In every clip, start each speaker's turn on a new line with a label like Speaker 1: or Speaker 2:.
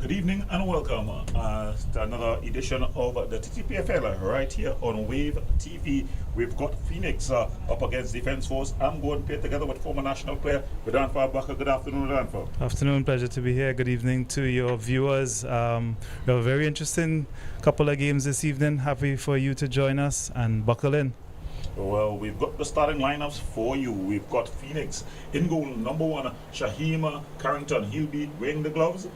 Speaker 1: Good evening and welcome to another edition of the TTPFL right here on Wave TV. We've got Phoenix up against Defence Force. I'm going to play together with former national player Rodolfo Baca. Good afternoon, Rodolfo.
Speaker 2: Afternoon, pleasure to be here. Good evening to your viewers. We have a very interesting couple of games this evening. Happy for you to join us and buckle in.
Speaker 1: Well, we've got the starting lineups for you. We've got Phoenix in goal, number one, Shaheem Carrington. He'll be wearing the gloves.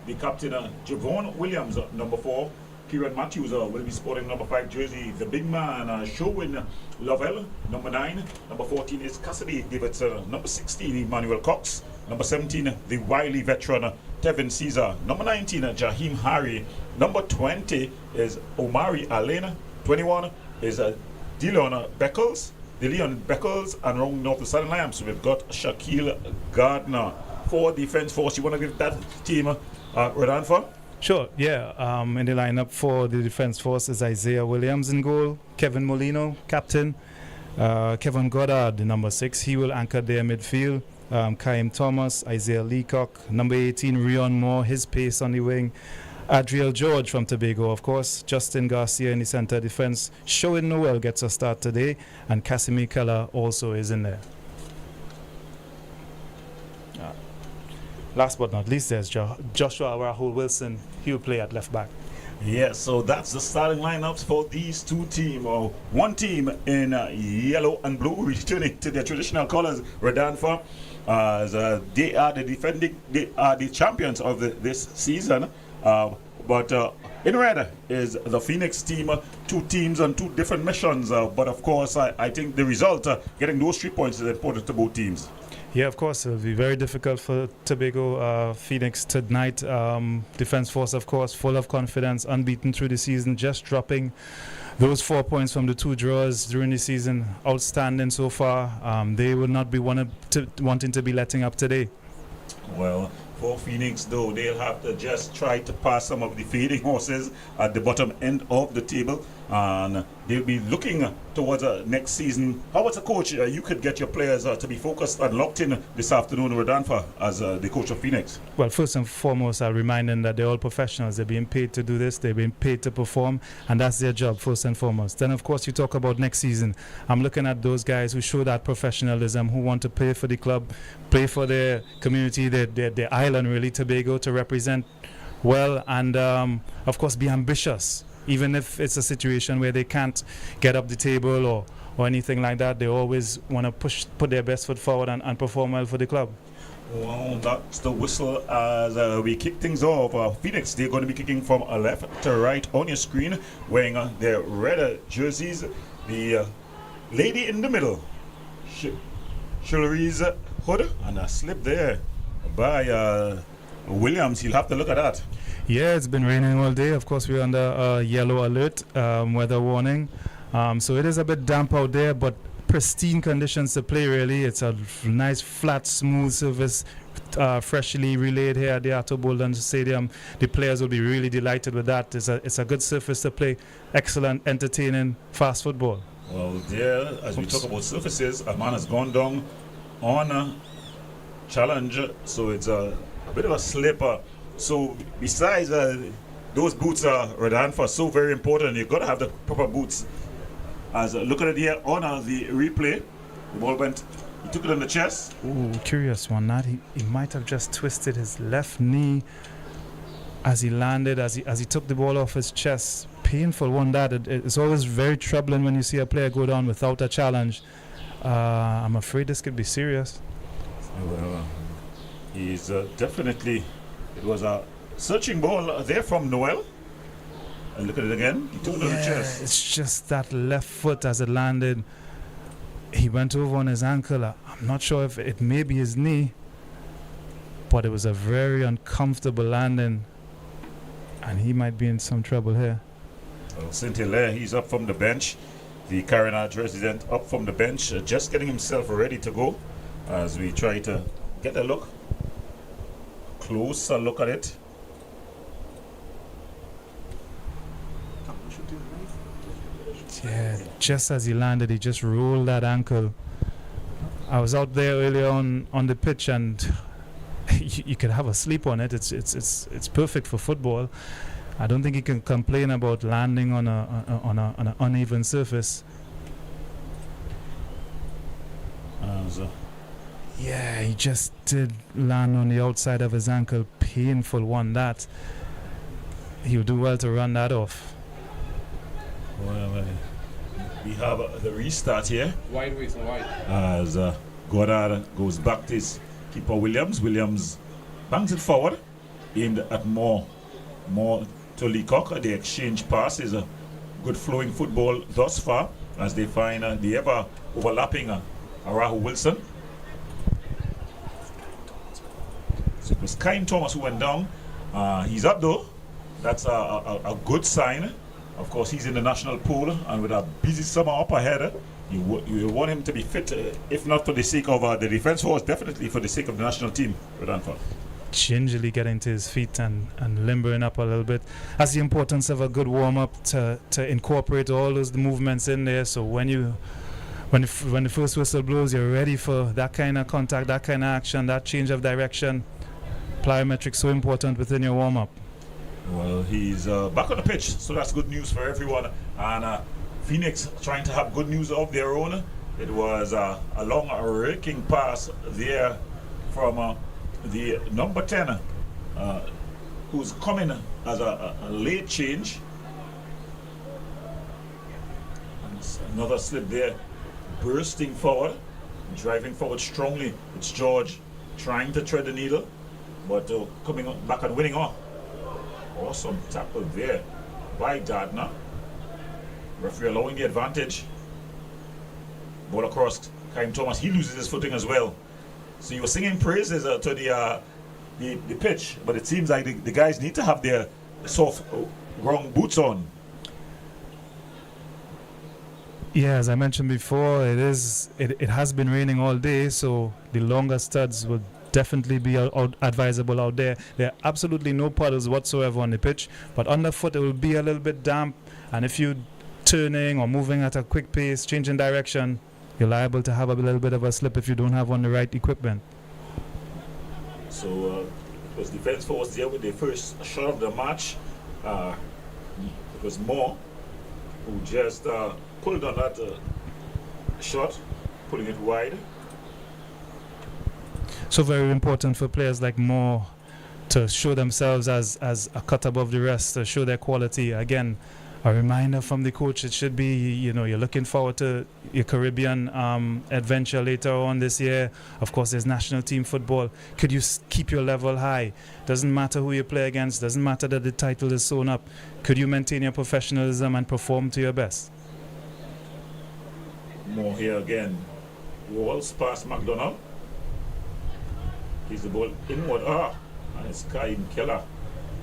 Speaker 1: The captain, Javon Williams, number 4. Kieran Matthews will be sporting number 5 jersey. The big man, Sherwin Lovell, number 9. Number 14 is Cassidy Davidson. Number 16, Emmanuel Cox. Number 17, the wily veteran, Tevin Caesar. Number 19, Jaheem Harry. Number 20 is Omari Allen. 21 is Leon Beckles. And rounding off the starting lineup, so we've got Shaquille Gardner. For Defence Force, you want to give that team Rodolfo?
Speaker 2: Sure, yeah. In the lineup for the Defence Force is Isaiah Williams in goal, Kevin Molino, captain, Kevin Goddard, the number 6, he will anchor their midfield, Kaim Thomas, Isaiah Leacock, number 18, Rion Moore, his pace on the wing, Adriel George from Tobago, of course, Justin Garcia in the centre defence, Sherwin Noel gets a start today, and Casimir Keller also is in there. Last but not least, there's Joshua Rahul Wilson. He'll play at left back.
Speaker 1: Yes, so that's the starting lineups for these two teams. One team in yellow and blue, returning to their traditional colours, Rodolfo, as they are the champions of this season. But in red is the Phoenix team, two teams on two different missions. But of course, I think the result, getting those 3 points, is important to both teams.
Speaker 2: Yeah, of course, it'll be very difficult for Tobago Phoenix tonight. Defence Force, of course, full of confidence, unbeaten through the season, just dropping those 4 points from the 2 draws during the season. Outstanding so far. They will not be wanting to be letting up today.
Speaker 1: Well, for Phoenix, though, they'll have to just try to pass some of the fading horses at the bottom end of the table, and they'll be looking towards next season. How as a coach, you could get your players to be focused and locked in this afternoon, Rodolfo, as the coach of Phoenix?
Speaker 2: Well, first and foremost, I'll remind them that they're all professionals. They're being paid to do this. They're being paid to perform, and that's their job, first and foremost. Then, of course, you talk about next season. I'm looking at those guys who show that professionalism, who want to play for the club, play for their community, their island, really, Tobago, to represent well, and, of course, be ambitious. Even if it's a situation where they can't get up the table or anything like that, they always want to put their best foot forward and perform well for the club.
Speaker 1: Well, that's the whistle as we kick things off. Phoenix, they're going to be kicking from left to right on your screen, wearing their red jerseys. The lady in the middle, Shilari's hood, and a slip there by Williams. You'll have to look at that.
Speaker 2: Yeah, it's been raining all day. Of course, we're under yellow alert, weather warning. So it is a bit damp out there, but pristine conditions to play, really. It's a nice, flat, smooth surface, freshly relayed here at the Arthur Bolden Stadium. The players will be really delighted with that. It's a good surface to play. Excellent, entertaining, fast football.
Speaker 1: Well, there, as we talk about surfaces, a man has gone down on a challenge, so it's a bit of a slipper. So besides those boots, Rodolfo, so very important. You've got to have the proper boots. As look at it here on the replay, the ball went, he took it on the chest.
Speaker 2: Ooh, curious one. That he might have just twisted his left knee as he landed, as he took the ball off his chest. Painful one. That it's always very troubling when you see a player go down without a challenge. I'm afraid this could be serious.
Speaker 1: Well, he's definitely. It was a searching ball there from Noel. And look at it again. He took it on the chest.
Speaker 2: It's just that left foot as it landed. He went over on his ankle. I'm not sure if it may be his knee, but it was a very uncomfortable landing, and he might be in some trouble here.
Speaker 1: Well, St. Hilaire, he's up from the bench. The Carinage resident up from the bench, just getting himself ready to go as we try to get a look. Closer look at it.
Speaker 2: Yeah, just as he landed, he just rolled that ankle. I was out there earlier on the pitch, and you could have a sleep on it. It's perfect for football. I don't think you can complain about landing on an uneven surface. Yeah, he just did land on the outside of his ankle. Painful one, that. He'll do well to run that off.
Speaker 1: Well, we have the restart here.
Speaker 3: Wide reason wide.
Speaker 1: As Goddard goes back to his keeper Williams. Williams bangs it forward, aimed at more to Leacock. The exchange pass is a good flowing football thus far as they find the ever overlapping Arahu Wilson. So it was Kyle Thomas who went down. He's up though. That's a good sign. Of course, he's in the national pool, and with a busy summer up ahead, you want him to be fit, if not for the sake of the defense force, definitely for the sake of the national team.
Speaker 2: Gingerly getting to his feet and limbering up a little bit. That's the importance of a good warm-up to incorporate all those movements in there, so when the first whistle blows, you're ready for that kind of contact, that kind of action, that change of direction. Plyometrics so important within your warm-up.
Speaker 1: Well, he's back on the pitch, so that's good news for everyone. And Phoenix trying to have good news of their own. It was a long raking pass there from the number 10, who's coming as a late change. And another slip there, bursting forward, driving forward strongly. It's George trying to thread the needle, but coming back and winning off. Awesome tackle there by Gardner. Referee allowing the advantage. Ball across. Kyle Thomas, he loses his footing as well. So you were singing praises to the pitch, but it seems like the guys need to have their soft ground boots on.
Speaker 2: Yeah, as I mentioned before, it has been raining all day, so the longer studs will definitely be advisable out there. There are absolutely no puddles whatsoever on the pitch, but underfoot it will be a little bit damp, and if you're turning or moving at a quick pace, changing direction, you're liable to have a little bit of a slip if you don't have on the right equipment.
Speaker 1: So it was defense force there with the first shot of the match. It was Moore who just pulled on that shot, putting it wide.
Speaker 2: So very important for players like Moore to show themselves as a cut above the rest, to show their quality. Again, a reminder from the coach, it should be, you're looking forward to your Caribbean adventure later on this year. Of course, there's national team football. Could you keep your level high? Doesn't matter who you play against, doesn't matter that the title is sewn up. Could you maintain your professionalism and perform to your best?
Speaker 1: Moore here again. Walls past McDonald. He's the ball inward. And it's Kaim Keller.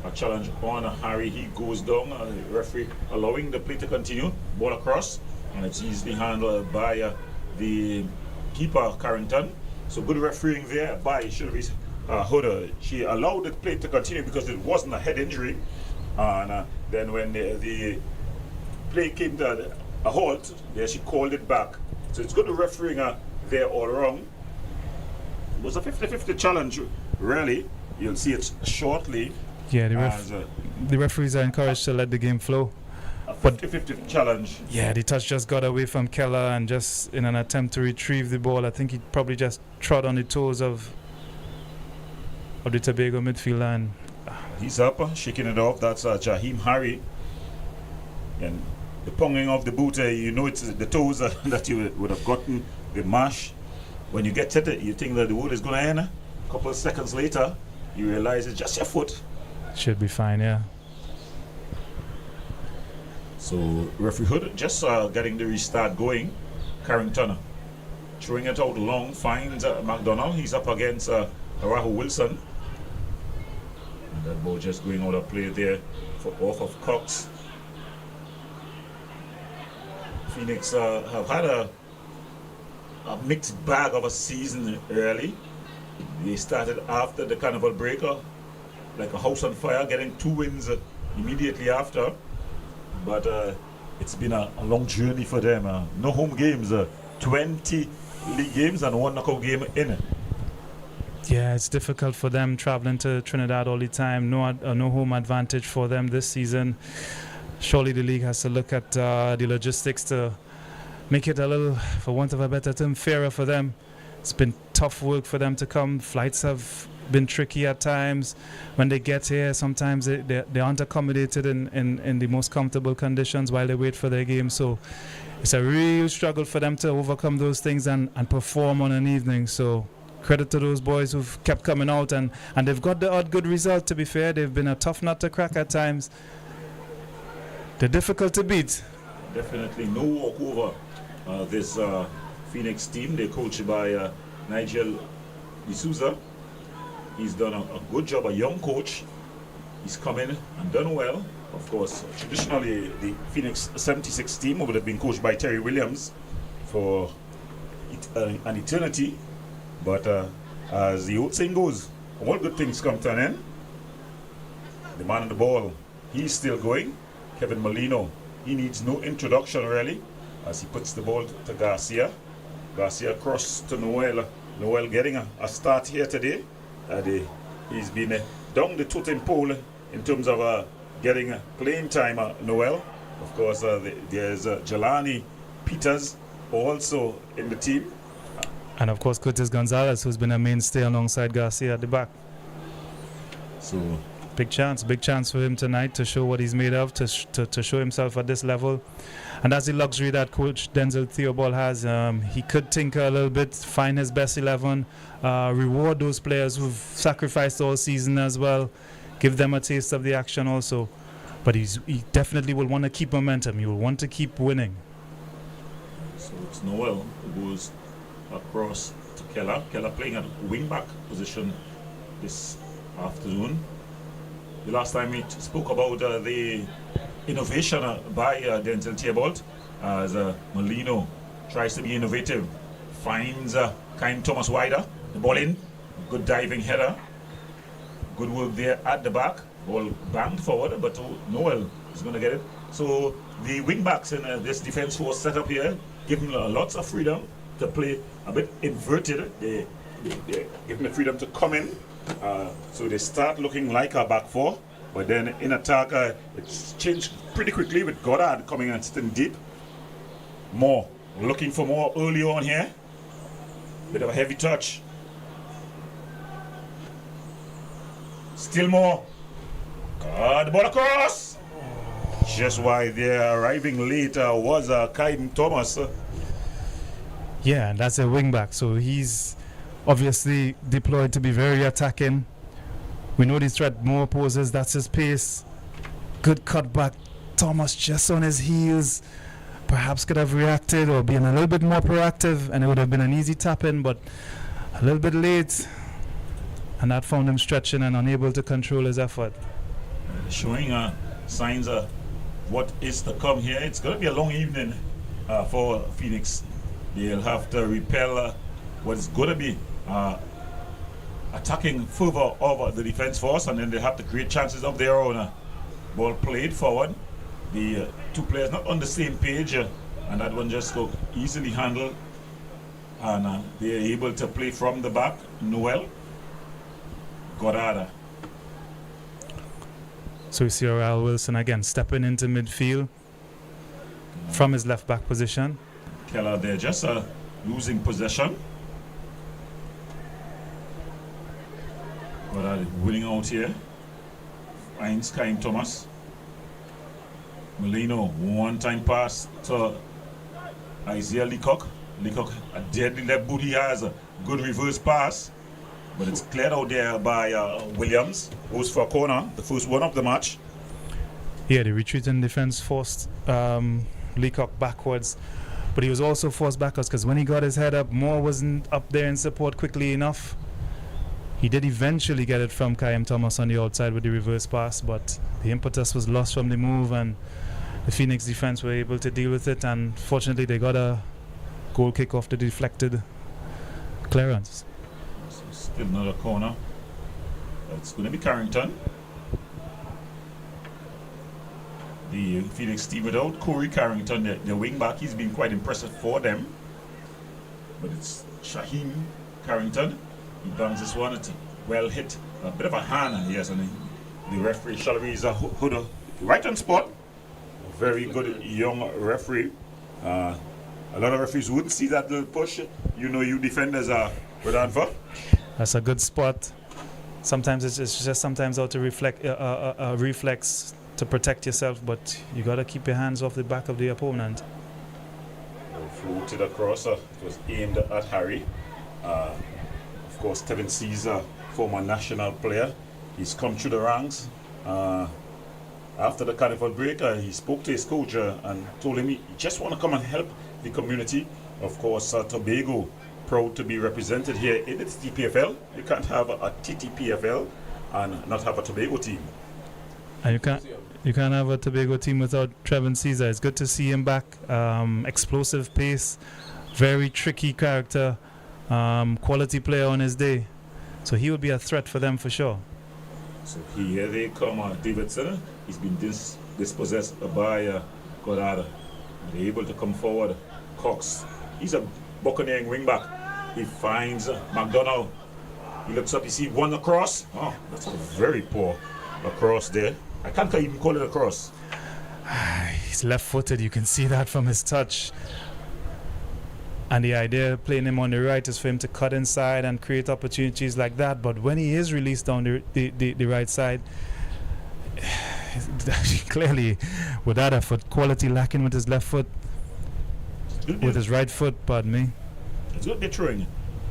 Speaker 1: A challenge on Harry. He goes down. The referee allowing the play to continue. Ball across. And it's easily handled by the keeper, Carrington. So good refereeing there by Sylvie Huda. She allowed the play to continue because it wasn't a head injury. And then when the play came to a halt, there she called it back. So it's good refereeing there all around. It was a 50-50 challenge, really. You'll see it shortly.
Speaker 2: Yeah, the referees are encouraged to let the game flow.
Speaker 1: A 50-50 challenge.
Speaker 2: Yeah, the touch just got away from Keller, and just in an attempt to retrieve the ball, I think he probably just trod on the toes of the Tobago midfielder. And
Speaker 1: he's up, shaking it off. That's Jaheim Harry. And the ponging of the boot, it's the toes that you would have gotten the mash. When you get it, you think that the wood is going to end. A couple of seconds later, you realize it's just your foot.
Speaker 2: Should be fine, yeah.
Speaker 1: So referee Hood just getting the restart going. Carrington throwing it out long, finds McDonald. He's up against Arahu Wilson. And that ball just going out of play there for off of Cox. Phoenix have had a mixed bag of a season early. They started after the carnival break like a house on fire, getting 2 wins immediately after. But it's been a long journey for them. No home games, 20 league games and 1 knockout game in.
Speaker 2: Yeah, it's difficult for them traveling to Trinidad all the time. No home advantage for them this season. Surely the league has to look at the logistics to make it a little, for want of a better term, fairer for them. It's been tough work for them to come. Flights have been tricky at times. When they get here, sometimes they aren't accommodated in the most comfortable conditions while they wait for their game. So it's a real struggle for them to overcome those things and perform on an evening. So credit to those boys who've kept coming out, and they've got the odd good result, to be fair. They've been a tough nut to crack at times. They're difficult to beat.
Speaker 1: Definitely no walkover. This Phoenix team, they're coached by Nigel D'Souza. He's done a good job, a young coach. He's come in and done well. Of course, traditionally the Phoenix 76 team would have been coached by Terry Williams for an eternity. But as the old saying goes, all good things come to an end. The man on the ball, he's still going. Kevin Molino, he needs no introduction really, as he puts the ball to Garcia. Garcia across to Noel. Noel getting a start here today. He's been down the totem pole in terms of getting playing time, Noel. Of course, there's Jelani Peters also in the team.
Speaker 2: And of course, Curtis Gonzalez, who's been a mainstay alongside Garcia at the back.
Speaker 1: So
Speaker 2: big chance for him tonight to show what he's made of, to show himself at this level. And that's the luxury that Coach Denzel Theobald has. He could tinker a little bit, find his best 11, reward those players who've sacrificed all season as well, give them a taste of the action also. But he definitely will want to keep momentum. He will want to keep winning.
Speaker 1: So it's Noel who goes across to Keller. Keller playing at wing-back position this afternoon. The last time we spoke about the innovation by Denzel Theobald, as Molino tries to be innovative, finds Kyle Thomas wider, the ball in, good diving header, good work there at the back, ball banged forward, but Noel is going to get it. So the wing backs in this defense force setup here give him lots of freedom to play a bit inverted. They give him the freedom to come in, so they start looking like a back four. But then in attack, it's changed pretty quickly with Goddard coming and sitting deep. More. Looking for more early on here. Bit of a heavy touch. Still more. The ball across. Just why they're arriving late was Kaiden Thomas.
Speaker 2: Yeah, that's a wing back. So he's obviously deployed to be very attacking. We know the threat more poses, that's his pace. Good cutback. Thomas just on his heels. Perhaps could have reacted or been a little bit more proactive, and it would have been an easy tap in, but a little bit late. And that found him stretching and unable to control his effort.
Speaker 1: Showing signs of what is to come here. It's going to be a long evening for Phoenix. They'll have to repel what is going to be attacking further over the defense force, and then they have to create chances of their own. Ball played forward. The two players not on the same page, and that one just got easily handled. And they're able to play from the back. Noel, Goddard.
Speaker 2: So we see Oral Wilson again stepping into midfield from his left back position.
Speaker 1: Keller there just losing possession. Goddard winning out here. Finds Kyle Thomas. Molino, one-time pass to Isaiah Leacock. Leacock, a deadly left boot he has. A good reverse pass. But it's cleared out there by Williams. Goes for a corner, the first one of the match.
Speaker 2: Yeah, the retreating defense forced Leacock backwards. But he was also forced backwards because when he got his head up, Moore wasn't up there in support quickly enough. He did eventually get it from Kyle Thomas on the outside with the reverse pass, but the impetus was lost from the move, and the Phoenix defense were able to deal with it, and fortunately they got a goal kick off the deflected clearance.
Speaker 1: So still another corner. It's going to be Carrington. The Phoenix team without Corey Carrington, the wing back, he's been quite impressive for them. But it's Shaheem Carrington He bangs this one. It's well hit. A bit of a hand, yes, and the referee Shalary Huda right on spot. Very good young referee. A lot of referees wouldn't see that little push. You defenders are without for.
Speaker 2: That's a good spot. Sometimes it's just sometimes out to reflect a reflex to protect yourself, but you got to keep your hands off the back of the opponent.
Speaker 1: Floated across. It was aimed at Harry. Of course, Kevin Caesar, former national player. He's come through the ranks. After the carnival break, he spoke to his coach and told him he just want to come and help the community. Of course, Tobago, proud to be represented here in the TTPFL. You can't have a TTPFL and not have a Tobago team.
Speaker 2: And you can't have a Tobago team without Trevin Caesar. It's good to see him back. Explosive pace, very tricky character, quality player on his day. So he would be a threat for them for sure.
Speaker 1: So here they come, Davidson. He's been dispossessed by Goddard. They're able to come forward. Cox, he's a buccaneering wingback. He finds McDonald. He looks up, you see one across. Oh, that's a very poor across there. I can't even call it a cross.
Speaker 2: He's left-footed. You can see that from his touch. And the idea of playing him on the right is for him to cut inside and create opportunities like that. But when he is released down the right side, clearly with that effort, quality lacking with his left foot, with his right foot, pardon me.
Speaker 1: It's good they're throwing.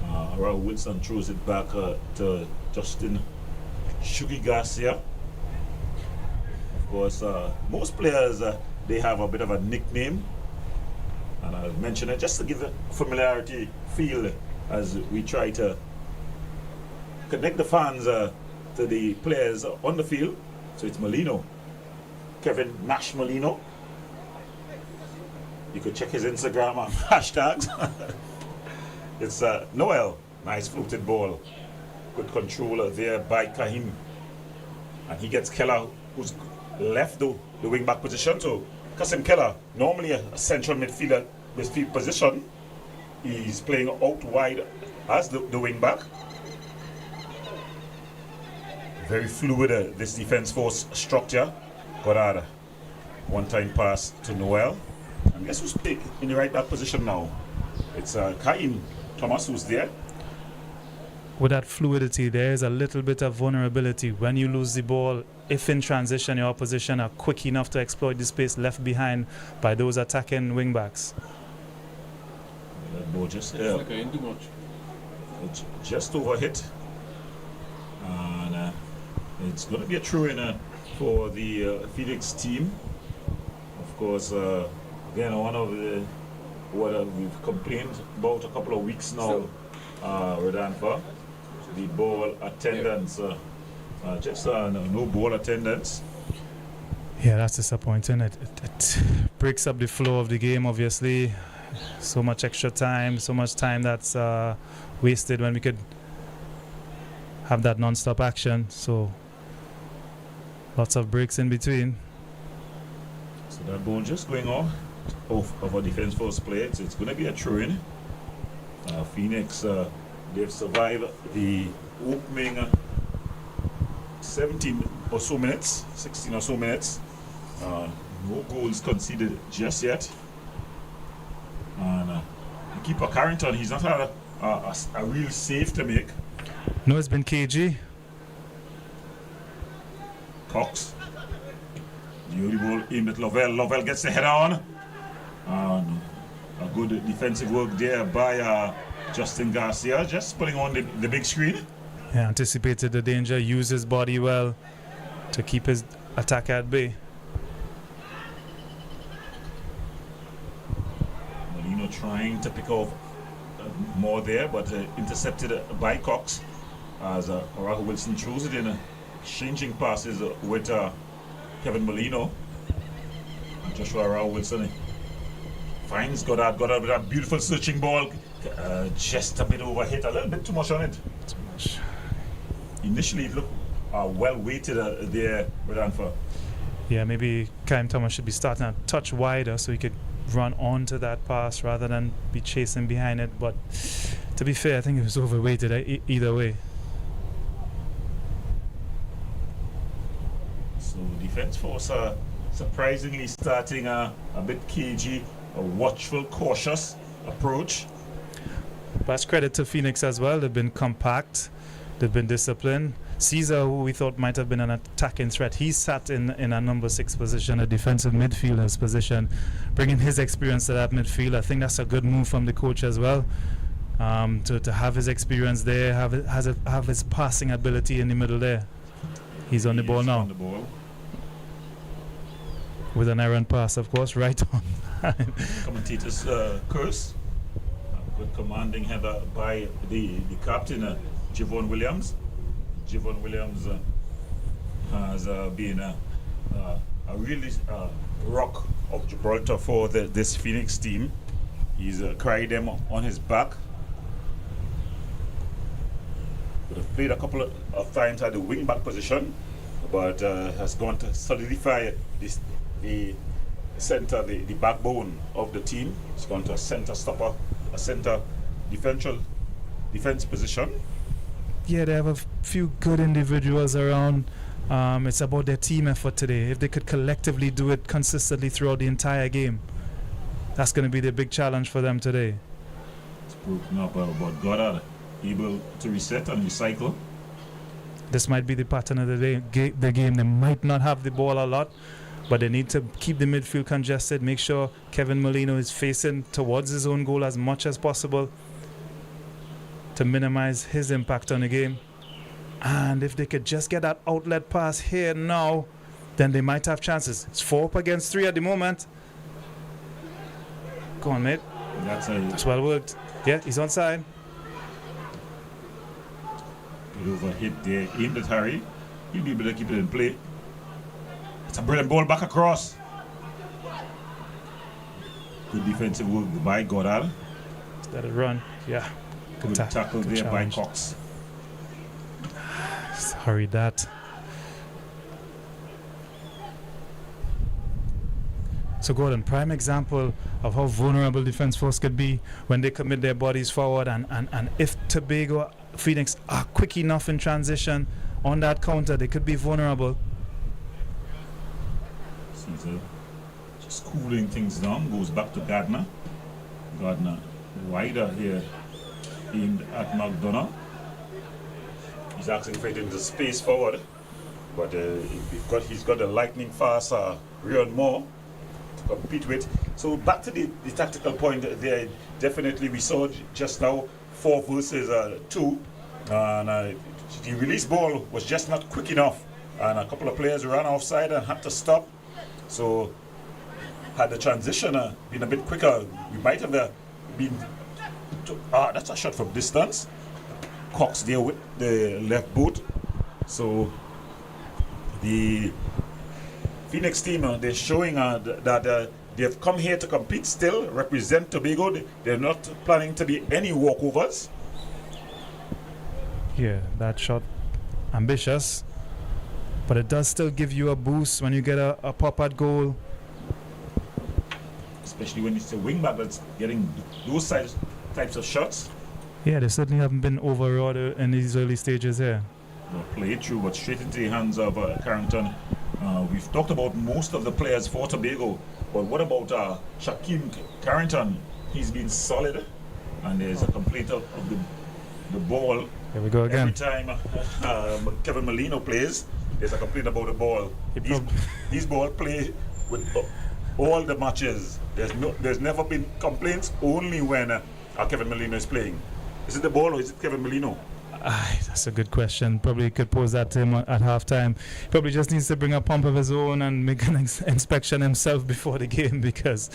Speaker 1: Raul Wilson throws it back to Justin Shugi Garcia. Of course, most players, they have a bit of a nickname. And I'll mention it just to give a familiarity feel as we try to connect the fans to the players on the field. So it's Molino, Kevin Nash Molino. You could check his Instagram on hashtags. It's Noel, nice floated ball. Good controller there by Kahim. And he gets Keller, who's left the wing back position. So Kasim Keller, normally a central midfield position, he's playing out wide as the wing back. Very fluid, this defense force structure. Goddard, one-time pass to Noel. And guess who's playing in the right back position now? It's Kaim Thomas who's there.
Speaker 2: With that fluidity, there is a little bit of vulnerability. When you lose the ball, if in transition your opposition are quick enough to exploit the space left behind by those attacking wing backs.
Speaker 1: Just overhit. And it's going to be a throw-in for the Phoenix team. Of course, again, one of the what we've complained about a couple of weeks now, Rodanfa, the ball attendance. Just no ball attendance.
Speaker 2: Yeah, that's disappointing. It breaks up the flow of the game, obviously. So much extra time, so much time that's wasted when we could have that non-stop action. So lots of breaks in between.
Speaker 1: So that ball just going off of a defense force play. It's going to be a throw-in. Phoenix, they've survived the opening 17 or so minutes, 16 or so minutes. No goals conceded just yet. And the keeper Carrington, he's not had a real save to make.
Speaker 2: No, it's been KG.
Speaker 1: Cox. The only ball aimed at Lovell. Lovell gets the header on. And a good defensive work there by Justin Garcia, just putting on the big screen.
Speaker 2: Yeah, anticipated the danger, used his body well to keep his attack at bay.
Speaker 1: Molino trying to pick off more there, but intercepted by Cox as Rahul Wilson throws it in, exchanging passes with Kevin Molino. And Joshua Rahul Wilson finds Goddard with that beautiful searching ball. Just a bit overhit, a little bit too much on it.
Speaker 2: Too much.
Speaker 1: Initially, it looked well weighted there with Anfa.
Speaker 2: Yeah, maybe Kaim Thomas should be starting a touch wider so he could run onto that pass rather than be chasing behind it. But To be fair, I think it was overweighted either way.
Speaker 1: So defense force are surprisingly starting a bit cagey, a watchful, cautious approach.
Speaker 2: But that's credit to Phoenix as well. They've been compact. They've been disciplined. Caesar, who we thought might have been an attacking threat, he sat in a number 6 position, a defensive midfielder's position, bringing his experience to that midfield. I think that's a good move from the coach as well, to have his experience there, have his passing ability in the middle there. He's on the ball now.
Speaker 1: On the ball.
Speaker 2: With an errant pass, of course, right on.
Speaker 1: Commentators curse. A good commanding header by the captain, Juan Williams. Juan Williams has been a really rock of Gibraltar for this Phoenix team. He's carried them on his back. But have played a couple of times at the wing back position, but has gone to solidify the center, the backbone of the team. He's gone to a center stopper, a center defense position.
Speaker 2: Yeah, they have a few good individuals around. It's about their team effort today. If they could collectively do it consistently throughout the entire game, that's going to be the big challenge for them today.
Speaker 1: It's broken up, but Goddard able to reset and recycle.
Speaker 2: This might be the pattern of the game. They might not have the ball a lot, but they need to keep the midfield congested, make sure Kevin Molino is facing towards his own goal as much as possible to minimize his impact on the game. And if they could just get that outlet pass here now, then they might have chances. It's 4 up against 3 at the moment. Go on, mate. That's well worked. Yeah, he's onside.
Speaker 1: Good overhit there, aimed at Harry. He'll be able to keep it in play. It's a brilliant ball back across. Good defensive work by Goddard.
Speaker 2: Let it run. Yeah.
Speaker 1: Good tackle
Speaker 2: good
Speaker 1: there
Speaker 2: challenge
Speaker 1: by Cox.
Speaker 2: Just hurried that. So Gordon, prime example of how vulnerable defense force could be when they commit their bodies forward, and if Tobago Phoenix are quick enough in transition on that counter, they could be vulnerable.
Speaker 1: Caesar just cooling things down, goes back to Gardner. Gardner wider here, aimed at McDonough. He's asking for it into space forward, but he's got a lightning fast Rion Moore to compete with. So back to the tactical point there, definitely we saw just now 4 versus 2, and the release ball was just not quick enough, and a couple of players ran offside and had to stop. So had the transition been a bit quicker, we might have been that's a shot from distance. Cox there with the left boot. So the Phoenix team, they're showing that they've come here to compete still, represent Tobago. They're not planning to be any walkovers.
Speaker 2: Yeah, that shot, ambitious, but it does still give you a boost when you get a pop at goal.
Speaker 1: Especially when it's a wing back that's getting those types of shots.
Speaker 2: Yeah, they certainly haven't been overawed in these early stages here.
Speaker 1: Well, play it through, but straight into the hands of Carrington. We've talked about most of the players for Tobago, but what about Shaquem Carrington? He's been solid, and there's a complaint of the ball.
Speaker 2: Here we go again.
Speaker 1: Every time Kevin Molino plays, there's a complaint about the ball. These ball play with all the matches. There's never been complaints, only when Kevin Molino is playing. Is it the ball or is it Kevin Molino?
Speaker 2: That's a good question. Probably could pose that to him at halftime. Probably just needs to bring a pump of his own and make an inspection himself before the game, because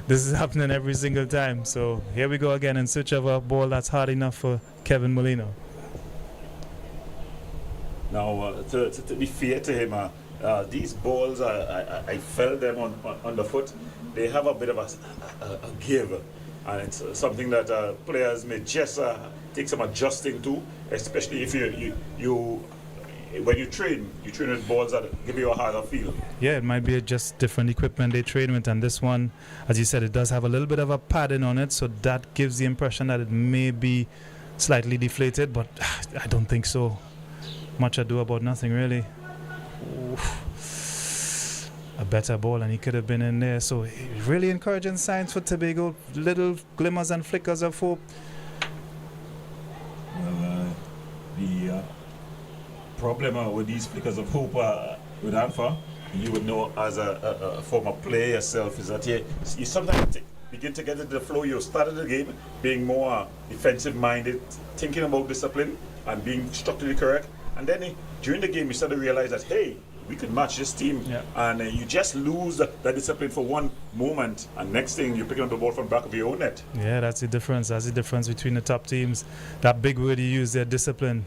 Speaker 2: this is happening every single time. So here we go again in search of a ball that's hard enough for Kevin Molino.
Speaker 1: Now, to be fair to him, these balls, I felt them on the foot. They have a bit of a give. And it's something that players may just take some adjusting to, especially if when you train with balls that give you a harder feel.
Speaker 2: Yeah, it might be just different equipment they train with, and this one, as you said, it does have a little bit of a padding on it, so that gives the impression that it may be slightly deflated, but I don't think so. Much ado about nothing, really. Oof. A better ball, and he could have been in there. So really encouraging signs for Tobago. Little glimmers and flickers of hope.
Speaker 1: Well, the problem with these flickers of hope with Alpha, you would know as a former player yourself, is that you sometimes begin to get into the flow. You started the game being more defensive minded, thinking about discipline and being structurally correct, and then during the game you start to realize that, hey, we could match this team, and you just lose that discipline for one moment, and next thing you're picking up the ball from the back of your own net.
Speaker 2: Yeah, that's the difference. That's the difference between the top teams. That big word you use there, discipline.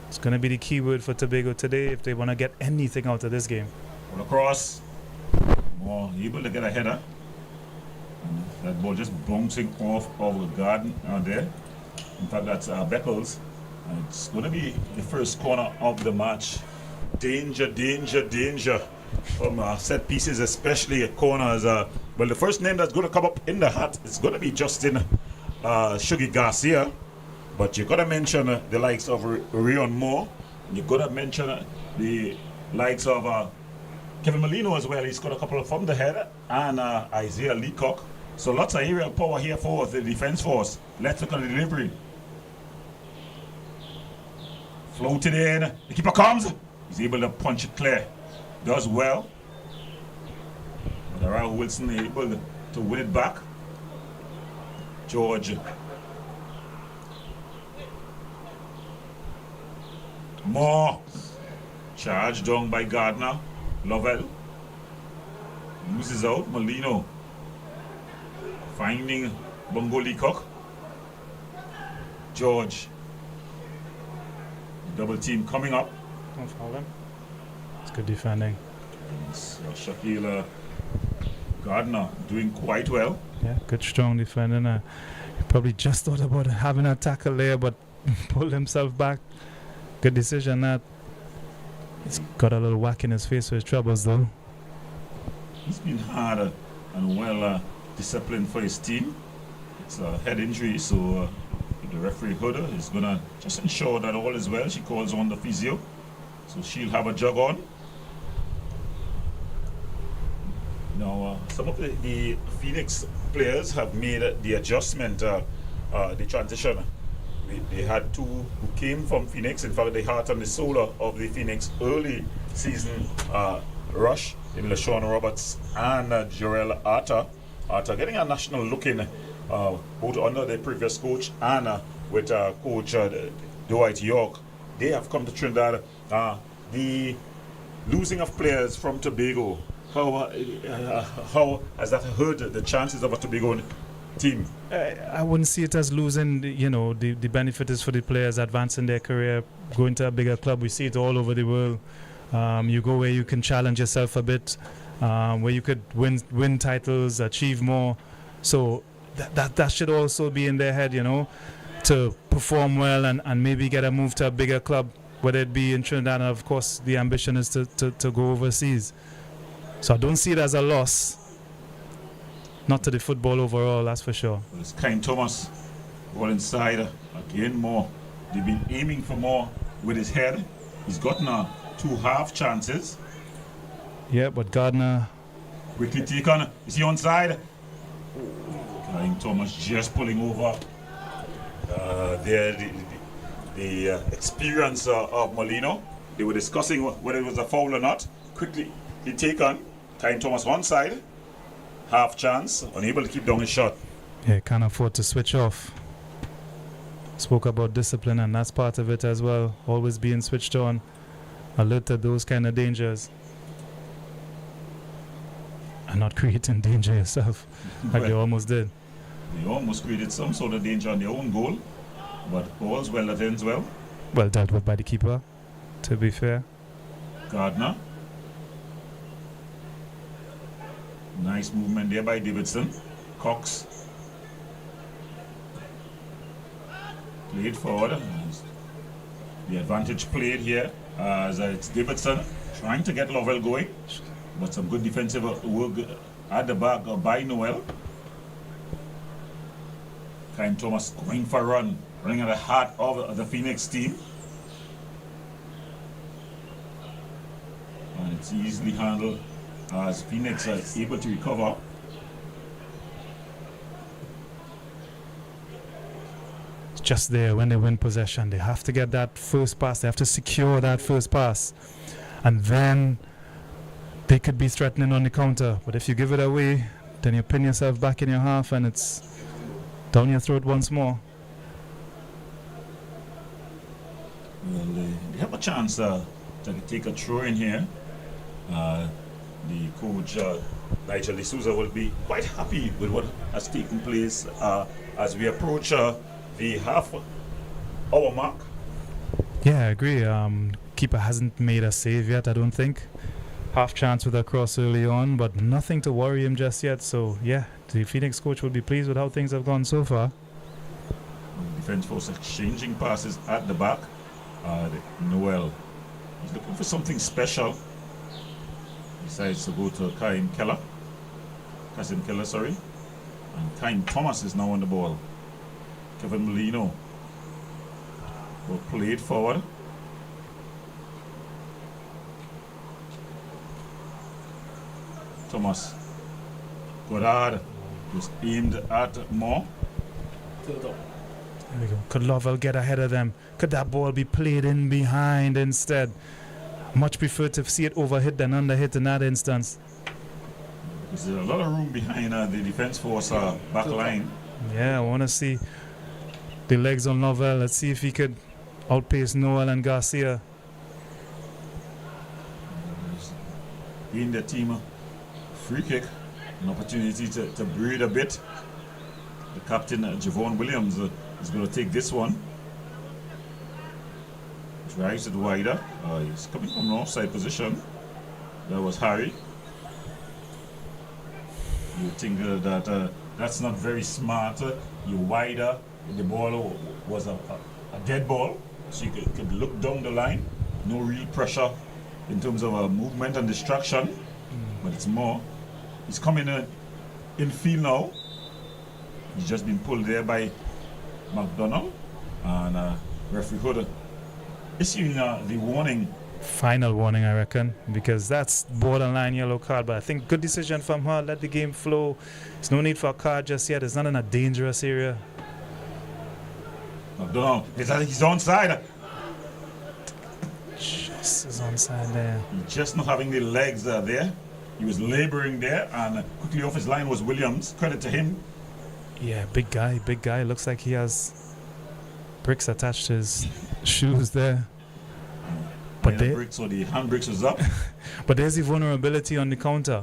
Speaker 2: It's going to be the key word for Tobago today if they want to get anything out of this game.
Speaker 1: On across, more able to get a header. And that ball just bouncing off of the garden out there. In fact, that's Beckles. And it's going to be the first corner of the match. Danger, danger, danger from set pieces, especially at corners. Well, the first name that's going to come up in the hat is going to be Justin Shuggy Garcia. But you got to mention the likes of Rion Moore. You got to mention the likes of Kevin Molino as well. He's got a couple of from the head, and Isaiah Leacock. So lots of aerial power here for the defense force. Let's look at the delivery. Floated in. The keeper comes. He's able to punch it clear. Does well. But Raul Wilson able to win it back. George. More. Charged down by Gardner. Lovell. Loses out. Molino. Finding Bongo Leacock. George. Double team coming up.
Speaker 2: Don't foul him. It's good defending.
Speaker 1: Shaquille Gardner doing quite well.
Speaker 2: Yeah, good strong defending. He probably just thought about having a tackle there, but pulled himself back. Good decision that. He's got a little whack in his face for his troubles though.
Speaker 1: He's been hard and well disciplined for his team. It's a head injury, so the referee Huda is going to just ensure that all is well. She calls on the physio. So she'll have a jug on. Now, some of the Phoenix players have made the adjustment, the transition. They had two who came from Phoenix. In fact, the heart and the soul of the Phoenix early season rush in LaShawn Roberts and Jarrell Arta. Arta getting a national look in, both under the previous coach and with coach Dwight York. They have come to Trinidad. The losing of players from Tobago, how has that hurt the chances of a Tobago team?
Speaker 2: I wouldn't see it as losing. The benefit is for the players advancing their career, going to a bigger club. We see it all over the world. You go where you can challenge yourself a bit, where you could win titles, achieve more. So that should also be in their head, to perform well and maybe get a move to a bigger club, whether it be in Trinidad, and of course the ambition is to go overseas. So I don't see it as a loss. Not to the football overall, that's for sure.
Speaker 1: It's Kyle Thomas all inside again more. They've been aiming for more with his head. He's gotten 2 half chances.
Speaker 2: Yeah, but Gardner
Speaker 1: quickly taken. Is he onside? Kyle Thomas just pulling over. The experience of Molino. They were discussing whether it was a foul or not. Quickly he taken. Kyle Thomas onside. Half chance, unable to keep down his shot.
Speaker 2: Yeah, can't afford to switch off. Spoke about discipline, and that's part of it as well. Always being switched on, alert to those kind of dangers, and not creating danger yourself, like they almost did.
Speaker 1: They almost created some sort of danger on their own goal, but all's well that ends well.
Speaker 2: Well dealt with by the keeper, to be fair.
Speaker 1: Gardner. Nice movement there by Davidson. Cox. Played forward. The advantage played here as it's Davidson trying to get Lovell going, but some good defensive work at the back by Noel. Kyle Thomas going for a run, running at the heart of the Phoenix team. And it's easily handled as Phoenix is able to recover.
Speaker 2: Just there when they win possession, they have to get that first pass, they have to secure that first pass, and then they could be threatening on the counter. But if you give it away, then you pin yourself back in your half and it's down your throat once more.
Speaker 1: Well, they have a chance to take a throw in here. The coach, Nigel D'Souza, will be quite happy with what has taken place as we approach the half-hour mark.
Speaker 2: Yeah, I agree. Keeper hasn't made a save yet, I don't think. Half chance with a cross early on, but nothing to worry him just yet. So, yeah, the Phoenix coach will be pleased with how things have gone so far.
Speaker 1: Defense force exchanging passes at the back. Noel, he's looking for something special. Decides to go to Kasim Keller, and Kyle Thomas is now on the ball. Kevin Molino will play it forward. Thomas Goddard was aimed at Moore.
Speaker 2: There we go. Could Lovell get ahead of them? Could that ball be played in behind instead? Much prefer to see it overhit than underhit in that instance.
Speaker 1: There's a lot of room behind the defense force back line.
Speaker 2: Yeah, I want to see the legs on Lovell. Let's see if he could outpace Noel and Garcia.
Speaker 1: In the team, free kick, an opportunity to breathe a bit. The captain, Javon Williams, is going to take this one. Drives it wider. He's coming from an offside position. That was Harry. You think that that's not very smart. You wider. The ball was a dead ball, so you could look down the line. No real pressure in terms of movement and distraction, but it's more. He's coming in field now. He's just been pulled there by McDonald, and referee Hood issuing the warning.
Speaker 2: Final warning, I reckon, because that's borderline yellow card. But I think good decision from her. Let the game flow. There's no need for a card just yet. It's not in a dangerous area.
Speaker 1: McDonald, he's onside.
Speaker 2: Just is onside there.
Speaker 1: He's just not having the legs there. He was laboring there, and quickly off his line was Williams. Credit to him.
Speaker 2: Yeah, big guy. Looks like he has bricks attached to his shoes there. But
Speaker 1: the bricks, or the handbrakes was up.
Speaker 2: But there's the vulnerability on the counter.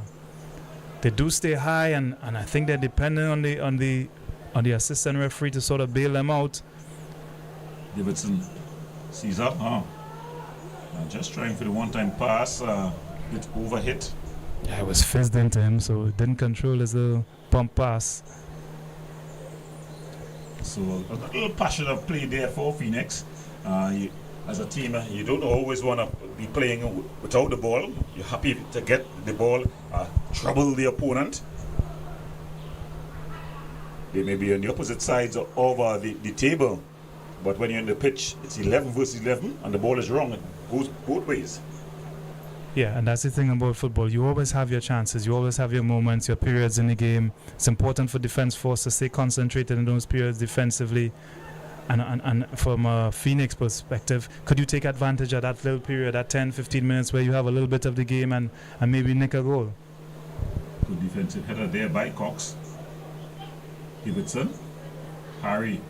Speaker 2: They do stay high, and I think they're dependent on the assistant referee to sort of bail them out.
Speaker 1: Davidson sees up. Just trying for the one-time pass. It overhit.
Speaker 2: Yeah, it was fizzed into him, so it didn't control his little pump pass.
Speaker 1: So a little passion of play there for Phoenix. As a team, you don't always want to be playing without the ball. You're happy to get the ball, trouble the opponent. They may be on the opposite sides of the table, but when you're in the pitch, it's 11 versus 11, and the ball is wrong. It goes both ways.
Speaker 2: Yeah, and that's the thing about football. You always have your chances. You always have your moments, your periods in the game. It's important for defense force to stay concentrated in those periods defensively. And from a Phoenix perspective, could you take advantage of that little period, that 10, 15 minutes where you have a little bit of the game and maybe nick a goal?
Speaker 1: Good defensive header there by Cox. Davidson. Harry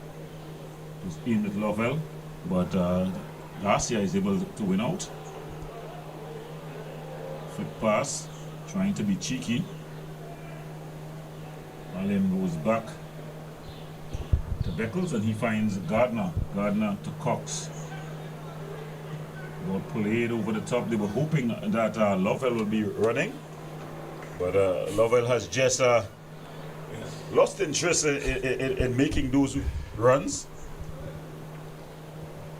Speaker 1: was in with Lovell, but Garcia is able to win out. Flick pass, trying to be cheeky. Allen goes back to Beckles, and he finds Gardner to Cox. Ball played over the top. They were hoping that Lovell will be running, but Lovell has just lost interest in making those runs.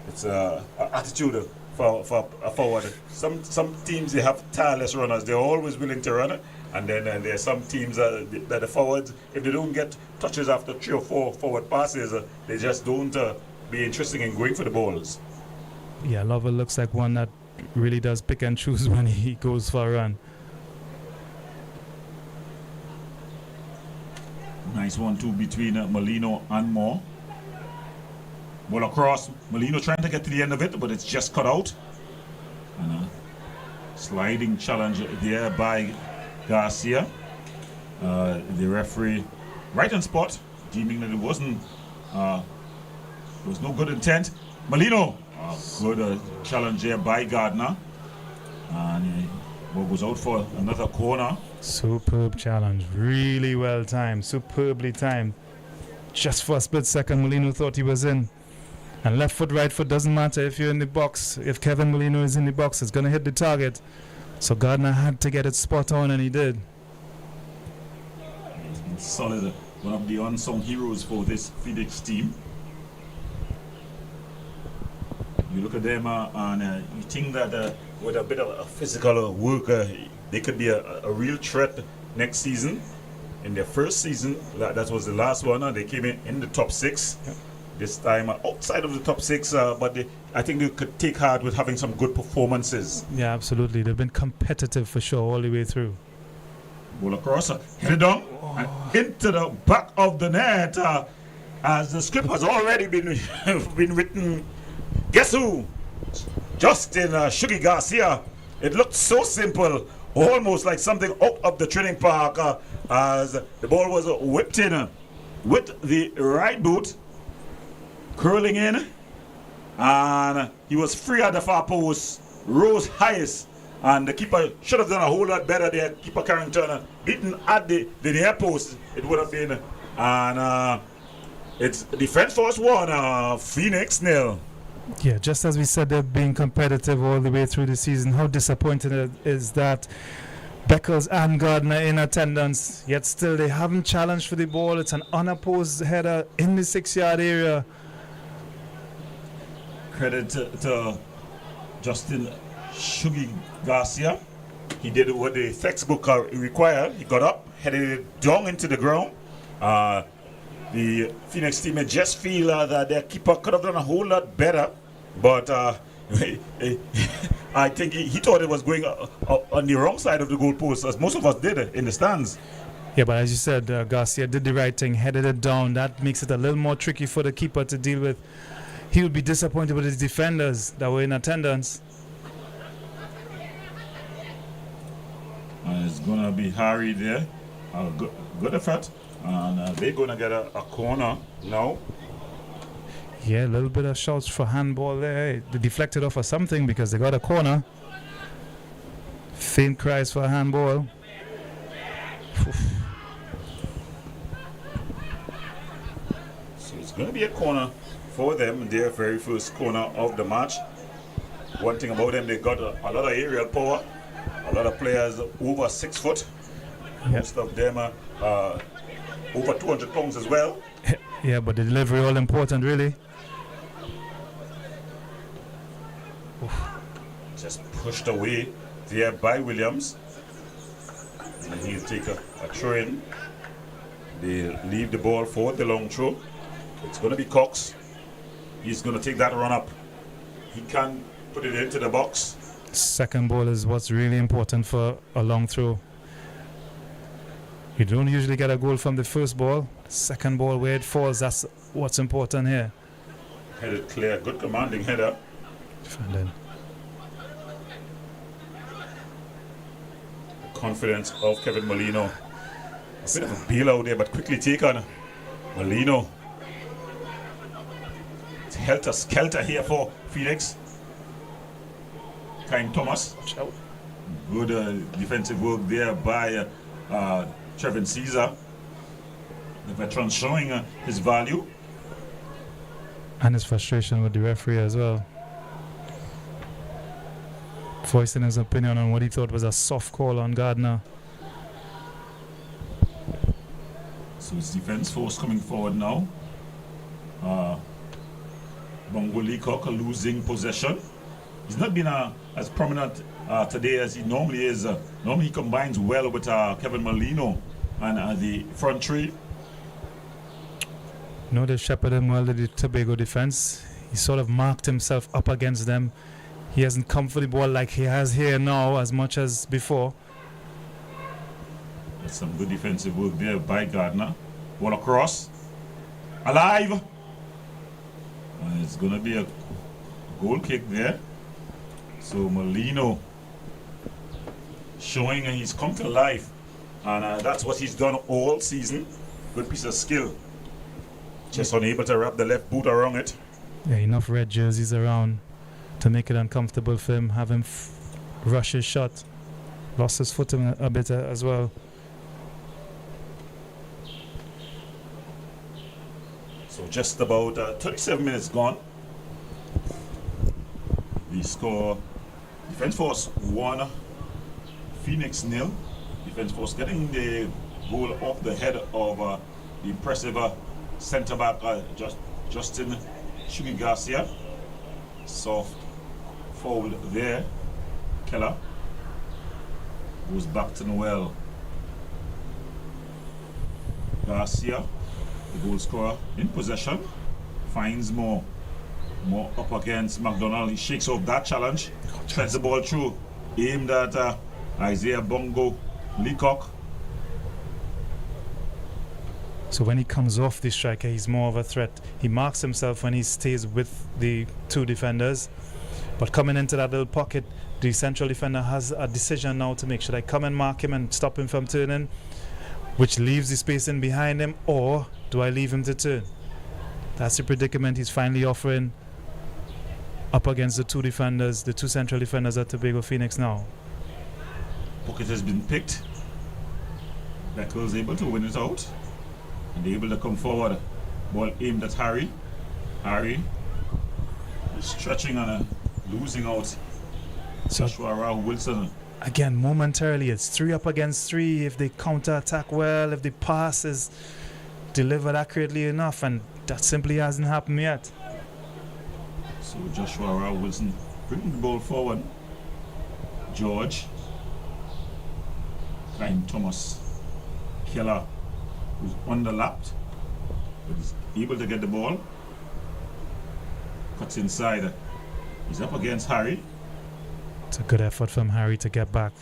Speaker 1: It's attitude for a forward. Some teams they have tireless runners. They're always willing to run, and then there are some teams that the forwards, if they don't get touches after 3 or 4 forward passes, they just don't be interested in going for the balls.
Speaker 2: Yeah, Lovell looks like one that really does pick and choose when he goes for a run.
Speaker 1: Nice 1-2 between Molino and Moore. Ball across. Molino trying to get to the end of it, but it's just cut out. And a sliding challenge there by Garcia. The referee right on spot, deeming that it wasn't, there was no good intent. Molino, good challenge there by Gardner. And ball goes out for another corner.
Speaker 2: Superb challenge, really well timed, superbly timed. Just for a split second, Molino thought he was in. And left foot, right foot, doesn't matter if you're in the box. If Kevin Molino is in the box, it's going to hit the target. So Gardner had to get it spot on, and he did.
Speaker 1: He's been solid. One of the unsung heroes for this Phoenix team. You look at them and you think that with a bit of a physical work, they could be a real threat next season. In their first season, that was the last one, they came in the top 6.
Speaker 2: Yep.
Speaker 1: This time outside of the top 6, but I think they could take heart with having some good performances.
Speaker 2: Yeah, absolutely. They've been competitive for sure all the way through.
Speaker 1: Ball across, hit it down, and into the back of the net. As the script has already been been written. Guess who? Justin Shuggy Garcia. It looked so simple, almost like something out of the training park, as the ball was whipped in with the right boot, curling in, and he was free at the far post, rose highest, and the keeper should have done a whole lot better there. Keeper Carrington beaten at the near post, it would have been, and it's Defense Force 1, Phoenix 0.
Speaker 2: Yeah, just as we said, they're being competitive all the way through the season. How disappointing it is that Beckles and Gardner in attendance, yet still they haven't challenged for the ball. It's an unopposed header in the 6-yard area.
Speaker 1: Credit to Justin Shuggy Garcia. He did what the textbook required. He got up, headed it down into the ground. The Phoenix team may just feel that their keeper could have done a whole lot better, but I think he thought it was going on the wrong side of the goalpost, as most of us did in the stands.
Speaker 2: Yeah, but as you said, Garcia did the right thing, headed it down. That makes it a little more tricky for the keeper to deal with. He would be disappointed with his defenders that were in attendance.
Speaker 1: And it's going to be Harry there. Good effort. And they're going to get a corner now.
Speaker 2: Yeah, a little bit of shouts for handball there. They deflected off or something because they got a corner. Faint cries for a handball.
Speaker 1: So it's going to be a corner for them, their very first corner of the match. One thing about them, they got a lot of aerial power. A lot of players over 6 foot.
Speaker 2: Yep.
Speaker 1: Most of them are over 200 pounds as well.
Speaker 2: Yeah, but the delivery all important, really.
Speaker 1: Just pushed away there by Williams. And he'll take a throw in. They leave the ball for the long throw. It's going to be Cox. He's going to take that run up. He can put it into the box.
Speaker 2: Second ball is what's really important for a long throw. You don't usually get a goal from the first ball. Second ball, where it falls, that's what's important here.
Speaker 1: Headed clear, good commanding header.
Speaker 2: Defended.
Speaker 1: Confidence of Kevin Molino. A bit of a bail out there, but quickly taken. Molino. It's helter-skelter here for Phoenix. Kyle Thomas. Good defensive work there by Trevin Caesar. The veteran showing his value.
Speaker 2: And his frustration with the referee as well. Voicing his opinion on what he thought was a soft call on Gardner.
Speaker 1: So it's defense force coming forward now. Bongo Leacock losing possession. He's not been as prominent today as he normally is. Normally he combines well with Kevin Molino and the front three.
Speaker 2: No, they shepherded him well to the Tobago defense. He sort of marked himself up against them. He hasn't come for the ball like he has here now as much as before.
Speaker 1: That's some good defensive work there by Gardner. Ball across. Alive! And it's going to be a goal kick there. So Molino showing he's come to life. And that's what he's done all season. Good piece of skill. Just unable to wrap the left boot around it.
Speaker 2: Yeah, enough red jerseys around to make it uncomfortable for him. Have him rush his shot. Lost his footing a bit as well.
Speaker 1: So just about 37 minutes gone. The score, Defence Force 1, Phoenix 0. Defence Force getting the goal off the head of the impressive centre-back Justin Shugi Garcia. Soft foul there. Keller goes back to Noel. Garcia, the goal scorer, in possession, finds more up against McDonald. He shakes off that challenge, threads the ball through, aimed at Isaiah Bongo Leacock.
Speaker 2: So when he comes off the striker, he's more of a threat. He marks himself when he stays with the two defenders. But coming into that little pocket, the central defender has a decision now to make. Should I come and mark him and stop him from turning, which leaves the space in behind him, or do I leave him to turn? That's the predicament he's finally offering up against the two defenders, the two central defenders at Tobago Phoenix now.
Speaker 1: Pocket has been picked. Beckles able to win it out. And able to come forward. Ball aimed at Harry. Harry is stretching and losing out.
Speaker 2: So
Speaker 1: Joshua Rao Wilson.
Speaker 2: again, momentarily, it's 3 up against 3. If they counter-attack well, if the pass is delivered accurately enough, and that simply hasn't happened yet.
Speaker 1: So Joshua Rao Wilson bringing the ball forward. George. Klein Thomas. Keller, who's underlapped, but is able to get the ball. Cuts inside. He's up against Harry.
Speaker 2: It's a good effort from Harry to get back.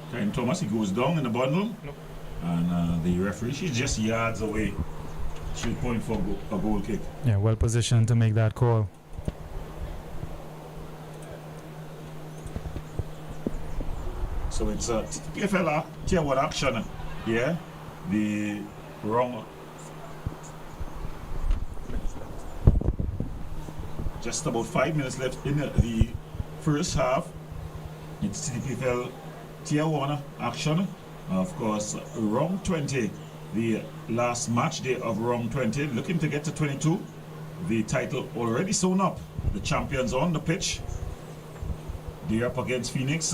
Speaker 1: Klein Thomas, he goes down in the bundle.
Speaker 2: Nope.
Speaker 1: And the referee, she's just yards away. She'll point for a goal kick.
Speaker 2: Yeah, well positioned to make that call.
Speaker 1: So it's a TTPFL Tier 1 action here. The wrong. Just about 5 minutes left in the first half. It's TTPFL Tier 1 action. Of course, round 20, the last match day of round 20, looking to get to 22. The title already sewn up. The champions on the pitch. They're up against Phoenix.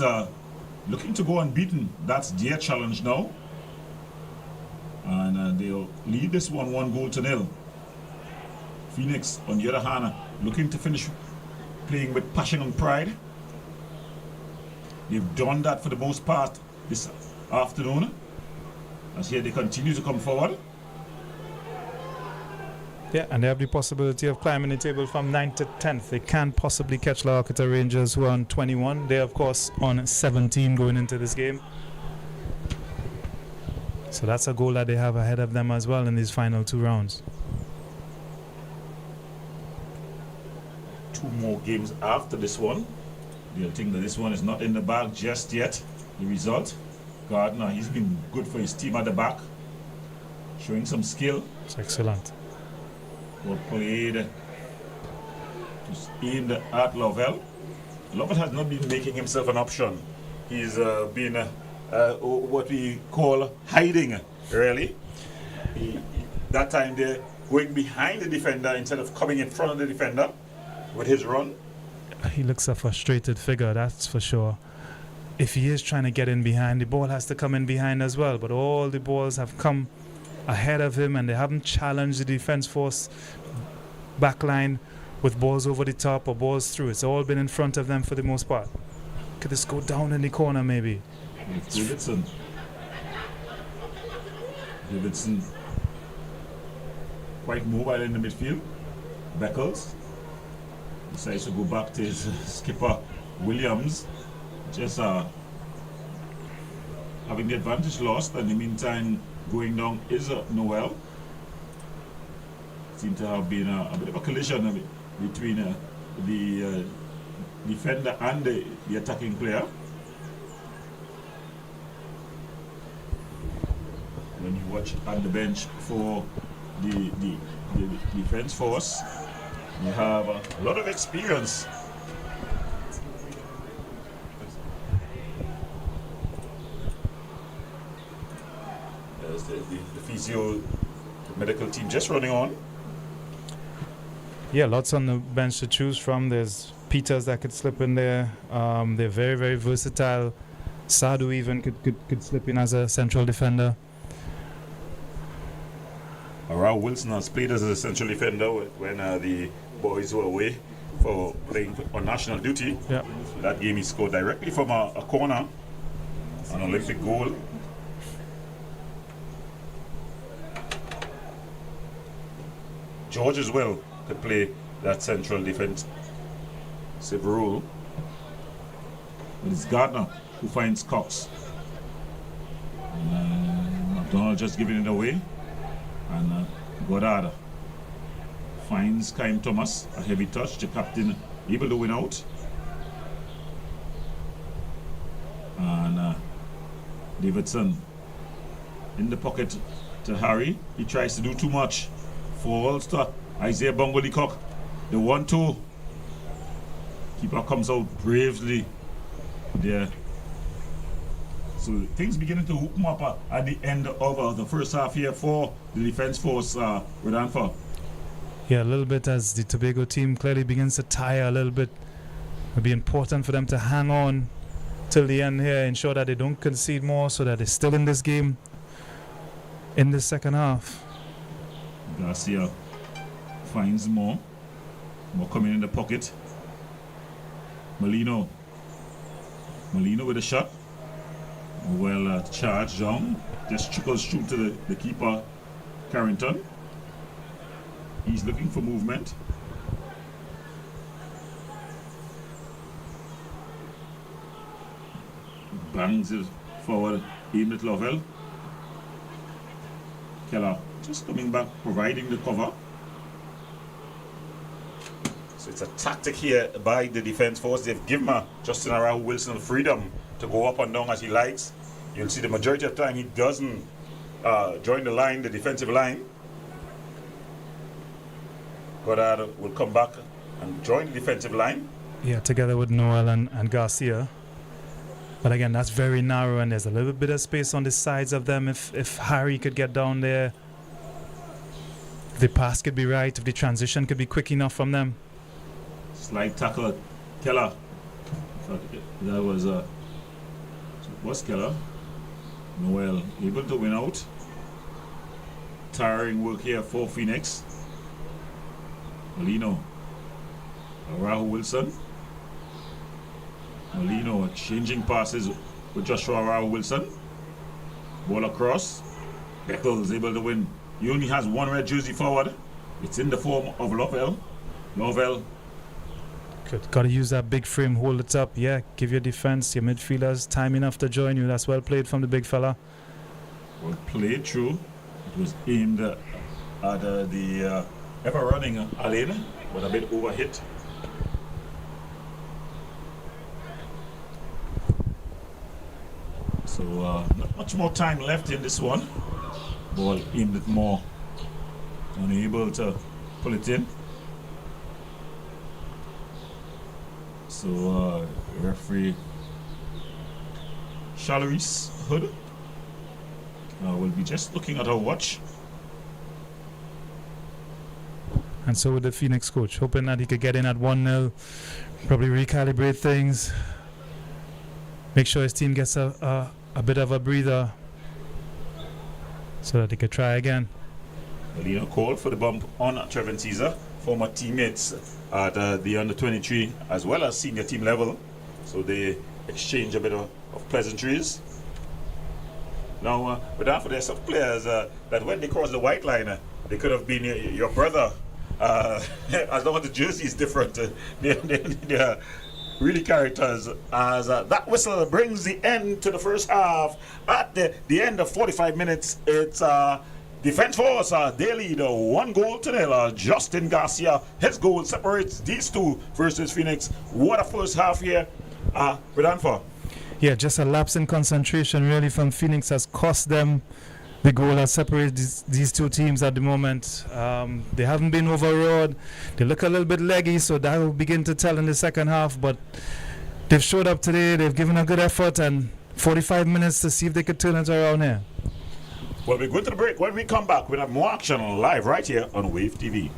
Speaker 1: Looking to go unbeaten. That's their challenge now. And they'll lead this 1 goal to nil. Phoenix, on the other hand, looking to finish playing with passion and pride. They've done that for the most part this afternoon. As here they continue to come forward.
Speaker 2: Yeah, and they have the possibility of climbing the table from 9th to 10th. They can't possibly catch Laokita Rangers, who are on 21. They're, of course, on 17 going into this game. So that's a goal that they have ahead of them as well in these final 2 rounds.
Speaker 1: 2 more games after this one. They'll think that this one is not in the bag just yet. The result, Gardner, he's been good for his team at the back. Showing some skill.
Speaker 2: It's excellent.
Speaker 1: Well played. Just aimed at Lovell. Lovell has not been making himself an option. He's been what we call hiding, really. That time they're going behind the defender instead of coming in front of the defender with his run.
Speaker 2: He looks a frustrated figure, that's for sure. If he is trying to get in behind, the ball has to come in behind as well. But all the balls have come ahead of him, and they haven't challenged the defense force backline with balls over the top or balls through. It's all been in front of them for the most part. Could this go down in the corner maybe?
Speaker 1: It's Davidson. Davidson quite mobile in the midfield. Beckles decides to go back to his skipper Williams. Just having the advantage lost, and in the meantime going down is Noel. Seemed to have been a bit of a collision between the defender and the attacking player. When you watch on the bench for the defense force, you have a lot of experience. There's the physio medical team just running on.
Speaker 2: Yeah, lots on the bench to choose from. There's Peters that could slip in there. They're very, very versatile. Sadu even could slip in as a central defender.
Speaker 1: Raul Wilson has played as a central defender when the boys were away for playing on national duty.
Speaker 2: Yeah.
Speaker 1: That game he scored directly from a corner, an Olympic goal. George as well could play that central defensive role. But it's Gardner who finds Cox. McDonald just giving it away. And Goddard finds Kaim Thomas, a heavy touch. The captain able to win out. And Davidson in the pocket to Harry. He tries to do too much. Falls to Isaiah Bongo Leacock. The 1-2. Keeper comes out bravely there. So things beginning to hook up at the end of the first half here for the defense force, Rodolfo.
Speaker 2: Yeah, a little bit as the Tobago team clearly begins to tire a little bit. It'll be important for them to hang on till the end here, ensure that they don't concede more so that they're still in this game in the second half.
Speaker 1: Garcia finds more coming in the pocket. Molino with a shot. Well charged down, just trickles through to the keeper, Carrington. He's looking for movement. Bangs it forward, aimed at Lovell. Keller just coming back, providing the cover. So it's a tactic here by the defense force. They've given Justin Arau Wilson freedom to go up and down as he likes. You'll see the majority of the time he doesn't join the line, the defensive line. Goddard will come back and join the defensive line.
Speaker 2: Yeah, together with Noel and Garcia. But again, that's very narrow, and there's a little bit of space on the sides of them. If Harry could get down there, if the pass could be right, if the transition could be quick enough from them.
Speaker 1: Slide tackle, Keller. That was Keller. Noel able to win out. Tiring work here for Phoenix. Molino. Arau Wilson. Molino changing passes with Joshua Arau Wilson. Ball across. Beckles able to win. He only has one red jersey forward. It's in the form of Lovell. Lovell.
Speaker 2: Got to use that big frame, hold it up. Yeah, give your defense, your midfielders time enough to join you. That's well played from the big fella.
Speaker 1: Well played, true. It was aimed at the ever-running Alain, but a bit overhit. So not much more time left in this one. Ball aimed at Moore. Unable to pull it in. So referee Chaloris Hood will be just looking at our watch.
Speaker 2: And so with the Phoenix coach, hoping that he could get in at 1-0, probably recalibrate things, make sure his team gets a bit of a breather so that they could try again.
Speaker 1: Molino called for the bump on Trevin Caesar. former teammates at the under-23 as well as senior team level. So they exchange a bit of pleasantries. Now, but after there's some players that when they cross the white line, they could have been your brother. As long as the jersey is different, they're really characters. As that whistle brings the end to the first half. At the end of 45 minutes, it's Defense Force. They lead 1-0. Justin Garcia, his goal separates these two versus Phoenix. What a first half here. Redanfa.
Speaker 2: Yeah, just a lapse in concentration really from Phoenix has cost them the goal that separates these two teams at the moment. They haven't been overawed. They look a little bit leggy, so that will begin to tell in the second half. But they've showed up today. They've given a good effort, and 45 minutes to see if they could turn it around here.
Speaker 1: Well, we're going to the break. When we come back, we'll have more action live right here on Wave TV.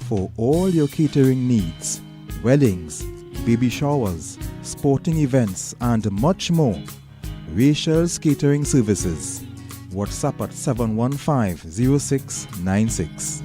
Speaker 3: For all your catering needs, weddings, baby showers, sporting events and much more, Rachel's Catering Services. WhatsApp at 715-0696.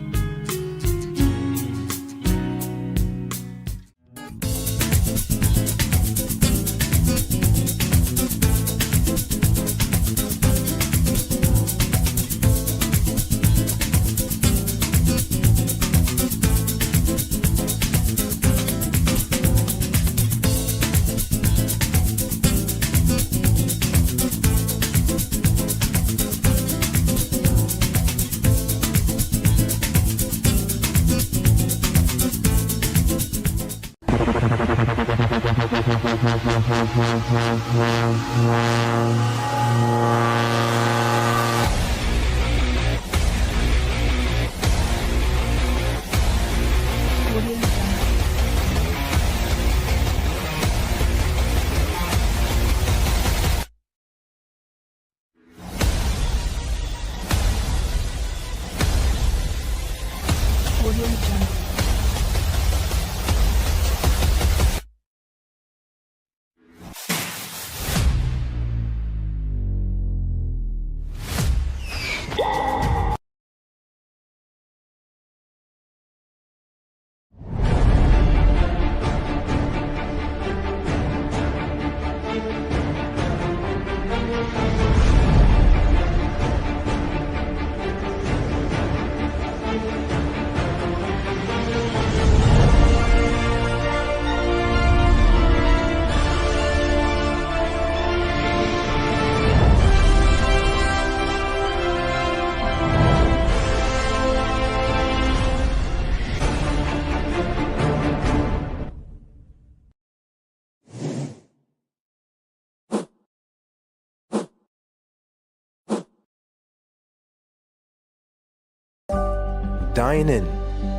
Speaker 4: Dine in,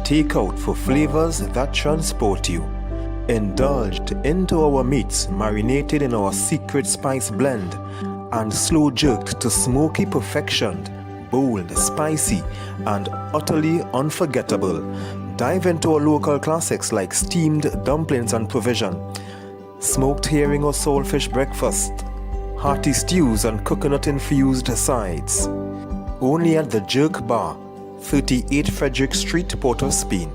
Speaker 4: take out for flavors that transport you. Indulged into our meats marinated in our secret spice blend and slow jerked to smoky perfection, bold, spicy, and utterly unforgettable. Dive into our local classics like steamed dumplings and provision, smoked herring or saltfish breakfast, hearty stews and coconut-infused sides. Only at the Jerk Bar, 38 Frederick Street, Port of Spain.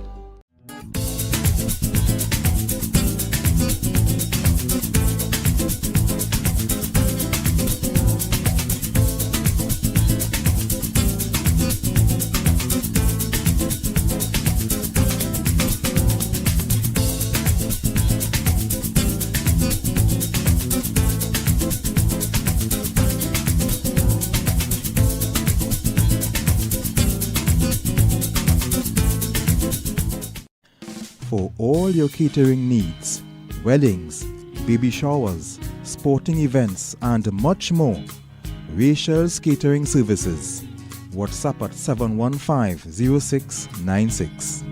Speaker 3: For all your catering needs, weddings, baby showers, sporting events, and much more, Rachel's Catering Services. WhatsApp at 715-0696.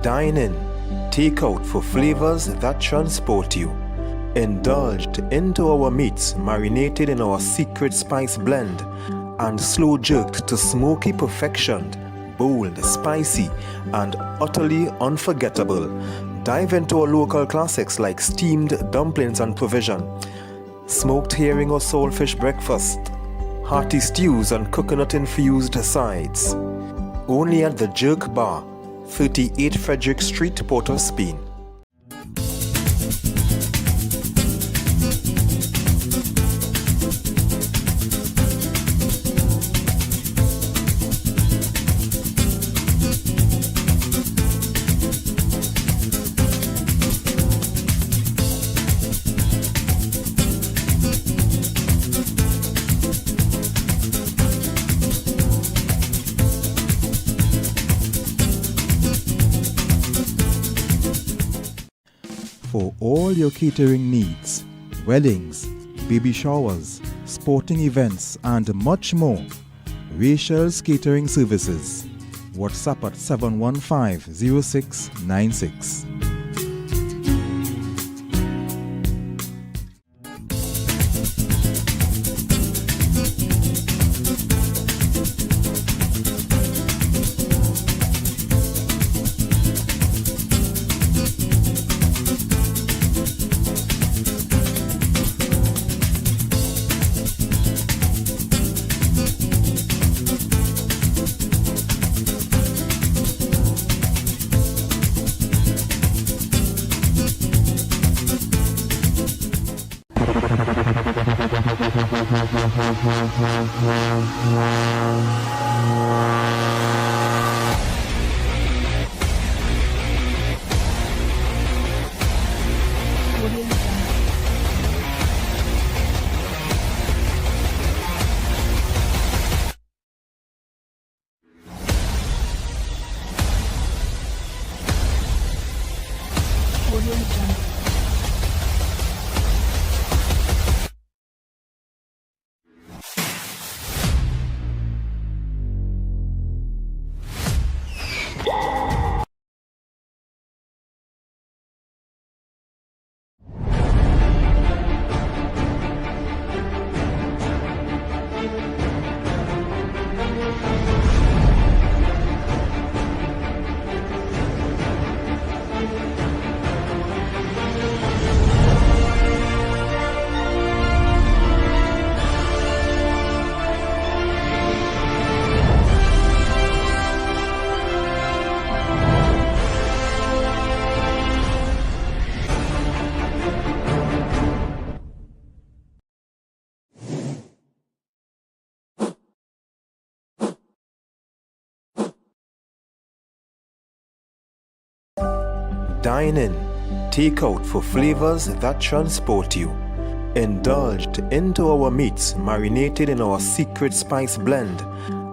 Speaker 3: Dine in, take out for flavors that transport you. Indulged into our meats marinated in our secret spice blend and slow jerked to smoky perfection, bold, spicy, and utterly unforgettable. Dive into our local classics like steamed dumplings and provision, smoked herring or saltfish breakfast, hearty stews and coconut-infused sides. Only at the Jerk Bar, 38 Frederick Street, Port of Spain. For all your catering needs, weddings, baby showers, sporting events, and much more, Rachel's Catering Services. WhatsApp at 715-0696. Dine in, take out for flavors that transport you. Indulge into our meats marinated in our secret spice blend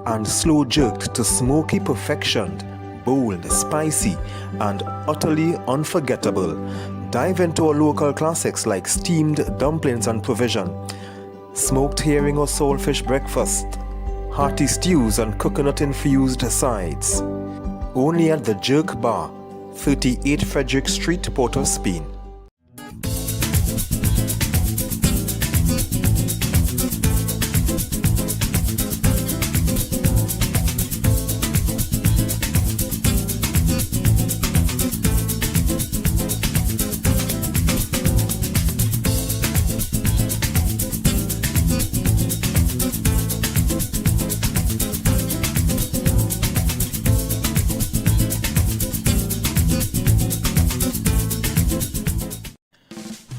Speaker 3: and slow jerked to smoky perfection, bold, spicy, and utterly unforgettable. Dive into our local classics like steamed dumplings and provision, smoked herring or saltfish breakfast, hearty stews and coconut-infused sides. Only at the Jerk Bar, 38 Frederick Street, Port of Spain.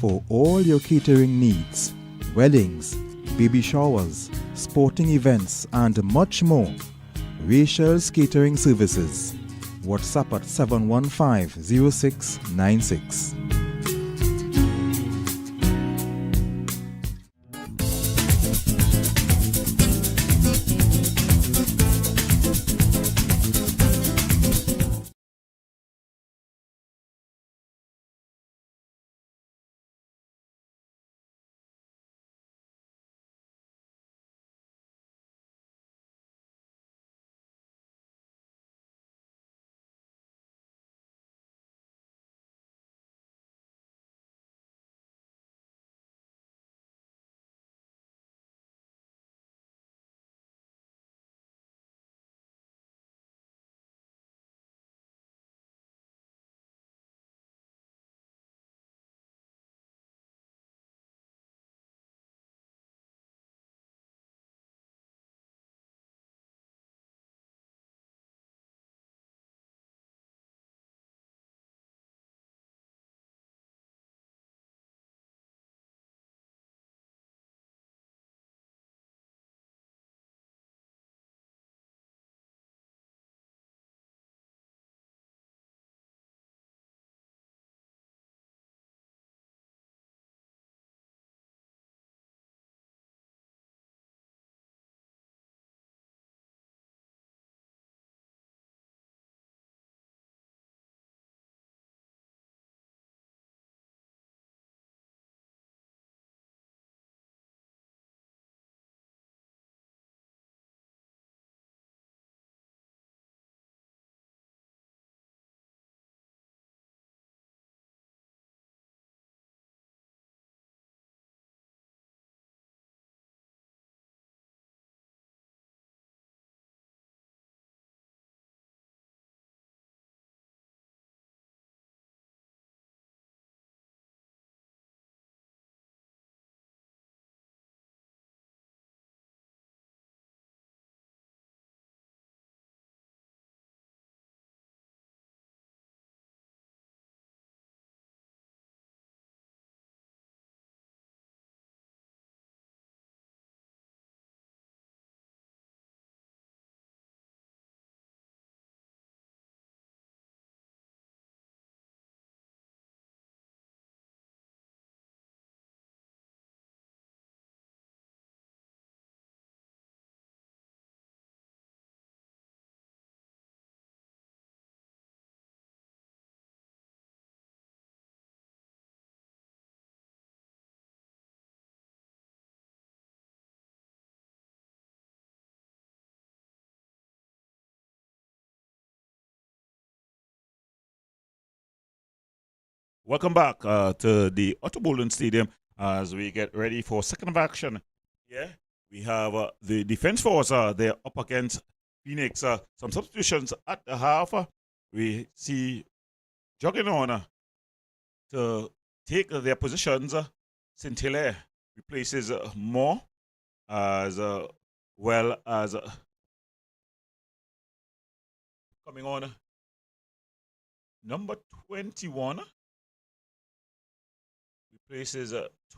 Speaker 5: For all your catering needs, weddings, baby showers, sporting events, and much more, Rachel's Catering Services. WhatsApp at 715-0696.
Speaker 1: Welcome back to the Otto Bowling Stadium as we get ready for second of action. Yeah, we have the defense force. They're up against Phoenix. Some substitutions at the half. We see jogging on to take their positions. Saint-Hilaire replaces Moore as well as coming on number 21. Replaces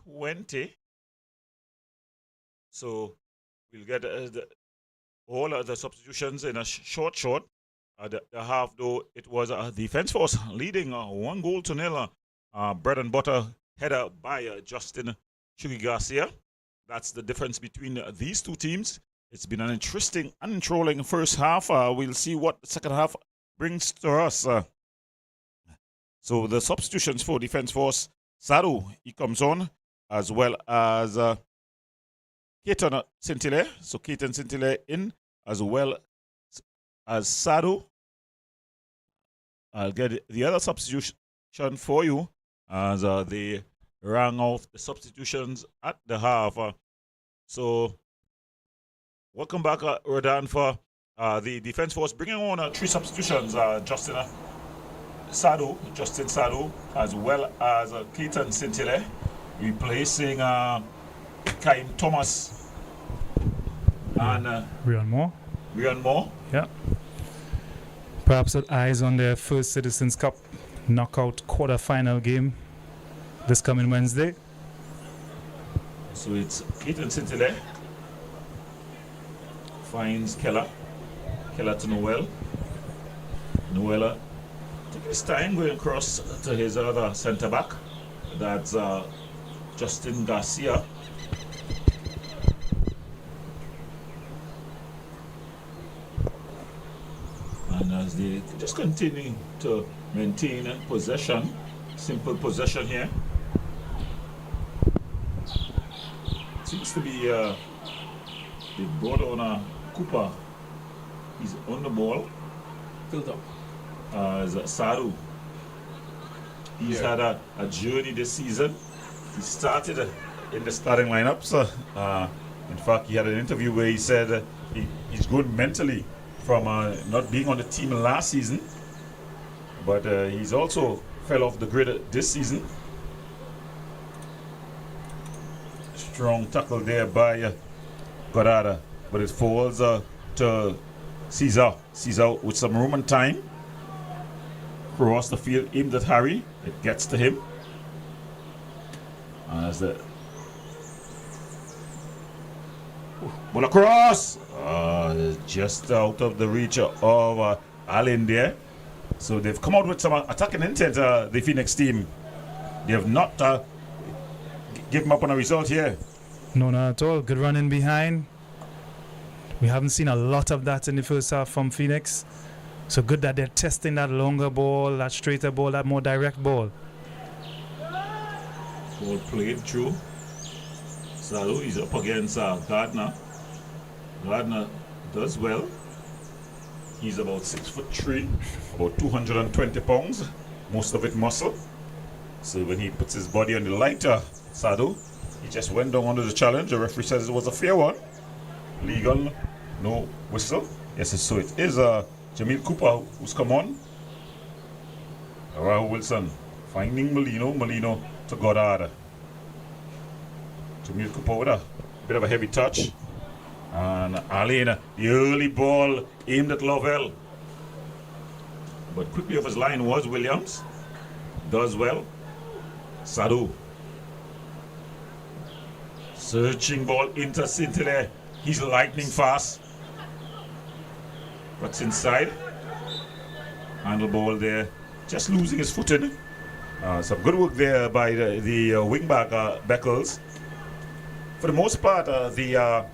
Speaker 1: 20. So we'll get all of the substitutions in a short. At the half, though, it was Defense Force leading 1-0. Bread and butter header by Justin Chugi Garcia. That's the difference between these two teams. It's been an interesting and enthralling first half. We'll see what the second half brings to us. So the substitutions for Defense Force, Sadu, he comes on, as well as Keaton Sintile. So Keaton Sintile in, as well as Sadu. I'll get the other substitution for you as they rang out the substitutions at the half. So welcome back, Rodan, for the Defense Force bringing on 3 substitutions. Justin Sadu, as well as Keaton Sintile, replacing Kaim Thomas and
Speaker 2: Rian Moore. Yeah. Perhaps with eyes on their first Citizens Cup knockout quarter-final game this coming Wednesday.
Speaker 1: So it's Keaton Sintile finds Keller to Noel. Noel taking his time going across to his other centre back. That's Justin Garcia. And as they just continue to maintain possession, simple possession here. Seems to be they brought on Cooper. He's on the ball.
Speaker 6: Filled up.
Speaker 1: As Saru. He's had a journey this season. He started in the starting lineup. So, in fact, he had an interview where he said he's good mentally from not being on the team last season. But he's also fell off the grid this season. Strong tackle there by Goddard, but it falls to Caesar. Caesar with some room and time. Cross the field, aimed at Harry. It gets to him. As the ball across, just out of the reach of Allen there. So they've come out with some attacking intent. The Phoenix team, they have not given up on a result here.
Speaker 2: No, not at all. Good running behind. We haven't seen a lot of that in the first half from Phoenix. So good that they're testing that longer ball, that straighter ball, that more direct ball.
Speaker 1: Ball played through. Salu is up against Gardner. Gardner does well. He's about 6'3", about 220 pounds, most of it muscle. So when he puts his body on the lighter, Sadu, he just went down under the challenge. The referee says it was a fair one. Legal, no whistle. Yes, so it is Jamil Cooper who's come on. Rahul Wilson finding Molino to Goddard. Jamil Cooper with a bit of a heavy touch. And Allen, the early ball aimed at Lovell. But quickly off his line was Williams. Does well. Sadu. Searching ball into Sintile. He's lightning fast. Cuts inside. Handle ball there. Just losing his footing. Some good work there by the wing back Beckles. For the most part, the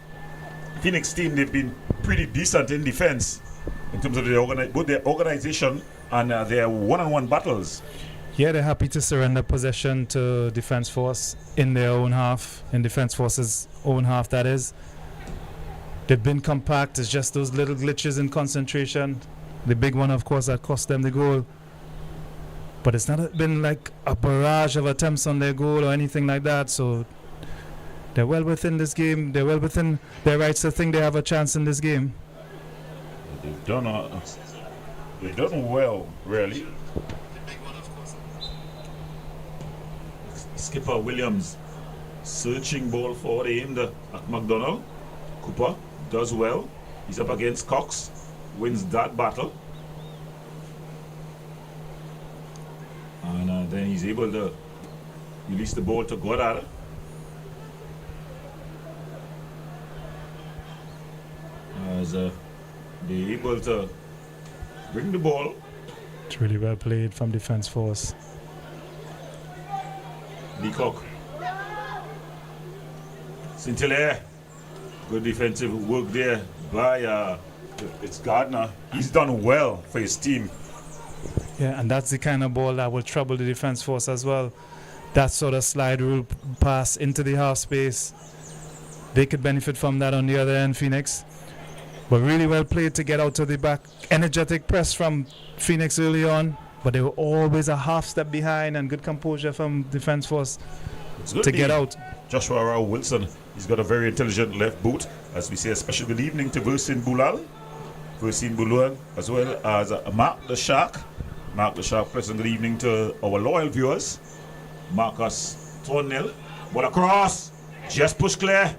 Speaker 1: Phoenix team, they've been pretty decent in defense in terms of both their organization and their one-on-one battles.
Speaker 2: Yeah, they're happy to surrender possession to Defense Force in their own half, in Defense Force's own half, that is. They've been compact. It's just those little glitches in concentration. The big one, of course, that cost them the goal. But it's not been like a barrage of attempts on their goal or anything like that. So they're well within this game. They're well within their rights to think they have a chance in this game.
Speaker 1: They've done well, really. Skipper Williams searching ball forward, aimed at McDonald. Cooper does well. He's up against Cox, wins that battle. And then he's able to release the ball to Goddard. As they're able to Bring the ball.
Speaker 2: It's really well played from defense force.
Speaker 1: Leacock. Saint-Hilaire. Good defensive work there by it's Gardner. He's done well for his team.
Speaker 2: Yeah, and that's the kind of ball that will trouble the defense force as well. That sort of slide rule pass into the half space. They could benefit from that on the other end, Phoenix. But really well played to get out to the back. Energetic press from Phoenix early on, but they were always a half step behind, and good composure from defense force to get out.
Speaker 1: Joshua Rao Wilson, he's got a very intelligent left boot. As we say, a special good evening to Versin Bulal. Versin Bulal, as well as Mark the Shark. Mark the Shark, pleasant good evening to our loyal viewers. Marcus Thornell. Ball across. Just push clear.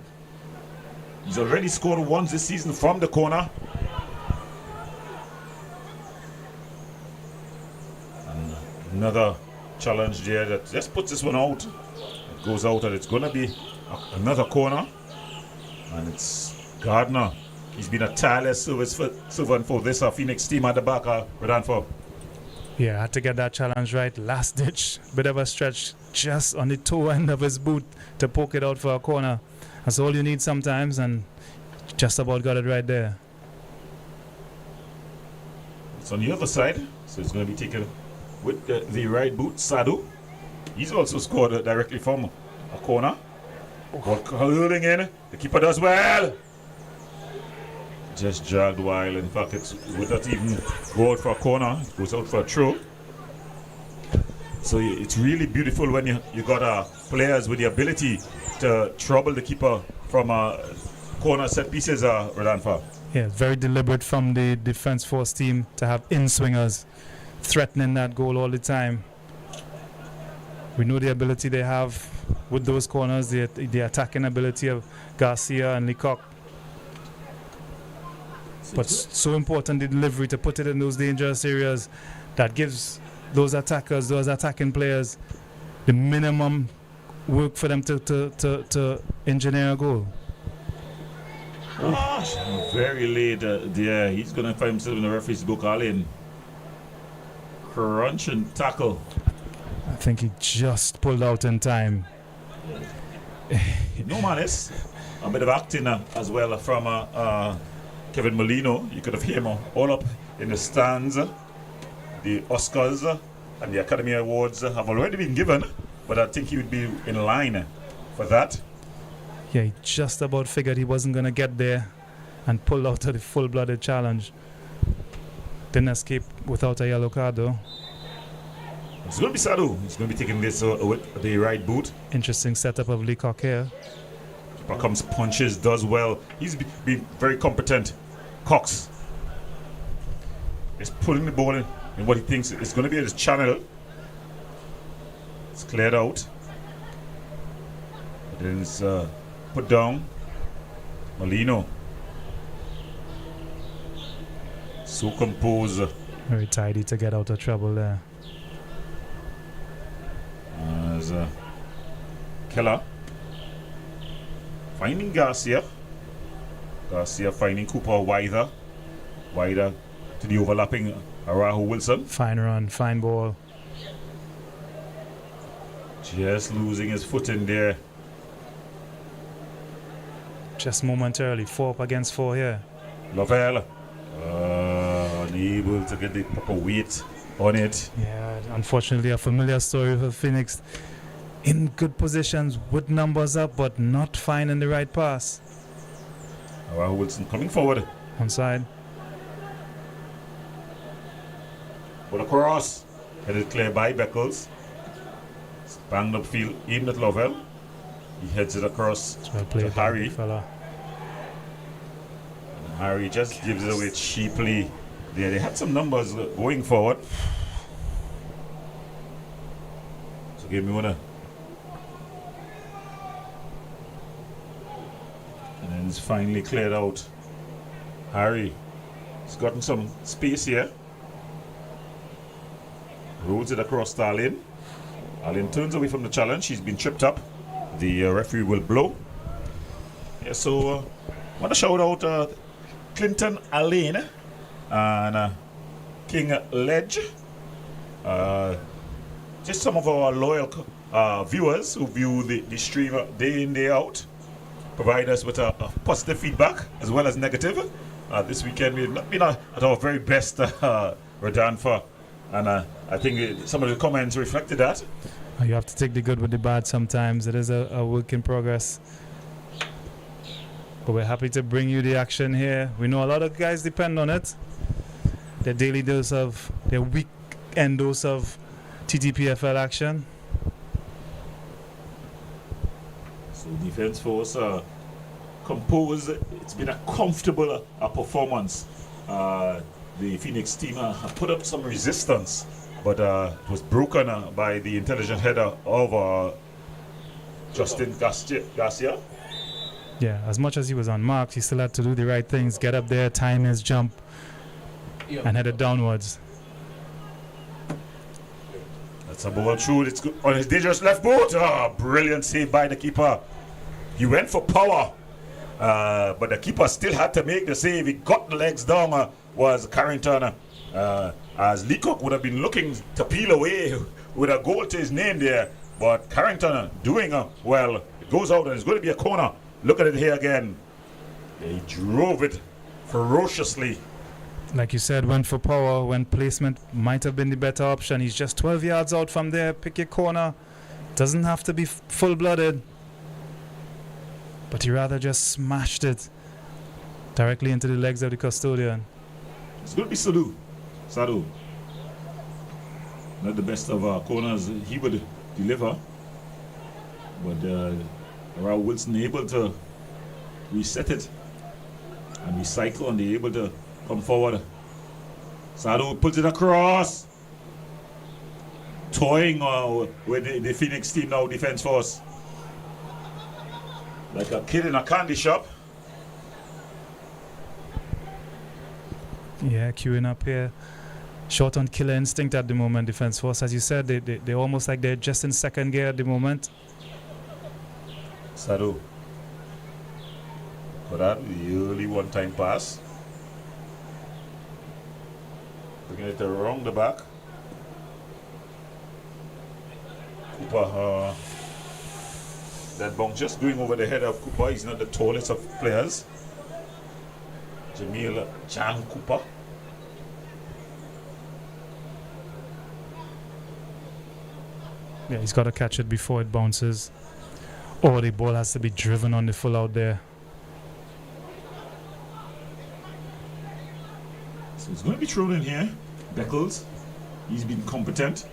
Speaker 1: He's already scored once this season from the corner. And another challenge there that just puts this one out. It goes out and it's going to be another corner. And it's Gardner. He's been a tireless servant for this Phoenix team at the back. Redanford.
Speaker 2: Yeah, had to get that challenge right. Last ditch. Bit of a stretch just on the toe end of his boot to poke it out for a corner. That's all you need sometimes, and just about got it right there.
Speaker 1: It's on the other side, so it's going to be taken with the right boot. Sadu, he's also scored directly from a corner. Ball curling in, the keeper does well. Just dragged wild. In fact, it would not even go out for a corner. It goes out for a throw. So it's really beautiful when you got players with the ability to trouble the keeper from corner set pieces, Redanfa.
Speaker 2: Yeah, very deliberate from the defense force team to have in-swingers threatening that goal all the time. We know the ability they have with those corners, the attacking ability of Garcia and Leacock. But so important the delivery to put it in those dangerous areas that gives those attackers, those attacking players, the minimum work for them to engineer a goal.
Speaker 1: Gosh, very late there. He's going to find himself in the referee's book. Allen. Crunch and tackle.
Speaker 2: I think he just pulled out in time.
Speaker 1: No malice. A bit of acting as well from Kevin Molino. You could have heard him all up in the stands. The Oscars and the Academy Awards have already been given, but I think he would be in line for that.
Speaker 2: Yeah, he just about figured he wasn't going to get there and pulled out of the full-blooded challenge. Didn't escape without a yellow card, though.
Speaker 1: It's going to be Sadu. He's going to be taking this with the right boot.
Speaker 2: Interesting setup of Leacock here.
Speaker 1: Keeper comes, punches, does well. He's been very competent. Cox is pulling the ball in what he thinks is going to be his channel. It's cleared out. Then it's put down. Molino. So composed.
Speaker 2: Very tidy to get out of trouble there.
Speaker 1: As Keller finding Garcia. Garcia finding Cooper wider to the overlapping Arahu Wilson.
Speaker 2: Fine run, fine ball.
Speaker 1: Just losing his foot in there.
Speaker 2: Just momentarily, 4 up against 4 here.
Speaker 1: Lovell unable to get the proper weight on it.
Speaker 2: Yeah, unfortunately a familiar story for Phoenix. In good positions with numbers up, but not finding the right pass.
Speaker 1: Arahu Wilson coming forward.
Speaker 2: Onside.
Speaker 1: But across. Headed clear by Beckles. Banged upfield, aimed at Lovell. He heads it across
Speaker 2: Well played
Speaker 1: to Harry.
Speaker 2: fella.
Speaker 1: And Harry just gives it away cheaply. They had some numbers going forward. So give me one. And then it's finally cleared out. Harry has gotten some space here. Rolls it across to Allen. Allen turns away from the challenge. He's been tripped up. The referee will blow. Yeah, so I want to shout out Clinton Allen and King Ledge. Just some of our loyal viewers who view the stream day in, day out, provide us with a positive feedback as well as negative. This weekend we've not been at our very best, Rodan, and I think some of the comments reflected that.
Speaker 2: You have to take the good with the bad sometimes. It is a work in progress. But we're happy to bring you the action here. We know a lot of guys depend on it. Their daily dose of, their weekend dose of TTPFL action.
Speaker 1: So Defence Force composed. It's been a comfortable performance. The Phoenix team put up some resistance, but it was broken by the intelligent header of Justin Garcia.
Speaker 2: Yeah, as much as he was unmarked, he still had to do the right things, get up there, time his jump, and head it downwards.
Speaker 1: That's a ball through. It's good on his dangerous left boot. Brilliant save by the keeper. He went for power, but the keeper still had to make the save. He got the legs down, was Carrington, as Leacock would have been looking to peel away with a goal to his name there. But Carrington doing well. It goes out and it's going to be a corner. Look at it here again. He drove it ferociously.
Speaker 2: Like you said, went for power when placement might have been the better option. He's just 12 yards out from there. Pick your corner. Doesn't have to be full-blooded. But he rather just smashed it directly into the legs of the custodian.
Speaker 1: It's going to be Sadu. Not the best of corners he would deliver. But Raul Wilson able to reset it and recycle, and they're able to come forward. Sadu puts it across. Toying with the Phoenix team now, Defence Force. Like a kid in a candy shop.
Speaker 2: Yeah, queuing up here. Short on killer instinct at the moment, Defence Force. As you said, they're almost like they're just in second gear at the moment.
Speaker 1: Sadu. For that, the early one-time pass. Bringing it around the back. Cooper, that ball just going over the head of Cooper. He's not the tallest of players. Jamil Jan Cooper.
Speaker 2: Yeah, he's got to catch it before it bounces. Or the ball has to be driven on the full out there.
Speaker 1: So it's going to be thrown in here. Beckles, he's been competent.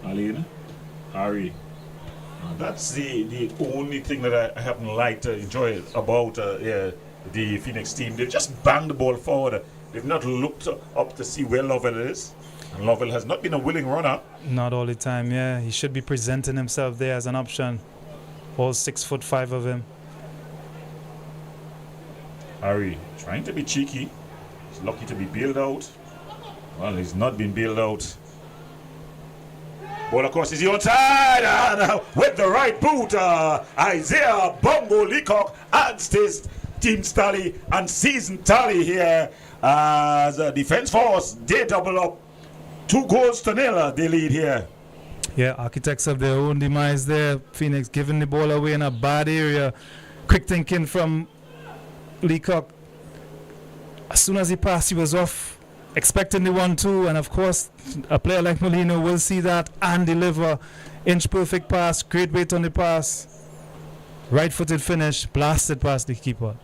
Speaker 1: Aline, Harry. That's the only thing that I haven't liked to enjoy about the Phoenix team. They've just banged the ball forward. They've not looked up to see where Lovell is. And Lovell has not been a willing runner.
Speaker 2: Not all the time, yeah. He should be presenting himself there as an option. All 6'5" of him.
Speaker 1: Harry trying to be cheeky. He's lucky to be bailed out. Well, he's not been bailed out. Ball, of course, is onside, and with the right boot, Isaiah Bongo Leacock adds his team's tally and season tally here as Defence Force, they double up. 2-0 they lead here.
Speaker 2: Yeah, architects of their own demise there. Phoenix giving the ball away in a bad area. Quick thinking from Leacock. As soon as he passed, he was off, expecting the 1-2, and of course a player like Molino will see that and deliver. Inch perfect pass, great weight on the pass, right footed finish, blasted past the keeper.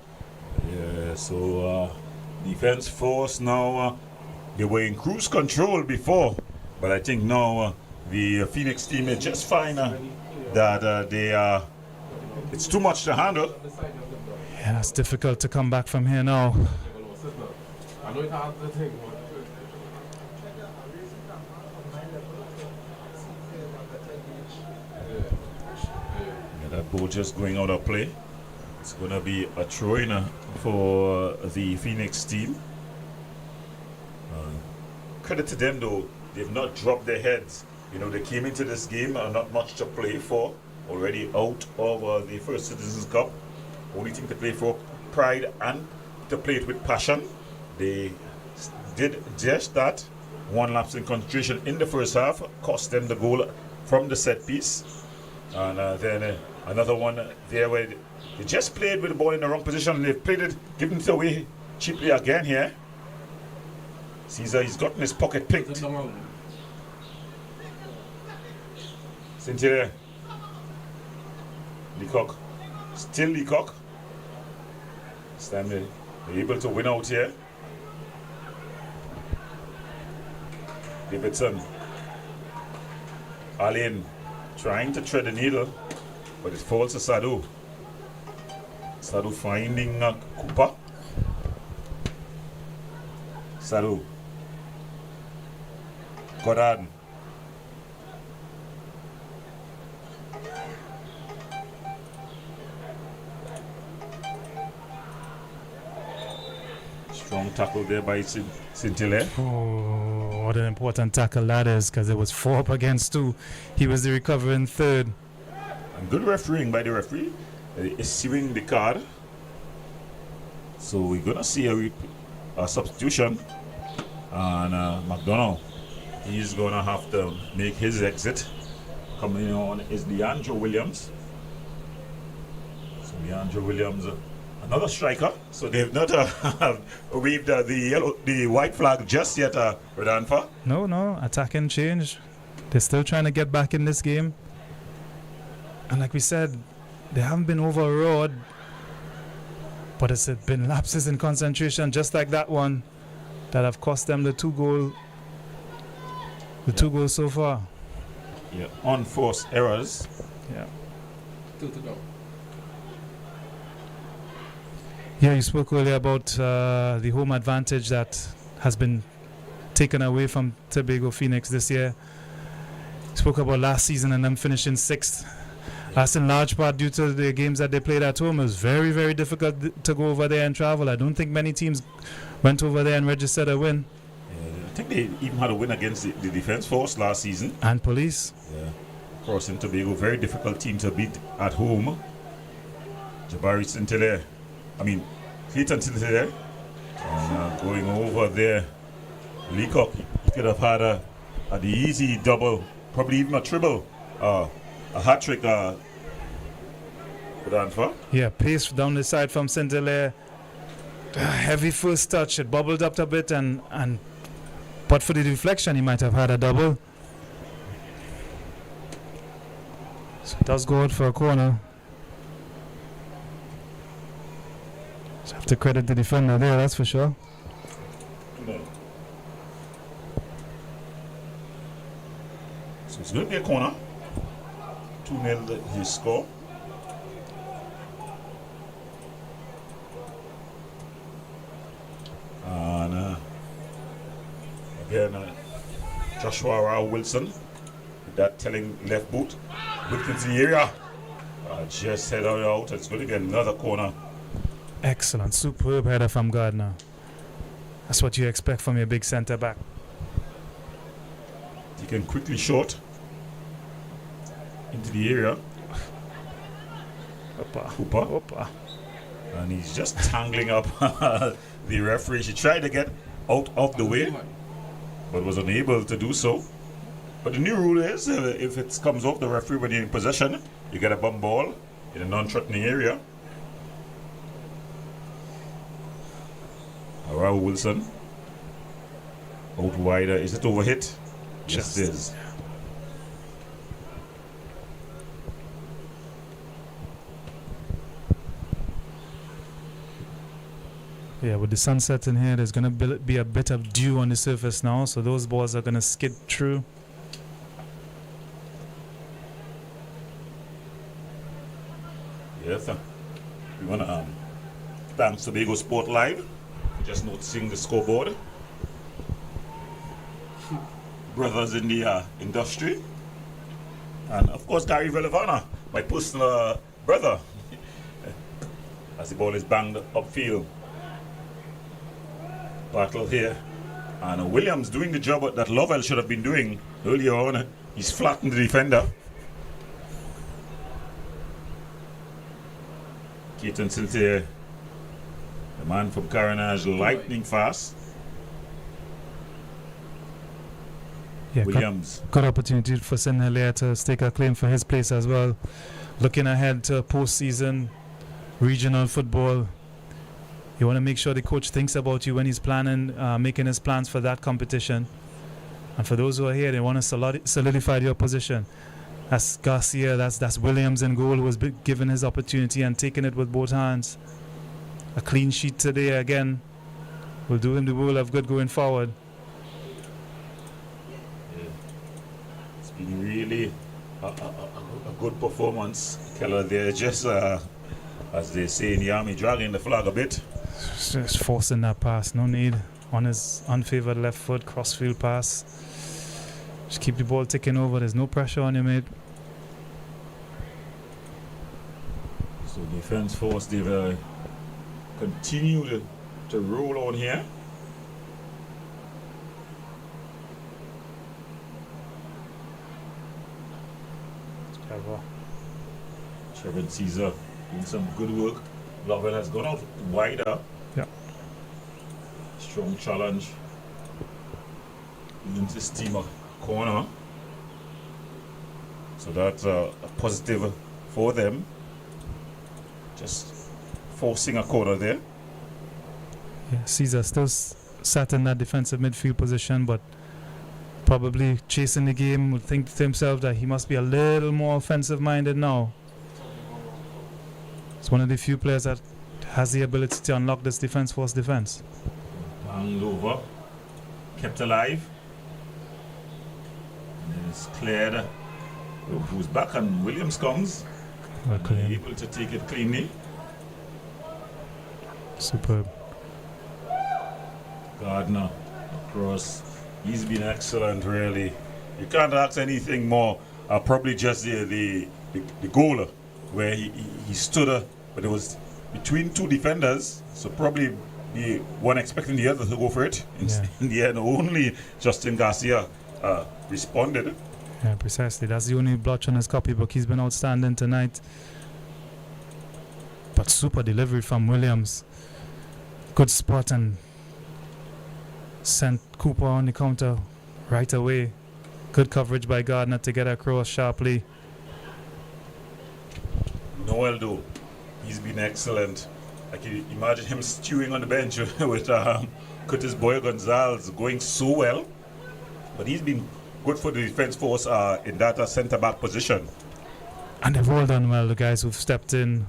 Speaker 1: Yeah, so Defence Force now, they were in cruise control before, but I think now the Phoenix team is just fine that they are, it's too much to handle.
Speaker 2: Yeah, it's difficult to come back from here now.
Speaker 1: That ball just going out of play. It's going to be a throw-in for the Phoenix team. Credit to them though, they've not dropped their heads. You know, they came into this game not much to play for. Already out of the First Citizens Cup. Only thing to play for, pride and to play it with passion. They did just that. One lapse in concentration in the first half cost them the goal from the set piece. And then another one there where they just played with the ball in the wrong position. They've played it, given it away cheaply again here. Caesar, he's gotten his pocket picked. Cynthia. Leacock. Still Leacock. This time they're able to win out here. Davidson. Allen trying to thread the needle, but it falls to Sadu. Sadu finding Cooper. Sadu. Goddard. Strong tackle there by Scintille.
Speaker 2: Oh, what an important tackle that is, because it was 4 up against 2. He was the recovering third.
Speaker 1: And good refereeing by the referee, issuing the card. So we're going to see a substitution. And McDonald, he's going to have to make his exit. Coming on is Leandro Williams. So Leandro Williams, another striker. So they've not waved the white flag just yet, Rodanfa.
Speaker 2: No, attacking change. They're still trying to get back in this game. And like we said, they haven't been overawed, but it's been lapses in concentration, just like that one, that have cost them the 2 goals. The 2 goals so far.
Speaker 1: Yeah, unforced errors.
Speaker 2: Yeah.
Speaker 6: 2 to go.
Speaker 2: Yeah, you spoke earlier about the home advantage that has been taken away from Tobago Phoenix this year. You spoke about last season and them finishing 6th. That's in large part due to the games that they played at home. It was very, very difficult to go over there and travel. I don't think many teams went over there and registered a win.
Speaker 1: I think they even had a win against the Defence Force last season.
Speaker 2: And Police.
Speaker 1: Yeah. Crossing Tobago, very difficult team to beat at home. Jabari Scintille. Clayton Scintille. And going over there. Leacock, he could have had the easy double, probably even a triple, a hat trick.
Speaker 2: Yeah, pace down the side from Scintille. Heavy first touch, it bubbled up a bit, and but for the deflection, he might have had a double. So it does go out for a corner. So have to credit the defender there, that's for sure.
Speaker 1: So it's going to be a corner. 2-0 his score. And again, Joshua Rao Wilson with that telling left boot. Whipped into the area. Just head out. It's going to be another corner.
Speaker 2: Excellent, superb header from Gardner. That's what you expect from your big centre back.
Speaker 1: He can quickly short into the area. Hooper. And he's just tangling up the referee. She tried to get out of the way, but was unable to do so. But the new rule is if it comes off the referee when you're in possession, you get a bum ball in a non-threatening area. Raul Wilson out wider. Is it overhit? Yes, it is.
Speaker 2: Yeah, with the sun setting here, there's going to be a bit of dew on the surface now, so those balls are going to skid through.
Speaker 1: Yes, we want to thank Tobago Sport Live. Just noticing the scoreboard. Brothers in the industry. And of course, Gary Velavana, my personal brother, as the ball is banged upfield. Battle here. And Williams doing the job that Lovell should have been doing earlier on. He's flattened the defender. Keaton Siltier, the man from Carenage, lightning fast.
Speaker 2: Yeah,
Speaker 1: Williams.
Speaker 2: good opportunity for St. Helier to stake a claim for his place as well. Looking ahead to postseason regional football, you want to make sure the coach thinks about you when he's planning, making his plans for that competition. And for those who are here, they want to solidify your position. That's Garcia, that's Williams in goal, who was given his opportunity and taking it with both hands. A clean sheet today again will do him the world of good going forward.
Speaker 1: It's been really a good performance. Keller there just, as they say in the army, dragging the flag a bit.
Speaker 2: Just forcing that pass, no need. On his unfavored left foot, crossfield pass. Just keep the ball ticking over, there's no pressure on you, mate.
Speaker 1: So defense force, they've continued to roll on here. Trevor Caesar doing some good work. Lovell has gone out wider.
Speaker 2: Yeah.
Speaker 1: Strong challenge. Into the steamer corner. So that's a positive for them. Just forcing a corner there.
Speaker 2: Yeah, Caesar still sat in that defensive midfield position, but probably chasing the game, would think to himself that he must be a little more offensive minded now. It's one of the few players that has the ability to unlock this defense force defense.
Speaker 1: Banged over, kept alive. And then it's cleared. Look who's back, and Williams comes.
Speaker 2: Well, clean.
Speaker 1: Able to take it cleanly.
Speaker 2: Superb.
Speaker 1: Gardner across. He's been excellent, really. You can't ask anything more. Probably just the goal where he stood, but it was between two defenders, so probably the one expecting the other to go for it. In the end, only Justin Garcia responded.
Speaker 2: Yeah, precisely. That's the only blotch on his copybook. He's been outstanding tonight. But super delivery from Williams. Good spot and sent Cooper on the counter right away. Good coverage by Gardner to get across sharply.
Speaker 1: Noel, though, he's been excellent. I can imagine him stewing on the bench with Curtis Boyer Gonzalez going so well. But he's been good for the defense force in that centre-back position.
Speaker 2: And they've all done well, the guys who've stepped in,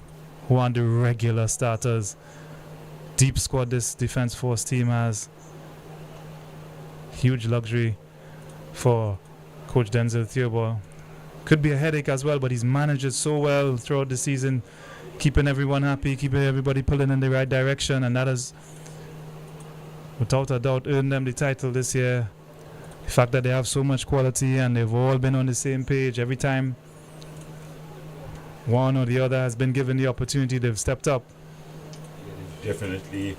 Speaker 2: who aren't the regular starters. Deep squad this defense force team has. Huge luxury for Coach Denzel Theobald. Could be a headache as well, but he's managed it so well throughout the season, keeping everyone happy, keeping everybody pulling in the right direction, and that has, without a doubt, earned them the title this year. The fact that they have so much quality and they've all been on the same page. Every time one or the other has been given the opportunity, they've stepped up.
Speaker 1: Definitely.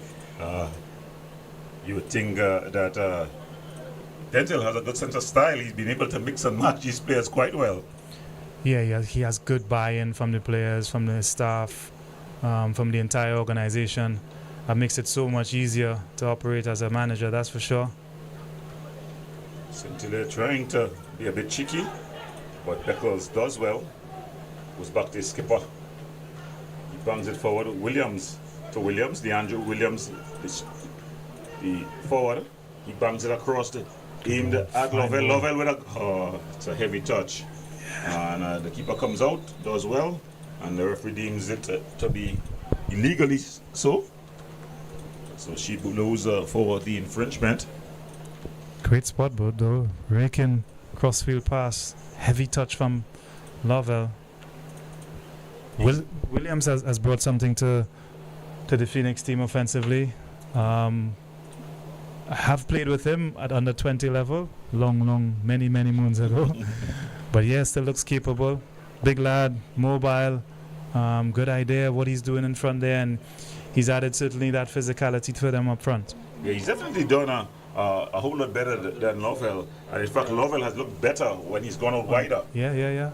Speaker 1: You would think that Denzel has a good sense of style. He's been able to mix and match his players quite well.
Speaker 2: Yeah, he has good buy-in from the players, from the staff, from the entire organization. That makes it so much easier to operate as a manager, that's for sure.
Speaker 1: They're trying to be a bit cheeky, but Beckles does well. Goes back to his skipper. He bangs it forward. Williams to Williams, the Andrew Williams, the forward. He bangs it across the aimed at Lovell. Lovell with it's a heavy touch. And the keeper comes out, does well, and the referee deems it to be illegally so. So she blows for the infringement.
Speaker 2: Great spot, bud, though. Raking crossfield pass. Heavy touch from Lovell. Williams has brought something to the Phoenix team offensively. I have played with him at under 20 level, many moons ago. But yeah, still looks capable. Big lad, mobile, good idea of what he's doing in front there, and he's added certainly that physicality to them up front.
Speaker 1: Yeah, he's definitely done a whole lot better than Lovell. And in fact, Lovell has looked better when he's gone out wider.
Speaker 2: Yeah.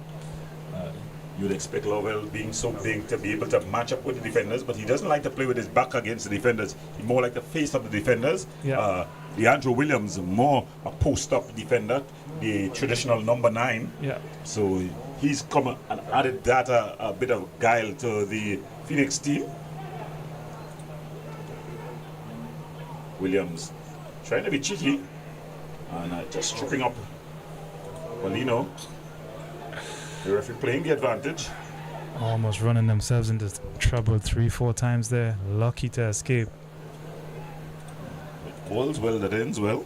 Speaker 1: You'd expect Lovell being so big to be able to match up with the defenders, but he doesn't like to play with his back against the defenders. He's more like the face of the defenders.
Speaker 2: Yeah.
Speaker 1: The Andrew Williams, more a post-up defender, the traditional number 9.
Speaker 2: Yeah.
Speaker 1: So he's come and added that a bit of guile to the Phoenix team. Williams trying to be cheeky and just tripping up Paulino. The referee playing the advantage.
Speaker 2: Almost running themselves into trouble 3-4 times there. Lucky to escape.
Speaker 1: All's well that ends well.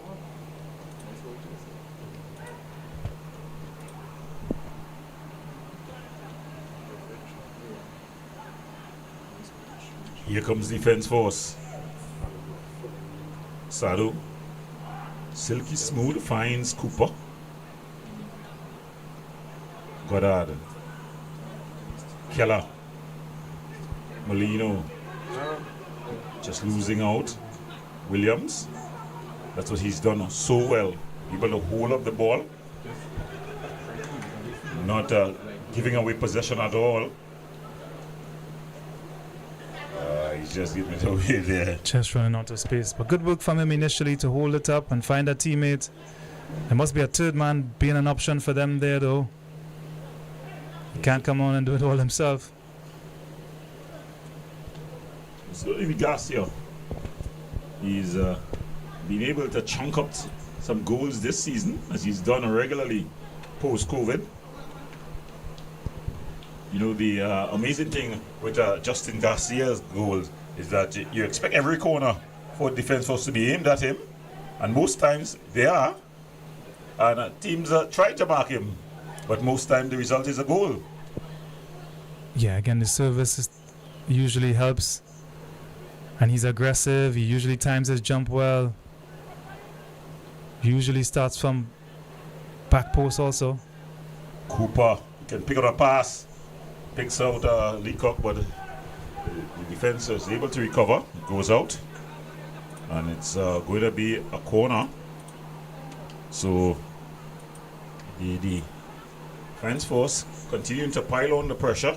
Speaker 1: Here comes defense force. Sado. Silky smooth finds Cooper. Goddard. Keller. Molino. Just losing out. Williams. That's what he's done so well. Able to hold up the ball. Not giving away possession at all. He's just getting it away there.
Speaker 2: Just running out of space. But good work from him initially to hold it up and find a teammate. There must be a third man being an option for them there though. He can't come on and do it all himself.
Speaker 1: So Garcia, he's been able to chunk up some goals this season, as he's done regularly post-COVID. You know, the amazing thing with Justin Garcia's goals is that you expect every corner for defense force to be aimed at him, and most times they are, and teams try to mark him, but most times the result is a goal.
Speaker 2: Yeah, again, the service usually helps, and he's aggressive. He usually times his jump well. Usually starts from back post also.
Speaker 1: Cooper can pick up a pass, picks out Leacock, but the defense is able to recover. It goes out, and it's going to be a corner. So the defense force continuing to pile on the pressure.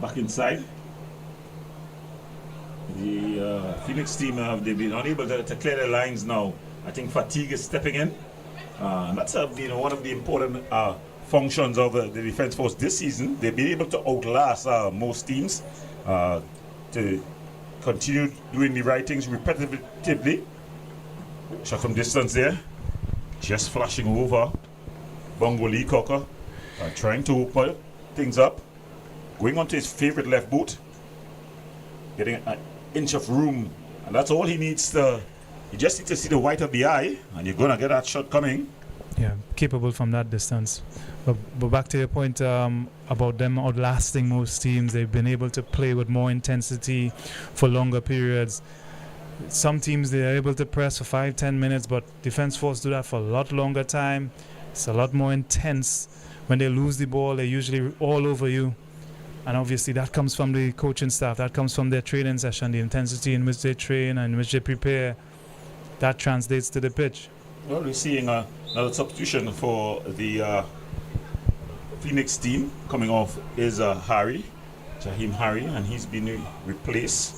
Speaker 1: Back inside. The Phoenix team they've been unable to clear their lines now. I think fatigue is stepping in. And that's been one of the important functions of the defense force this season. They've been able to outlast most teams to continue doing the right things repetitively. Shot from distance there. Just flashing over. Bongo Leacocker trying to open things up. Going onto his favorite left boot, getting an inch of room, and that's all he needs to. You just need to see the white of the eye, and you're gonna get that shot coming.
Speaker 2: Yeah, capable from that distance. But back to your point about them outlasting most teams, they've been able to play with more intensity for longer periods. Some teams they're able to press for 5-10 minutes, but defense force do that for a lot longer time. It's a lot more intense. When they lose the ball, they're usually all over you. And obviously that comes from the coaching staff, that comes from their training session, the intensity in which they train and in which they prepare. That translates to the pitch.
Speaker 1: Well, we're seeing another substitution for the Phoenix team. Coming off is Jaheim Harry, and he's been replaced.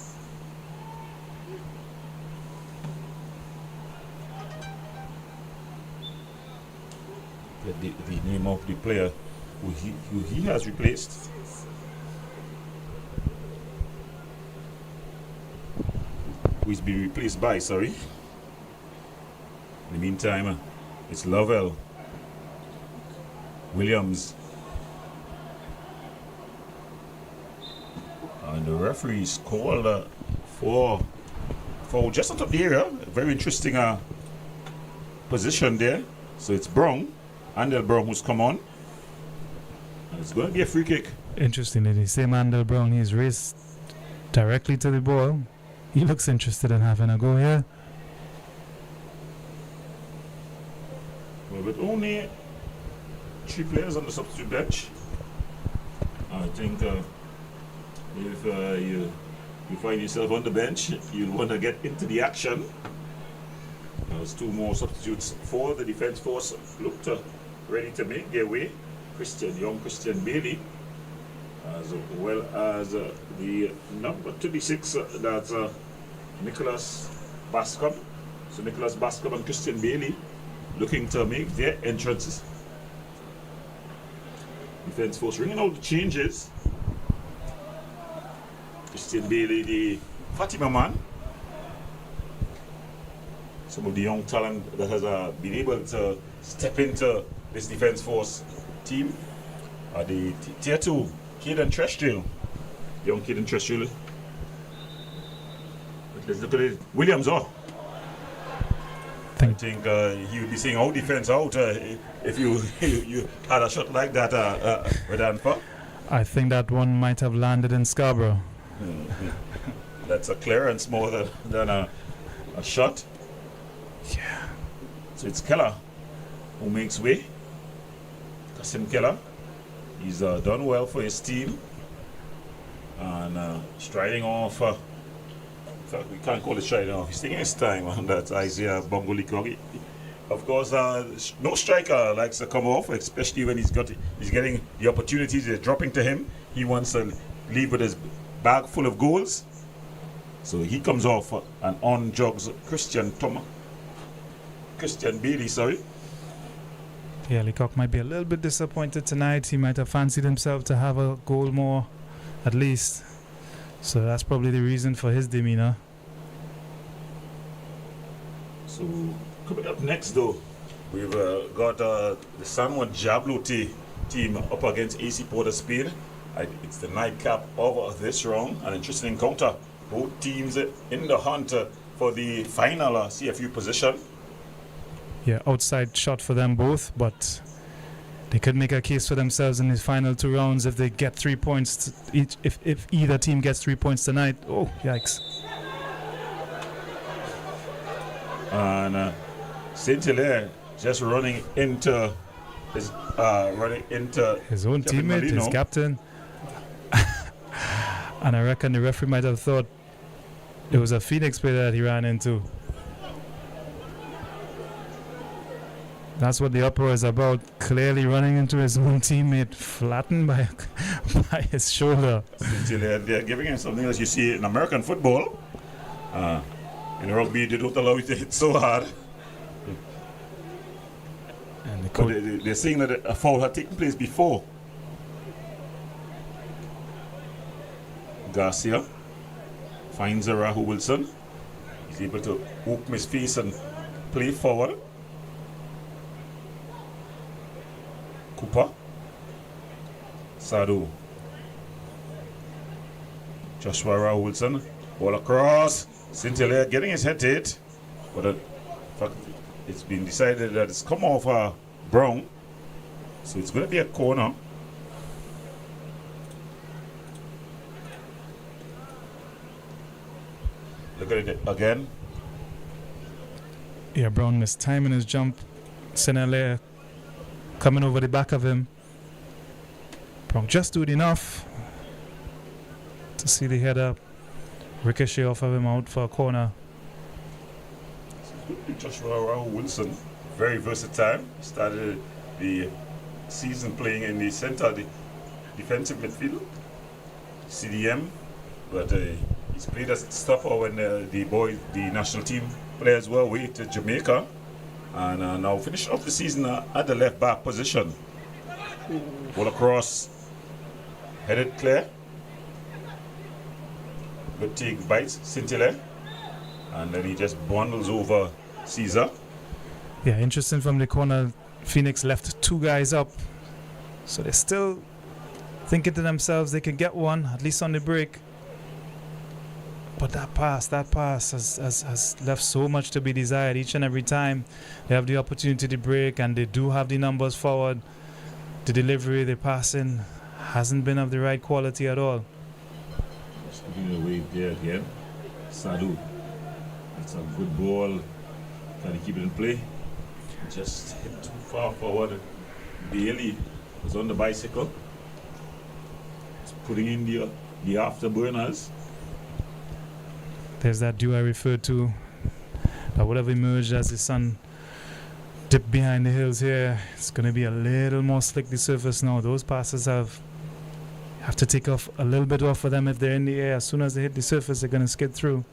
Speaker 1: The name of the player who he has replaced. Who is being replaced by, sorry. In the meantime, it's Lovell. Williams. And the referees called for just out of the area. A very interesting position there. So it's Brown, Andel Brown, who's come on. And it's going to be a free kick.
Speaker 2: Interestingly, the same Andel Brown, he's raced directly to the ball. He looks interested in having a go here.
Speaker 1: Well, with only 3 players on the substitute bench, I think if you find yourself on the bench, you'll want to get into the action. Those two more substitutes for the defence force looked ready to make their way. Young Christian Bailey, as well as the number 26, that's Nicholas Bascom. So Nicholas Bascom and Christian Bailey looking to make their entrances. Defence force ringing out the changes. Christian Bailey, the Fatima man. Some of the young talent that has been able to step into this defence force team. The tier 2, Caden Trestrail. Young Caden Trestrail. Let's look at it. Williams, I think he would be saying our defence out if you had a shot like that with Anfa.
Speaker 2: I think that one might have landed in Scarborough.
Speaker 1: That's a clearance more than a shot.
Speaker 2: Yeah.
Speaker 1: So it's Keller who makes way. Kasim Keller. He's done well for his team. And striding off. In fact, we can't call it striding off. He's taking his time. And that's Isaiah Bongolikori. Of course, no striker likes to come off, especially when he's getting the opportunities. They're dropping to him. He wants to leave with his bag full of goals. So he comes off and on jogs Christian Bailey, sorry.
Speaker 2: Yeah, Leacock might be a little bit disappointed tonight. He might have fancied himself to have a goal more, at least. So that's probably the reason for his demeanor.
Speaker 1: So coming up next, though, we've got the San Jabloteh team up against AC Port of Spain. It's the nightcap of this round. An interesting encounter. Both teams in the hunt for the final CFU position.
Speaker 2: Yeah, outside shot for them both, but they could make a case for themselves in the final 2 rounds if they get 3 points each. If either team gets 3 points tonight, oh yikes!
Speaker 1: And Saint Hilaire just running into his
Speaker 2: own teammate, his captain. And I reckon the referee might have thought it was a Phoenix player that he ran into. That's what the uproar is about. Clearly running into his own teammate, flattened by his shoulder.
Speaker 1: They're giving him something as you see in American football. In rugby, they don't allow you to hit so hard.
Speaker 2: And
Speaker 1: they're saying that a foul had taken place before. Garcia finds Rahu Wilson. He's able to open his face and play forward. Cooper. Sadu. Joshua Rahu Wilson. Ball across. Saint Hilaire getting his head hit. But in fact, it's been decided that it's come off Brown. So it's going to be a corner. Look at it again.
Speaker 2: Yeah, Brown missed time in his jump. Saint Hilaire coming over the back of him. Brown just doing enough to see the header ricochet off of him out for a corner.
Speaker 1: Joshua Rahu Wilson, very versatile. Started the season playing in the center, the defensive midfield, CDM, but he's played as stopper when the national team players were away to Jamaica, and now finished off the season at the left back position. Ball across, headed clear. Good take bites, Saint Hilaire, and then he just bundles over Caesar.
Speaker 2: Yeah, interesting from the corner. Phoenix left 2 guys up, so they're still thinking to themselves they can get one, at least on the break. But that pass has left so much to be desired each and every time. They have the opportunity to break, and they do have the numbers forward. The delivery, the passing hasn't been of the right quality at all.
Speaker 1: Just giving away there again. Sadu. That's a good ball. Can he keep it in play? Just hit too far forward. Bailey was on the bicycle. He's putting in the afterburners.
Speaker 2: There's that duo I referred to. that would have emerged as the sun dipped behind the hills here. It's going to be a little more slick, the surface now. Those passes have to take off a little bit off for them if they're in the air. As soon as they hit the surface, they're going to skid through.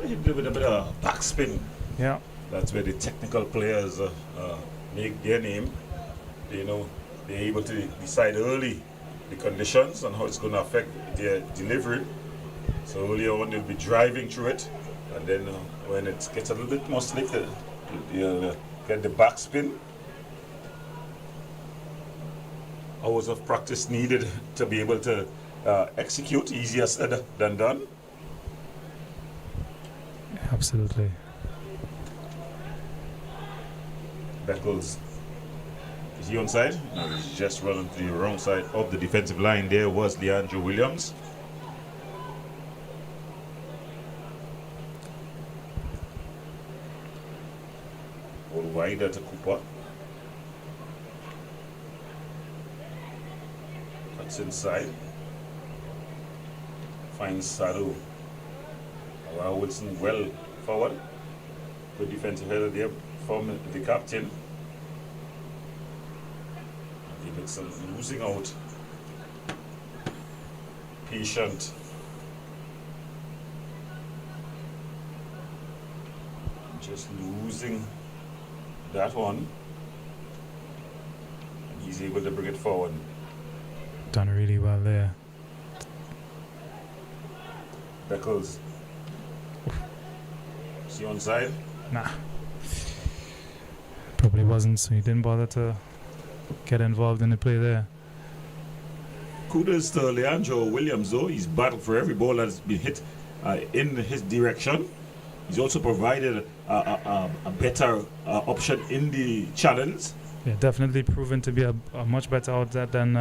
Speaker 1: Hit with a bit of backspin.
Speaker 2: Yeah.
Speaker 1: That's where the technical players make their name. You know, they're able to decide early the conditions and how it's going to affect their delivery. So earlier on they'll be driving through it, and then when it gets a little bit more slick, you'll get the backspin. Hours of practice needed to be able to execute. Easier said than done.
Speaker 2: Absolutely.
Speaker 1: Beckles, is he onside? No, he's just running to the wrong side of the defensive line. There was Leandro Williams. All wider to Cooper. Cuts inside. Finds Sado. Wilson well forward. Good defensive header there from the captain. Davidson losing out. Patient. Just losing that one. And he's able to bring it forward.
Speaker 2: Done really well there.
Speaker 1: Beckles. Is he onside?
Speaker 2: Nah. Probably wasn't, so he didn't bother to get involved in the play there.
Speaker 1: Kudos to Leandro Williams, though. He's battled for every ball that's been hit in his direction. He's also provided a better option in the challenge.
Speaker 2: Yeah, definitely proven to be a much better outlet than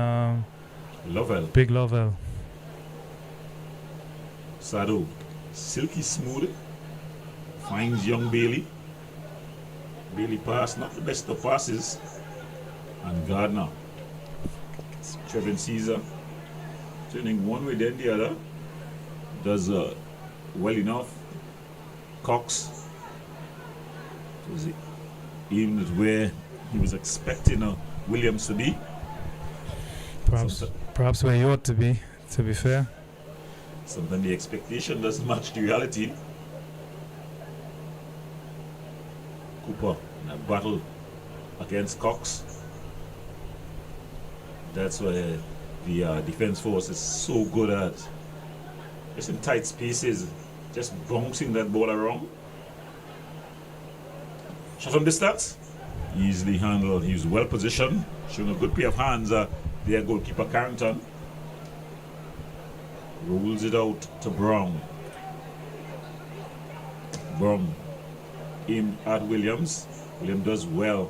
Speaker 1: Lovell.
Speaker 2: Big Lovell.
Speaker 1: Sado, silky smooth. Finds young Bailey. Bailey pass, not the best of passes. And Gardner. Trevin Caesar turning one way then the other. Does well enough. Cox was aimed at where he was expecting Williams to be.
Speaker 2: Perhaps where he ought to be fair.
Speaker 1: Sometimes the expectation doesn't match the reality. Cooper in a battle against Cox. That's why the defense force is so good at, just in tight spaces, just bouncing that ball around. Shot from distance, easily handled. He was well positioned, showing a good pair of hands. Their goalkeeper Carrington rolls it out to Brown. Brown aimed at Williams. Williams does well.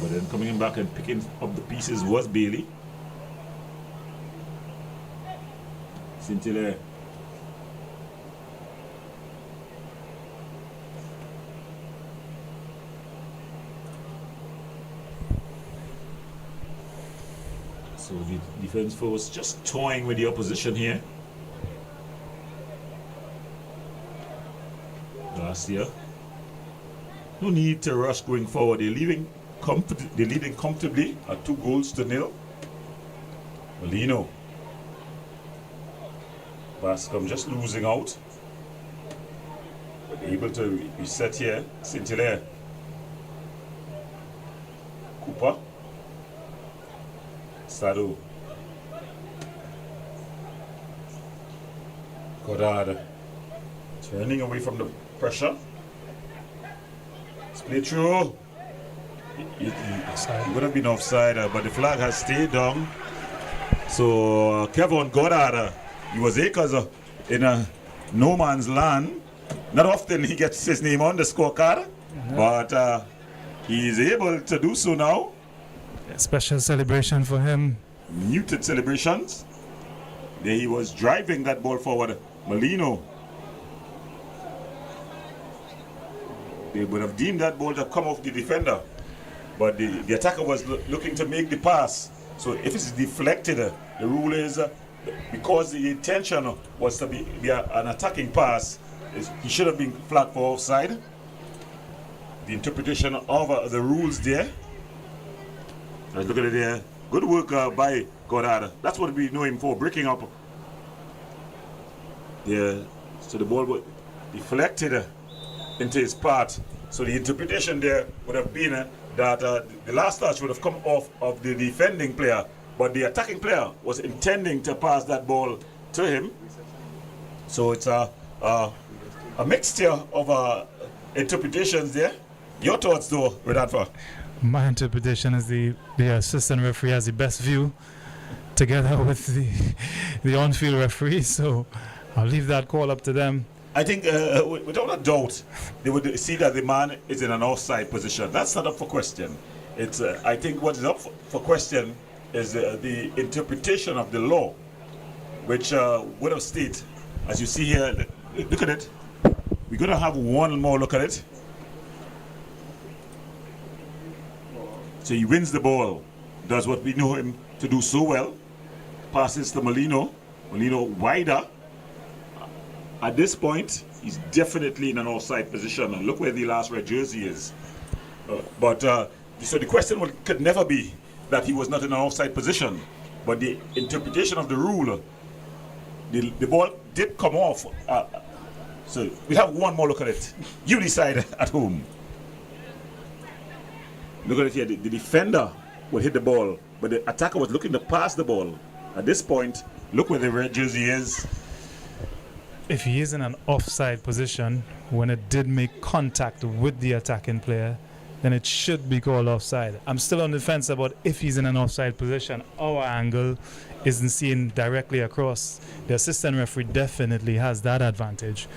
Speaker 1: But then coming in back and picking up the pieces was Bailey. Scintilla. So the defense force just toying with the opposition here. Last year. No need to rush going forward. They're leading comfortably at 2-0. Molino. Bascom just losing out. But able to reset here. Scintilla. Cooper. Sado. Goddard. Turning away from the pressure. Split through. He would have been offside, but the flag has stayed down. So Kevin Goddard, he was acres in a no man's land. Not often he gets his name on the scorecard, but he is able to do so now.
Speaker 2: A special celebration for him.
Speaker 1: Muted celebrations. There he was driving that ball forward. Molino. They would have deemed that ball to come off the defender, but the attacker was looking to make the pass. So if it's deflected, the rule is because the intention was to be an attacking pass, he should have been flagged for offside. The interpretation of the rules there. Let's look at it there. Good work by Goddard. That's what we know him for, breaking up. Yeah, so the ball was deflected into his path. So the interpretation there would have been that the last touch would have come off of the defending player, but the attacking player was intending to pass that ball to him. So it's a mixture of interpretations there. Your thoughts though, Redatfa?
Speaker 2: My interpretation is the assistant referee has the best view together with the on-field referee, so I'll leave that call up to them.
Speaker 1: I think without a doubt they would see that the man is in an offside position. That's not up for question. It's I think what is up for question is the interpretation of the law, which would have stated, as you see here, look at it. We're going to have one more look at it. So he wins the ball, does what we know him to do so well, passes to Molino wider. At this point, he's definitely in an offside position. And look where the last red jersey is. So the question could never be that he was not in an offside position, but the interpretation of the rule, the ball did come off. So we have one more look at it. You decide at home. Look at it here. The defender will hit the ball, but the attacker was looking to pass the ball. At this point, look where the red jersey is.
Speaker 2: If he is in an offside position, when it did make contact with the attacking player, then it should be called offside. I'm still on the fence about if he's in an offside position. Our angle isn't seen directly across. The assistant referee definitely has that advantage.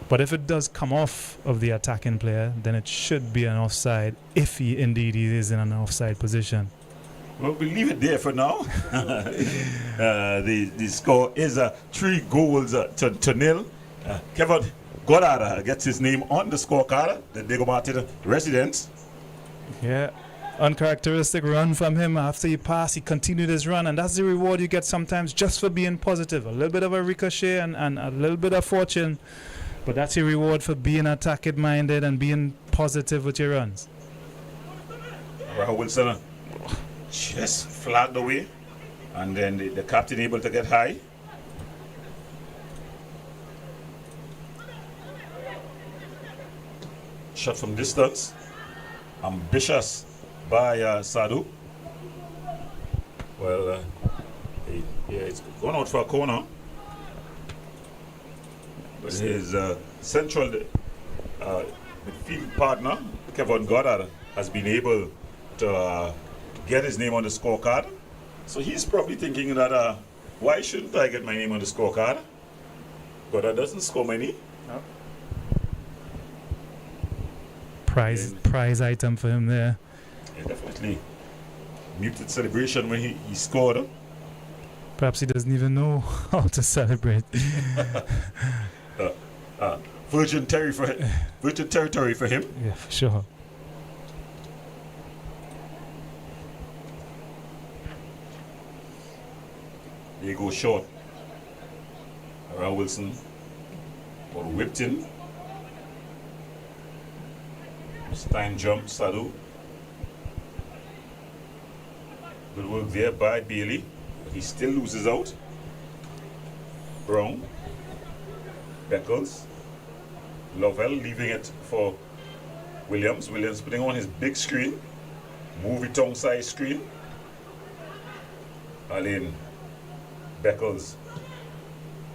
Speaker 2: But if it does come off of the attacking player, then it should be an offside if he indeed is in an offside position.
Speaker 1: Well, we'll leave it there for now. The score is 3 goals to nil. Kevin Goddard gets his name on the scorecard, the Diego Martin residents.
Speaker 2: Yeah, uncharacteristic run from him. After he passed, he continued his run, and that's the reward you get sometimes just for being positive. A little bit of a ricochet and a little bit of fortune, but that's your reward for being attacking minded and being positive with your runs.
Speaker 1: Rahul Wilson just flagged away, and then the captain able to get high. Shot from distance, ambitious by Sadu. Well, it's gone out for a corner. But his central midfield partner, Kevin Goddard, has been able to get his name on the scorecard. So he's probably thinking that, why shouldn't I get my name on the scorecard? Goddard doesn't score many.
Speaker 2: No. Prize item for him there.
Speaker 1: Yeah, definitely. Muted celebration when he scored.
Speaker 2: Perhaps he doesn't even know how to celebrate.
Speaker 1: Virgin territory for him.
Speaker 2: Yeah, for sure.
Speaker 1: There you go, short. Rahul Wilson. Or whipped in. Stein jump, Sadu. Good work there by Bailey. But he still loses out. Brown. Beckles. Lovell leaving it for Williams. Williams putting on his big screen. Movie tongue size screen. Alain. Beckles.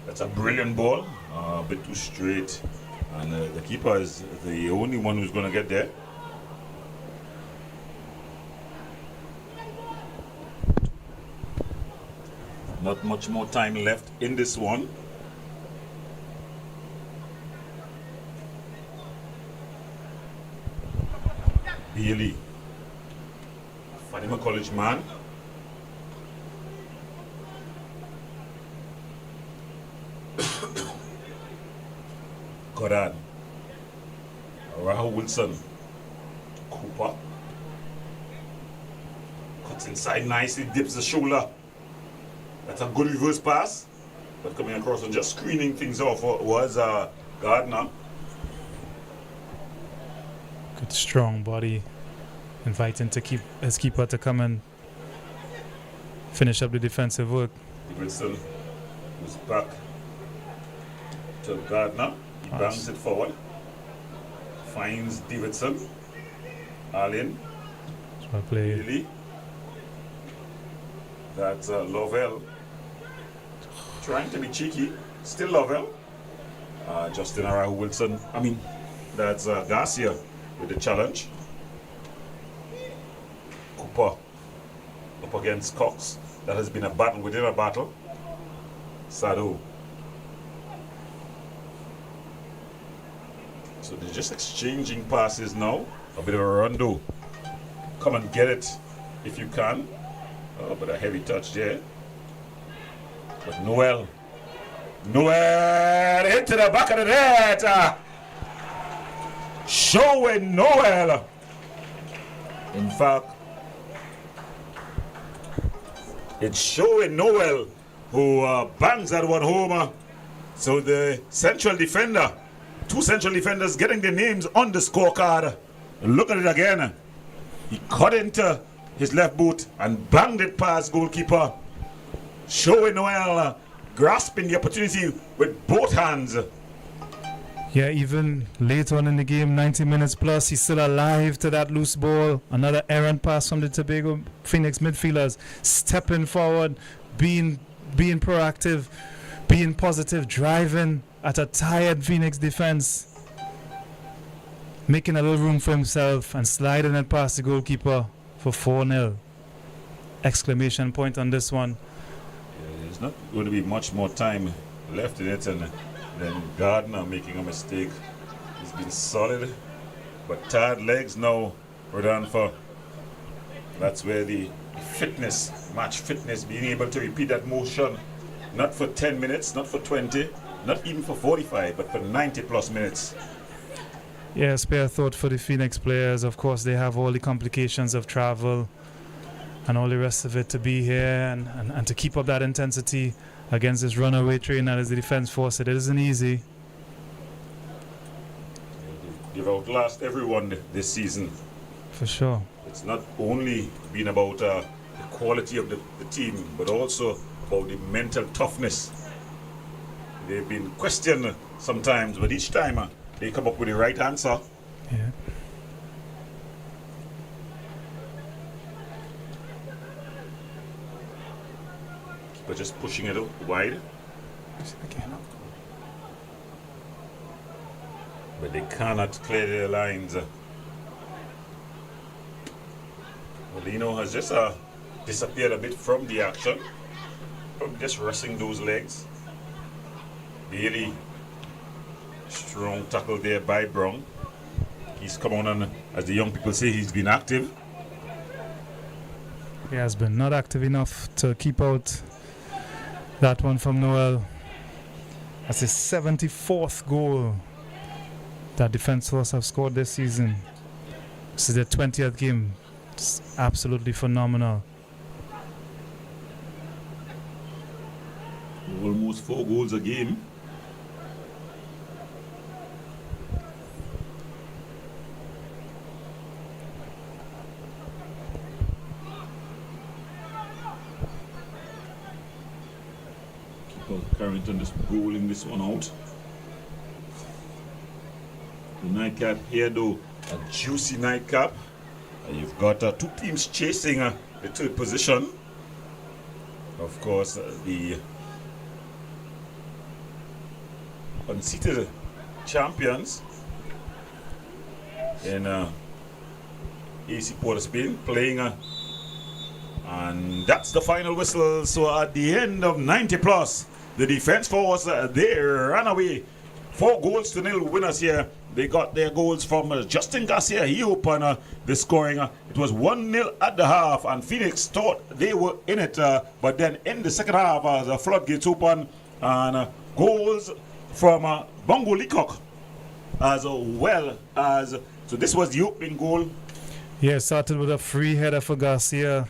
Speaker 1: That's a brilliant ball. A bit too straight. And the keeper is the only one who's going to get there. Not much more time left in this one. Bailey. Fatima College man. Goddard. Rahul Wilson. Cooper. Cuts inside nicely, dips the shoulder. That's a good reverse pass. But coming across and just screening things off was Gardner.
Speaker 2: Good strong body. Inviting to keep his keeper to come and finish up the defensive work.
Speaker 1: Davidson goes back to Gardner. He bangs it forward. Finds Davidson. Allen.
Speaker 2: Well played.
Speaker 1: Lily. That's Lovell. Trying to be cheeky. Still Lovell. Justin Arahu Wilson. That's Garcia with the challenge. Cooper up against Cox. That has been a battle within a battle. Sado. So they're just exchanging passes now. A bit of a rondo. Come and get it if you can. Oh, but a heavy touch there. But Noel into the back of the net. Showing Noel. In fact, it's showing Noel who bangs that one home. So the central defender, two central defenders getting their names on the scorecard. Look at it again. He cut into his left boot and banged it past goalkeeper. Showing Noel grasping the opportunity with both hands.
Speaker 2: Yeah, even later on in the game, 90 minutes plus, he's still alive to that loose ball. Another errant pass from the Tobago Phoenix midfielders. Stepping forward, being proactive, being positive, driving at a tired Phoenix defense. Making a little room for himself and sliding it past the goalkeeper for 4-0. Exclamation point on this one.
Speaker 1: There's not going to be much more time left in it, and then Gardner making a mistake. He's been solid, but tired legs now we're done for. That's where the match fitness, being able to repeat that motion, not for 10 minutes, not for 20, not even for 45, but for 90 plus minutes.
Speaker 2: Yeah, spare thought for the Phoenix players. Of course, they have all the complications of travel and all the rest of it to be here and to keep up that intensity against this runaway train that is the defense force. It isn't easy.
Speaker 1: They've outclassed everyone this season.
Speaker 2: For sure.
Speaker 1: It's not only been about the quality of the team, but also about the mental toughness. They've been questioned sometimes, but each time they come up with the right answer.
Speaker 2: Yeah.
Speaker 1: But just pushing it wide. But they cannot clear their lines. Molino has just disappeared a bit from the action, from just resting those legs. Really strong tackle there by Brown. He's come on and, as the young people say, he's been active.
Speaker 2: He has been not active enough to keep out that one from Noel. That's his 74th goal that Defence Force have scored this season. This is their 20th game. It's absolutely phenomenal.
Speaker 1: Almost 4 goals a game. Carrington just rolling this one out. The nightcap here though, a juicy nightcap. You've got two teams chasing the third position. Of course, the unseated champions in AC Port of Spain playing and that's the final whistle. So at the end of 90 plus, the Defence Force, they ran away 4-0 winners here. They got their goals from Justin Garcia. He opened the scoring. It was 1-0 at the half, and Phoenix thought they were in it. But then in the second half, the floodgates open, and goals from Bongo Leacock as well as. So this was the opening goal.
Speaker 2: Yeah, it started with a free header for Garcia.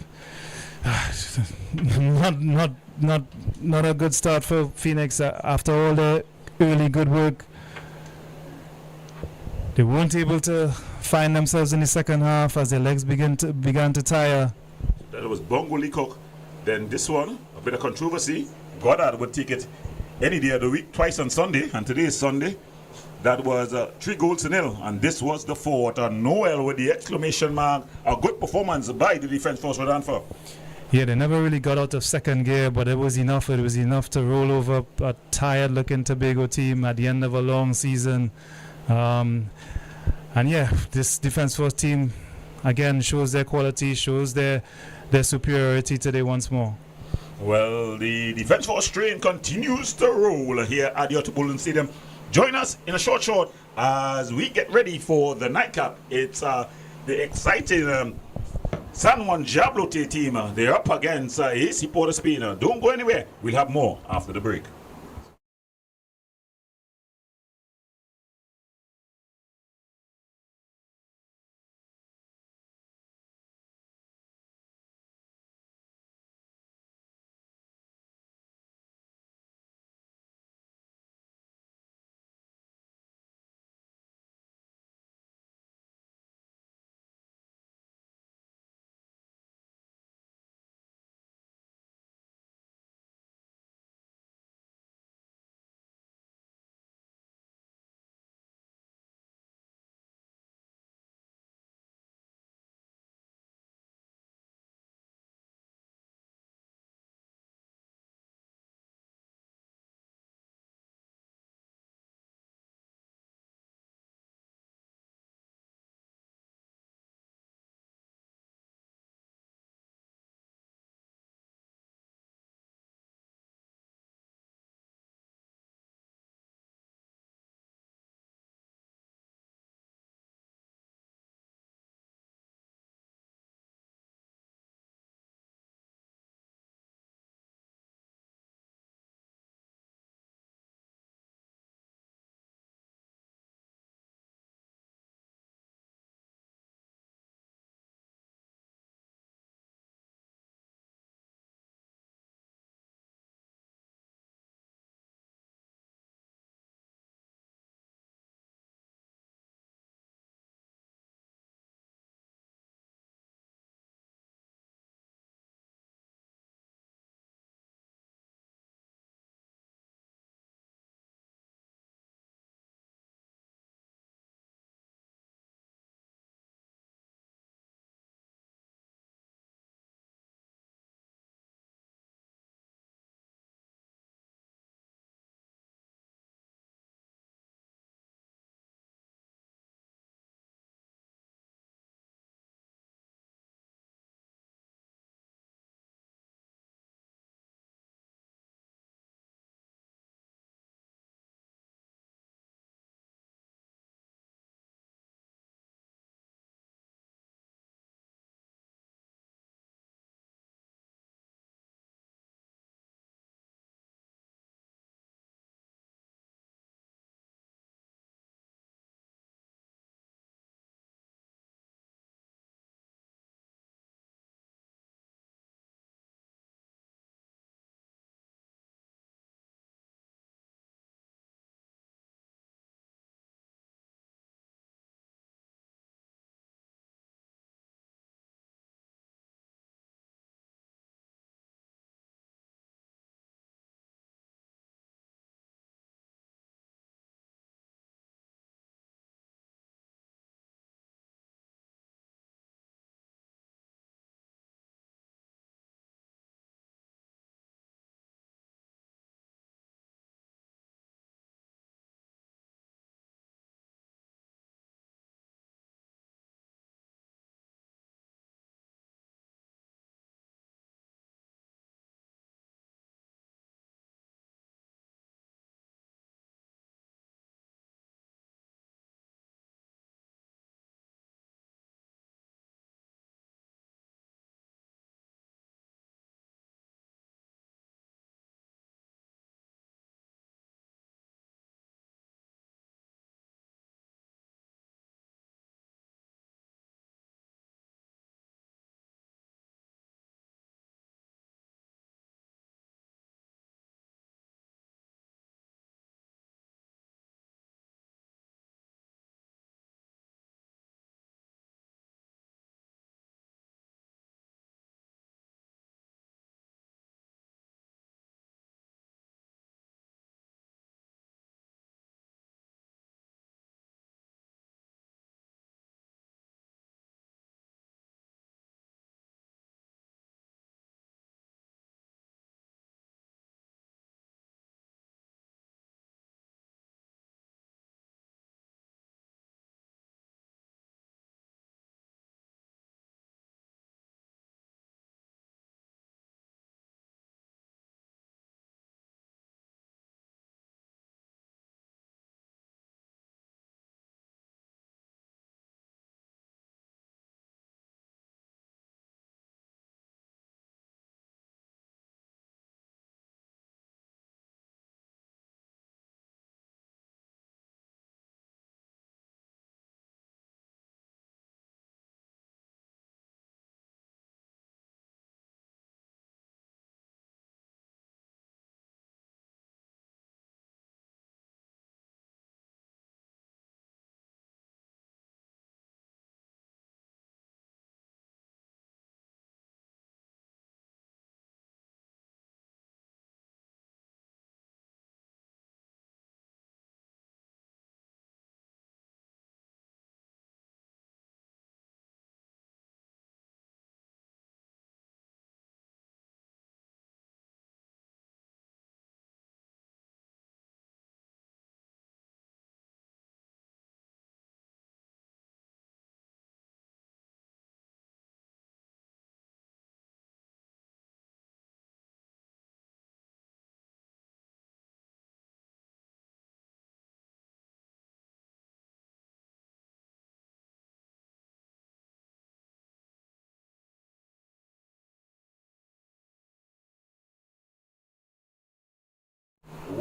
Speaker 2: Not a good start for Phoenix after all the early good work. They weren't able to find themselves in the second half as their legs began to tire.
Speaker 1: That was Bongo Lee Cook. Then this one, a bit of controversy. Goddard would take it any day of the week, twice on Sunday, and today is Sunday. That was 3-0, and this was the fourth. Noel with the exclamation mark. A good performance by the defense force for Danforth.
Speaker 2: Yeah, they never really got out of second gear, but it was enough. It was enough to roll over a tired-looking Tobago team at the end of a long season. And yeah, this defense force team again shows their quality, shows their superiority today once more.
Speaker 1: Well, the defense force train continues to roll here at the Otto Stadium. Join us in a short as we get ready for the nightcap. It's the exciting San Juan Jabloteh team. They're up against AC Port of Spain. Don't go anywhere. We'll have more after the break.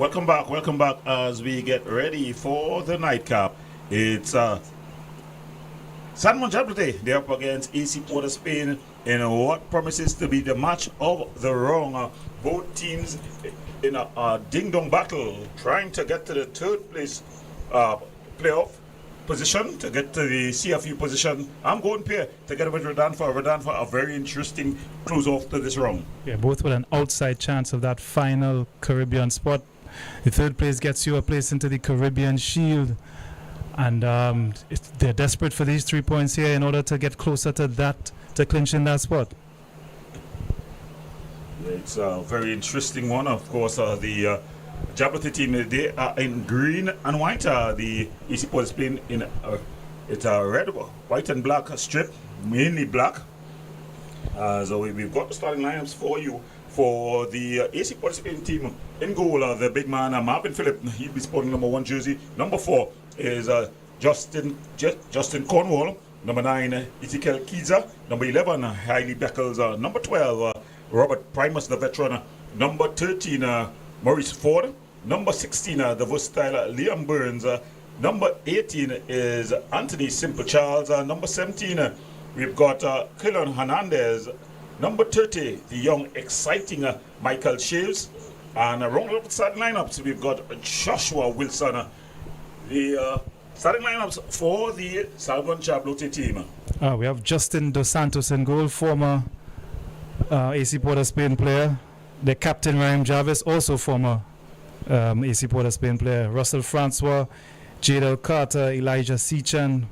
Speaker 1: welcome back as we get ready for the nightcap. It's San Jabloteh, they're up against AC Port of Spain in what promises to be the match of the wrong. Both teams in a ding-dong battle, trying to get to the third place playoff position, to get to the CFU position. I'm going pair together with Redan for a very interesting close off to this round.
Speaker 2: Yeah, both with an outside chance of that final Caribbean spot. The third place gets you a place into the Caribbean Shield. And they're desperate for these 3 points here in order to get closer to that, to clinching that spot.
Speaker 1: It's a very interesting one. Of course, the Jabloteh team, they are in green and white. The AC Port is playing in it's a red, white and black strip, mainly black. So we've got the starting lineups for you. For the AC Port Spain team, in goal, the big man Marvin Phillip, he'll be sporting number 1 jersey. Number 4 is Justin Cornwall. Number 9, Ezekiel Kiza. Number 11, Hailey Beckles. Number 12, Robert Primus, the veteran. Number 13, Maurice Ford. Number 16, the versatile Liam Burns. Number 18 is Anthony Simple Charles. Number 17, we've got Kylian Hernandez. Number 30, the young, exciting Michael Shaves. And rounding up the starting lineups, we've got Joshua Wilson. The starting lineups for the Salmon Jabloteh team.
Speaker 2: We have Justin Dos Santos in goal, former AC Port of Spain player. The captain, Ryan Jarvis, also former AC Port of Spain player. Russell Francois, Jadel Carter, Elijah Sechan,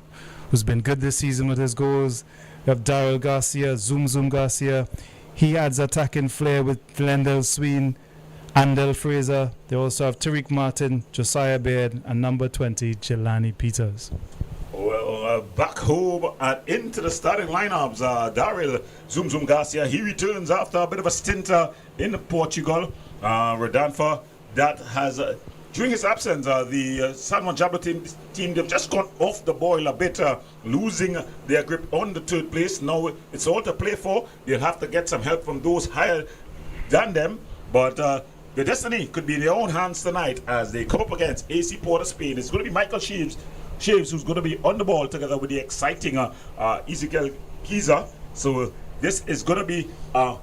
Speaker 2: who's been good this season with his goals. We have Daryl Garcia, Zoom Garcia. He adds attacking flair with Glendale Sween, Andel Fraser. They also have Tariq Martin, Josiah Baird, and number 20, Jelani Peters.
Speaker 1: Well, back home and into the starting lineups, Daryl Zoom Garcia. He returns after a bit of a stint in Portugal. Redanfa, that has... during his absence, the San Jabloteh team, they've just gone off the boil a bit, losing their grip on the third place. Now it's all to play for. They'll have to get some help from those higher than them. But their destiny could be in their own hands tonight as they come up against AC Port of Spain. It's going to be Michael Shaves who's going to be on the ball together with the exciting Ezekiel Kiza. So this is going to be a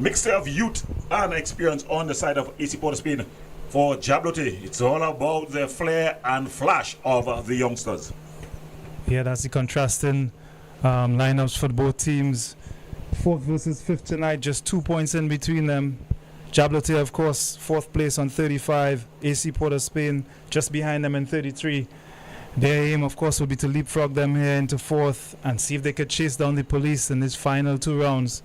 Speaker 1: mixture of youth and experience on the side of AC Port of Spain. For Jabloteh, it's all about the flair and flash of the youngsters.
Speaker 2: Yeah, that's the contrasting lineups for both teams. 4th versus 5th tonight, just 2 points in between them. Jabloteh, of course, 4th place on 35. AC Port of Spain just behind them in 33. Their aim, of course, would be to leapfrog them here into 4th and see if they could chase down the police in these final 2 rounds.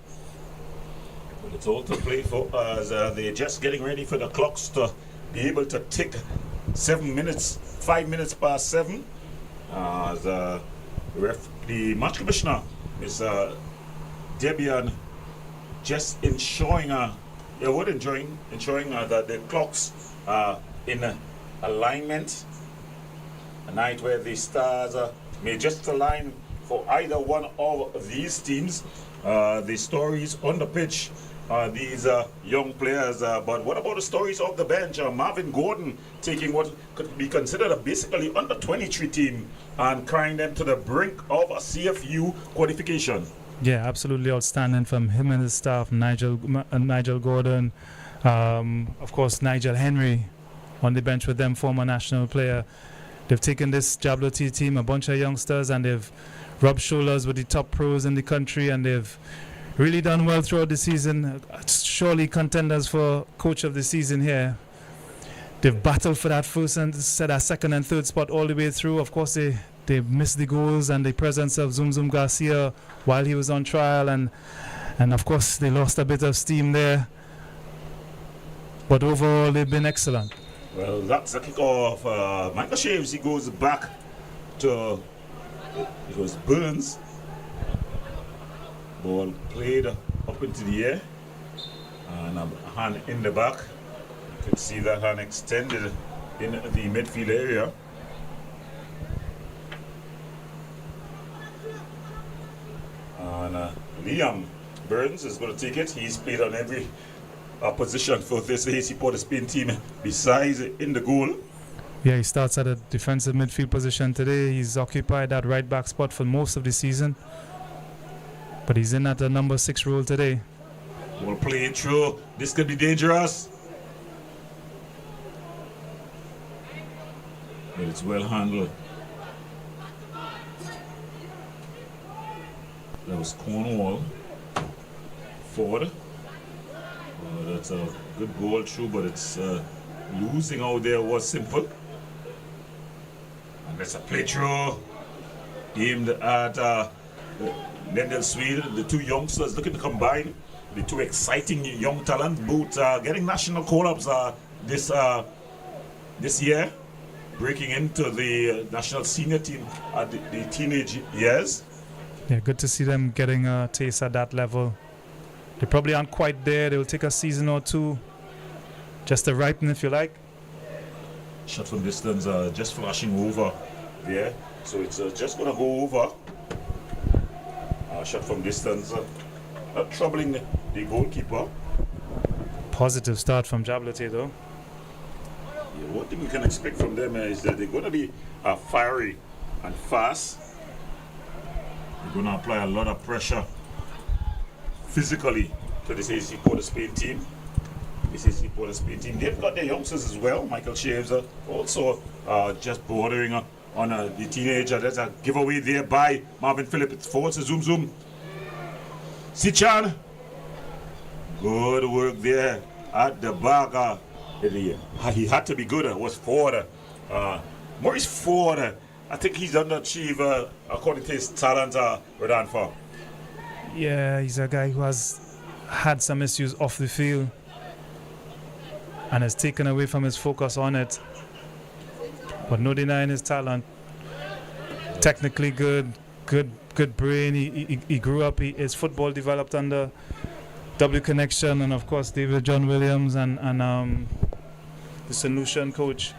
Speaker 1: It's all to play for as they're just getting ready for the clocks to be able to tick 5 minutes past 7. As the match commissioner is Debian just ensuring that the clocks are in alignment. A night where the stars may just align for either one of these teams. The stories on the pitch, these young players, but what about the stories off the bench? Marvin Gordon taking what could be considered a basically under 23 team and carrying them to the brink of a CFU qualification.
Speaker 2: Yeah, absolutely outstanding from him and his staff. Nigel Gordon, of course Nigel Henry on the bench with them, former national player. They've taken this Jabloteh team, a bunch of youngsters, and they've rubbed shoulders with the top pros in the country, and they've really done well throughout the season. Surely contenders for coach of the season here. They've battled for that second and third spot all the way through. Of course, they missed the goals and the presence of Zoom Garcia while he was on trial, and of course they lost a bit of steam there. But overall, they've been excellent.
Speaker 1: Well, that's the kick-off. Michael Shaves, he goes back to... It was Burns. Ball played up into the air. And a hand in the back. You could see that hand extended in the midfield area. And Liam Burns is going to take it. He's played on every position for this AC Port of Spain team besides in the goal.
Speaker 2: Yeah, he starts at a defensive midfield position today. He's occupied that right back spot for most of the season. But he's in at the number 6 role today.
Speaker 1: Ball played through. This could be dangerous. But it's well handled. That was Cornwall. Ford. That's a good ball through, but it's losing out there was simple. And that's a play through aimed at Lendell Swede. The two youngsters looking to combine. The two exciting young talents, both getting national call-ups this year, breaking into the national senior team at the teenage years.
Speaker 2: Yeah, good to see them getting a taste at that level. They probably aren't quite there. They will take a season or two just to ripen, if you like.
Speaker 1: Shot from distance, just flashing over there. So it's just going to go over. Shot from distance, not troubling the goalkeeper.
Speaker 2: Positive start from Jabloteh, though.
Speaker 1: Yeah, one thing we can expect from them is that they're going to be fiery and fast. They're going to apply a lot of pressure physically to this AC Port of Spain team. This AC Port of Spain team, they've got their youngsters as well. Michael Shaves also just bordering on the teenager. There's a giveaway there by Marvin Phillips. It's forward to Zoom. Sichan. Good work there at the back. He had to be good. It was Ford. Maurice Ford. I think he's underachieved according to his talent, Rodanfa.
Speaker 2: Yeah, he's a guy who has had some issues off the field and has taken away from his focus on it. But no denying his talent. Technically good brain. He grew up. His football developed under W Connection and of course David John Williams and the solution coach.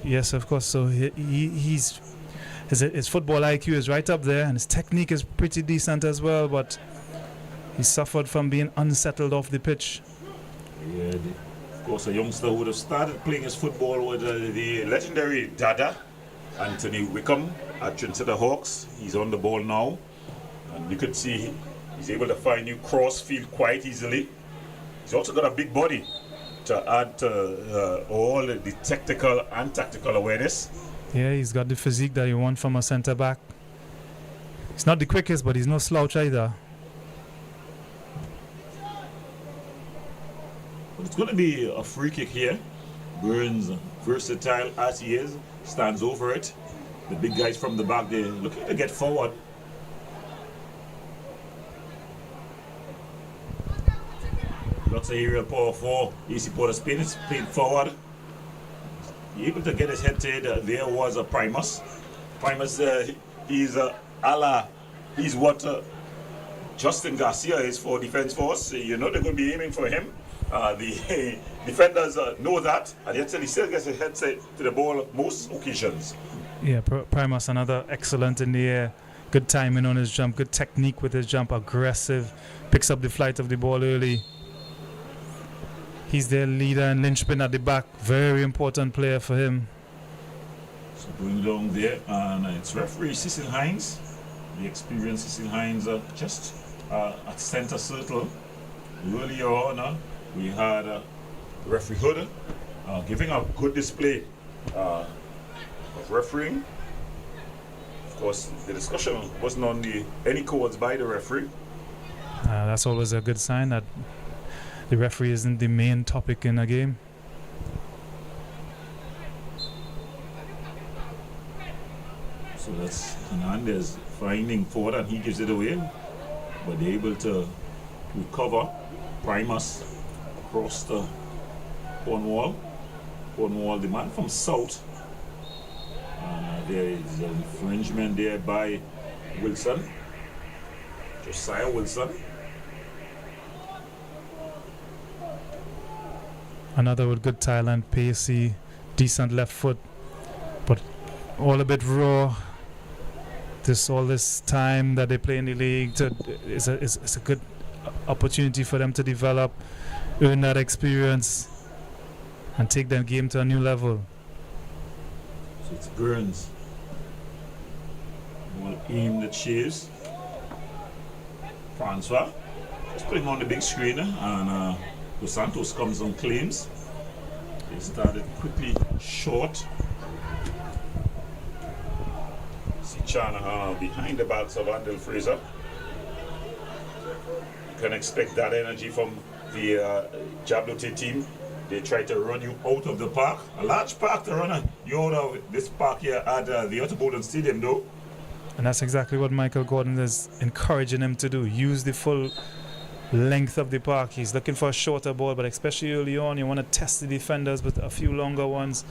Speaker 2: Yes, of course. So his football IQ is right up there and his technique is pretty decent as well. But he suffered from being unsettled off the pitch.
Speaker 1: Yeah, of course, a youngster would have started playing his football with the legendary Dada, Anthony Wickham at Trinidad Hawks. He's on the ball now. And you could see he's able to find new cross field quite easily. He's also got a big body to add to all the technical and tactical awareness.
Speaker 2: Yeah, he's got the physique that you want from a centre back. He's not the quickest, but he's no slouch either.
Speaker 1: But it's going to be a free kick here. Burns, versatile as he is, stands over it. The big guys from the back, they're looking to get forward. Lots of aerial power for AC Port of Spain. It's played forward. Able to get his head to it. There was a Primus. Primus, he's he's what Justin Garcia is for Defense Force. You know they're going to be aiming for him. The defenders know that, and yet he still gets his head set to the ball most occasions.
Speaker 2: Yeah, Primus, another excellent in the air. Good timing on his jump, good technique with his jump, aggressive, picks up the flight of the ball early. He's their leader and linchpin at the back. Very important player for him.
Speaker 1: So going down there, and it's referee Cecil Hines, the experienced Cecil Hines, just at center circle. Earlier on, we had referee Hood giving a good display of refereeing. Of course, the discussion wasn't on any calls by the referee.
Speaker 2: That's always a good sign that the referee isn't the main topic in a game.
Speaker 1: So that's Hernandez finding Ford and he gives it away. But they're able to recover. Primus across the Cornwall. Cornwall, the man from South. There is an infringement there by Wilson. Josiah Wilson.
Speaker 2: Another with good talent, pacey, decent left foot, but all a bit raw. All this time that they play in the league, it's a good opportunity for them to develop, earn that experience, and take their game to a new level.
Speaker 1: So it's Burns. Will aim the chase. Francois. Just putting on the big screen, and Dos Santos comes on claims. They started quickly short. See Chana behind the backs of Andel Fraser. You can expect that energy from the Jabloteh team. They try to run you out of the park. A large park to run you out of this park here at the Otterboden Stadium, though.
Speaker 2: And that's exactly what Michael Gordon is encouraging him to do. Use the full length of the park. He's looking for a shorter ball, but especially early on, you want to test the defenders with a few longer ones,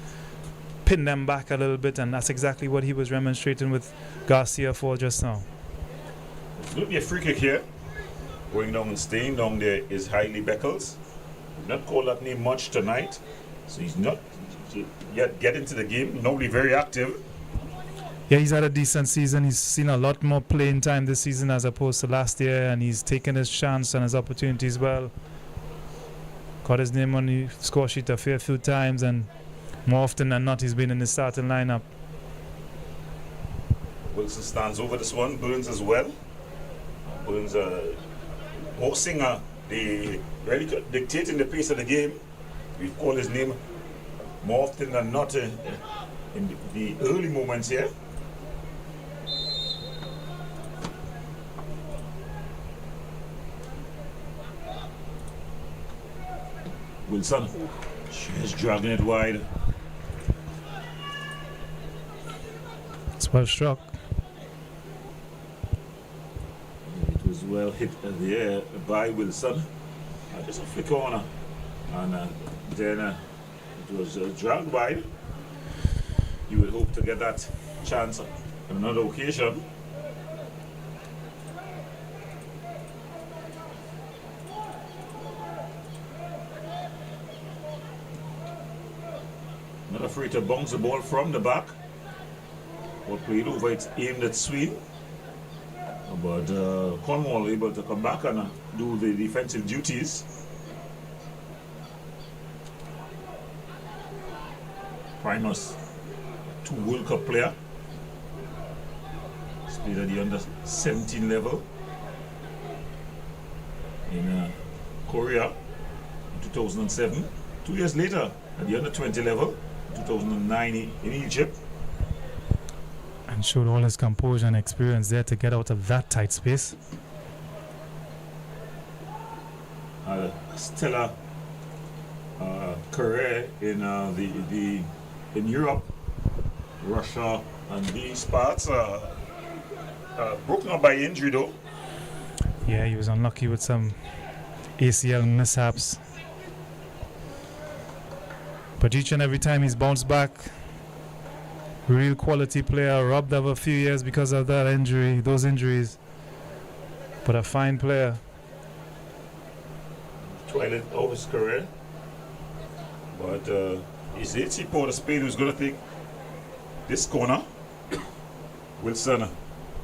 Speaker 2: pin them back a little bit, and that's exactly what he was demonstrating with Garcia for just now.
Speaker 1: It's going to be a free kick here. Going down and staying down there is Hailey Beckles. Not called that name much tonight, so he's not yet getting to the game. Nobody very active.
Speaker 2: Yeah, he's had a decent season. He's seen a lot more playing time this season as opposed to last year, and he's taken his chance and his opportunities well. Got his name on the score sheet a fair few times, and more often than not, he's been in the starting lineup.
Speaker 1: Wilson stands over this one. Burns as well. Burns boxing, the really dictating the pace of the game. We've called his name more often than not in the early moments here. Wilson, just dragging it wide.
Speaker 2: It's well struck.
Speaker 1: It was well hit there by Wilson. Just a flick corner, and then it was dragged wide. You would hope to get that chance on another occasion. Not afraid to bounce the ball from the back. Or played over, it's aimed at Sween. But Cornwall able to come back and do the defensive duties. Primus, 2 World Cup player. He's played at the under 17 level in Korea in 2007. 2 years later at the under 20 level, 2009 in Egypt.
Speaker 2: And showed all his composure and experience there to get out of that tight space.
Speaker 1: Stellar career in in Europe, Russia, and these parts. Broken up by injury though.
Speaker 2: Yeah, he was unlucky with some ACL mishaps. But each and every time he's bounced back. Real quality player, robbed of a few years because of that injury, those injuries. But a fine player.
Speaker 1: Twilight of his career. But it's AC Port of Spain who's going to take this corner. Wilson.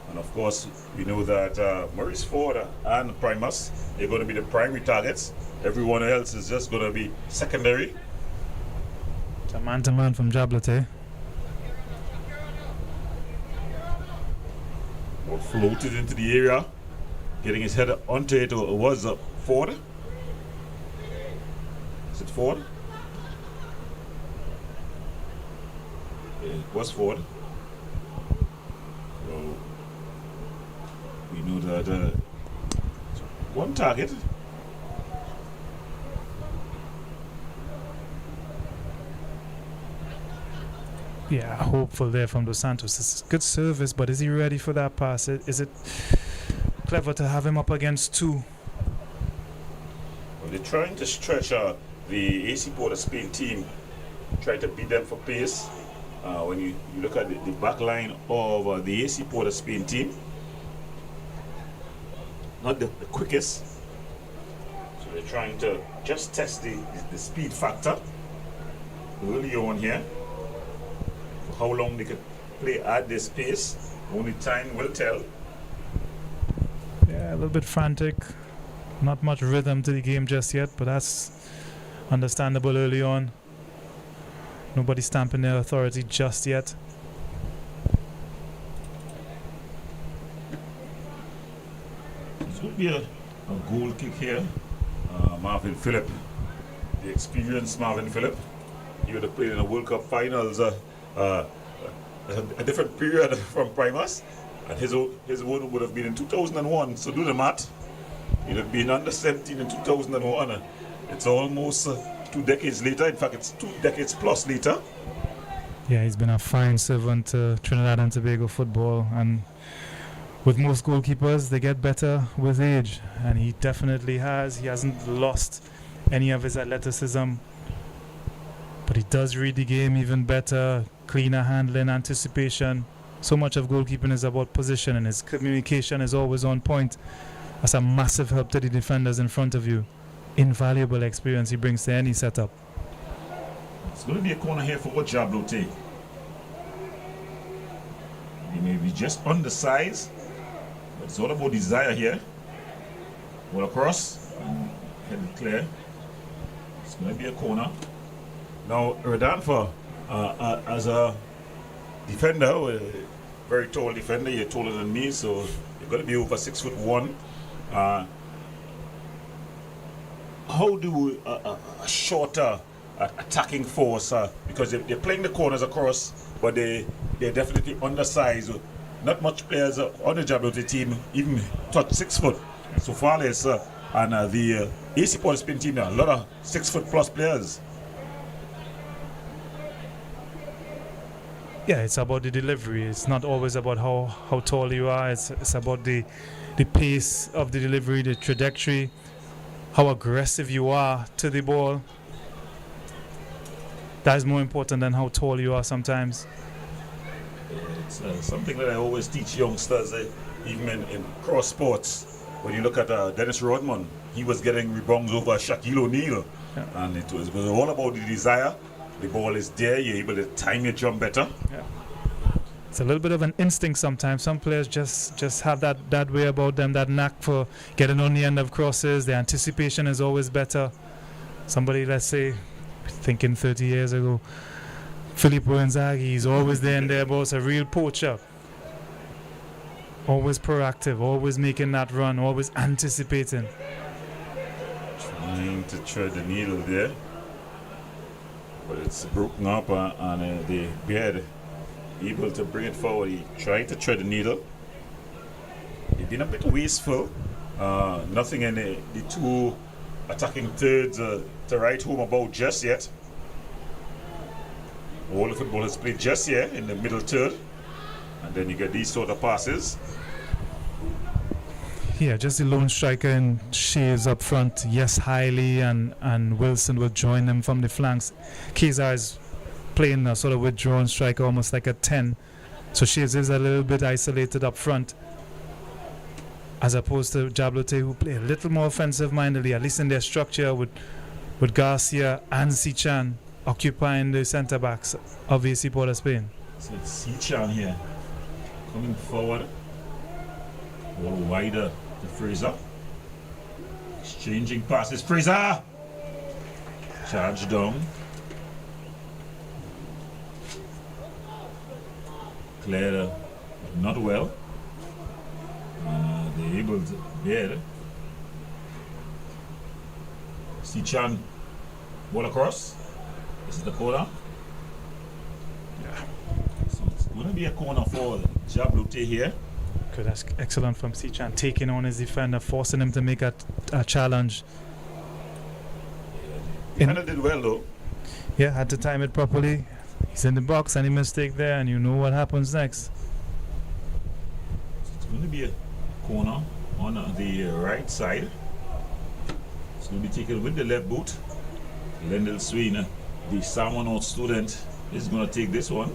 Speaker 1: And of course, we know that Maurice Ford and Primus, they're going to be the primary targets. Everyone else is just going to be secondary.
Speaker 2: It's a man-to-man from Jabloteh.
Speaker 1: Floated into the area, getting his head onto it. Was Ford? Is it Ford? Yeah, it was Ford. So we know that one target.
Speaker 2: Yeah, hopeful there from Dos Santos. It's good service, but is he ready for that pass? Is it clever to have him up against 2?
Speaker 1: Well, they're trying to stretch the AC Port of Spain team, try to beat them for pace. When you look at the back line of the AC Port of Spain team, not the quickest. So they're trying to just test the speed factor early on here. How long they could play at this pace, only time will tell.
Speaker 2: Yeah, a little bit frantic. Not much rhythm to the game just yet, but that's understandable early on. Nobody stamping their authority just yet.
Speaker 1: It's going to be a goal kick here. Marvin Phillip, the experienced Marvin Phillip. He would have played in the World Cup finals a different period from Primus. And his one would have been in 2001. So do the math. He'd have been under 17 in 2001. It's almost 2 decades later. In fact, it's 2 decades plus later.
Speaker 2: Yeah, he's been a fine servant to Trinidad and Tobago football, and with most goalkeepers, they get better with age, and he definitely has. He hasn't lost any of his athleticism, but he does read the game even better, cleaner handling, anticipation. So much of goalkeeping is about position, and his communication is always on point. That's a massive help to the defenders in front of you. Invaluable experience he brings to any setup.
Speaker 1: It's going to be a corner here for Jabloteh. He may be just undersized, but it's all about desire here. Well across, and head it clear. It's going to be a corner. Now, Redanfa, as a defender, a very tall defender, you're taller than me, so you're going to be over 6'1". How do a shorter attacking force, because they're playing the corners across, but they're definitely undersized. Not much players on the Jabloteh team even touch 6 foot. So far less, and the AC Port Spin team, a lot of 6 foot plus players.
Speaker 2: Yeah, it's about the delivery. It's not always about how tall you are. It's about the pace of the delivery, the trajectory, how aggressive you are to the ball. That is more important than how tall you are sometimes.
Speaker 1: It's something that I always teach youngsters, even in cross sports. When you look at Dennis Rodman, he was getting rebounds over Shaquille O'Neal.
Speaker 2: Yeah.
Speaker 1: And it was all about the desire. The ball is there, you're able to time your jump better.
Speaker 2: Yeah. It's a little bit of an instinct sometimes. Some players just have that way about them, that knack for getting on the end of crosses. The anticipation is always better. Somebody, let's say, thinking 30 years ago, Filippo Inzaghi, he's always there and thereabouts, a real poacher. Always proactive, always making that run, always anticipating.
Speaker 1: Trying to thread the needle there. But it's broken up and the Beard able to bring it forward. He tried to thread the needle. He's been a bit wasteful. Nothing in the two attacking thirds to write home about just yet. All the football is played just here in the middle third. And then you get these sort of passes.
Speaker 2: Yeah, just the lone striker and Shays up front. Yes, Hiley and Wilson will join them from the flanks. Keza is playing a sort of withdrawn striker, almost like a 10. So Shays is a little bit isolated up front, as opposed to Jabloteh, who play a little more offensive-mindedly, at least in their structure, with Garcia and Sichan occupying the centre-backs of AC Port of Spain.
Speaker 1: So it's Sichan here, coming forward, a little wider to Fraser. Exchanging passes, Fraser! Charge down. Cleared not well. They're able to bear it. Sichan, ball across. This is the corner.
Speaker 2: Yeah.
Speaker 1: So it's going to be a corner for Jabloteh here.
Speaker 2: Good, that's excellent from Sichan, taking on his defender, forcing him to make a challenge.
Speaker 1: Defender did well though.
Speaker 2: Yeah, had to time it properly. He's in the box, any mistake there, and you know what happens next.
Speaker 1: It's going to be a corner on the right side. It's going to be taken with the left boot. Lendl Sween, the Salmon student, is going to take this one.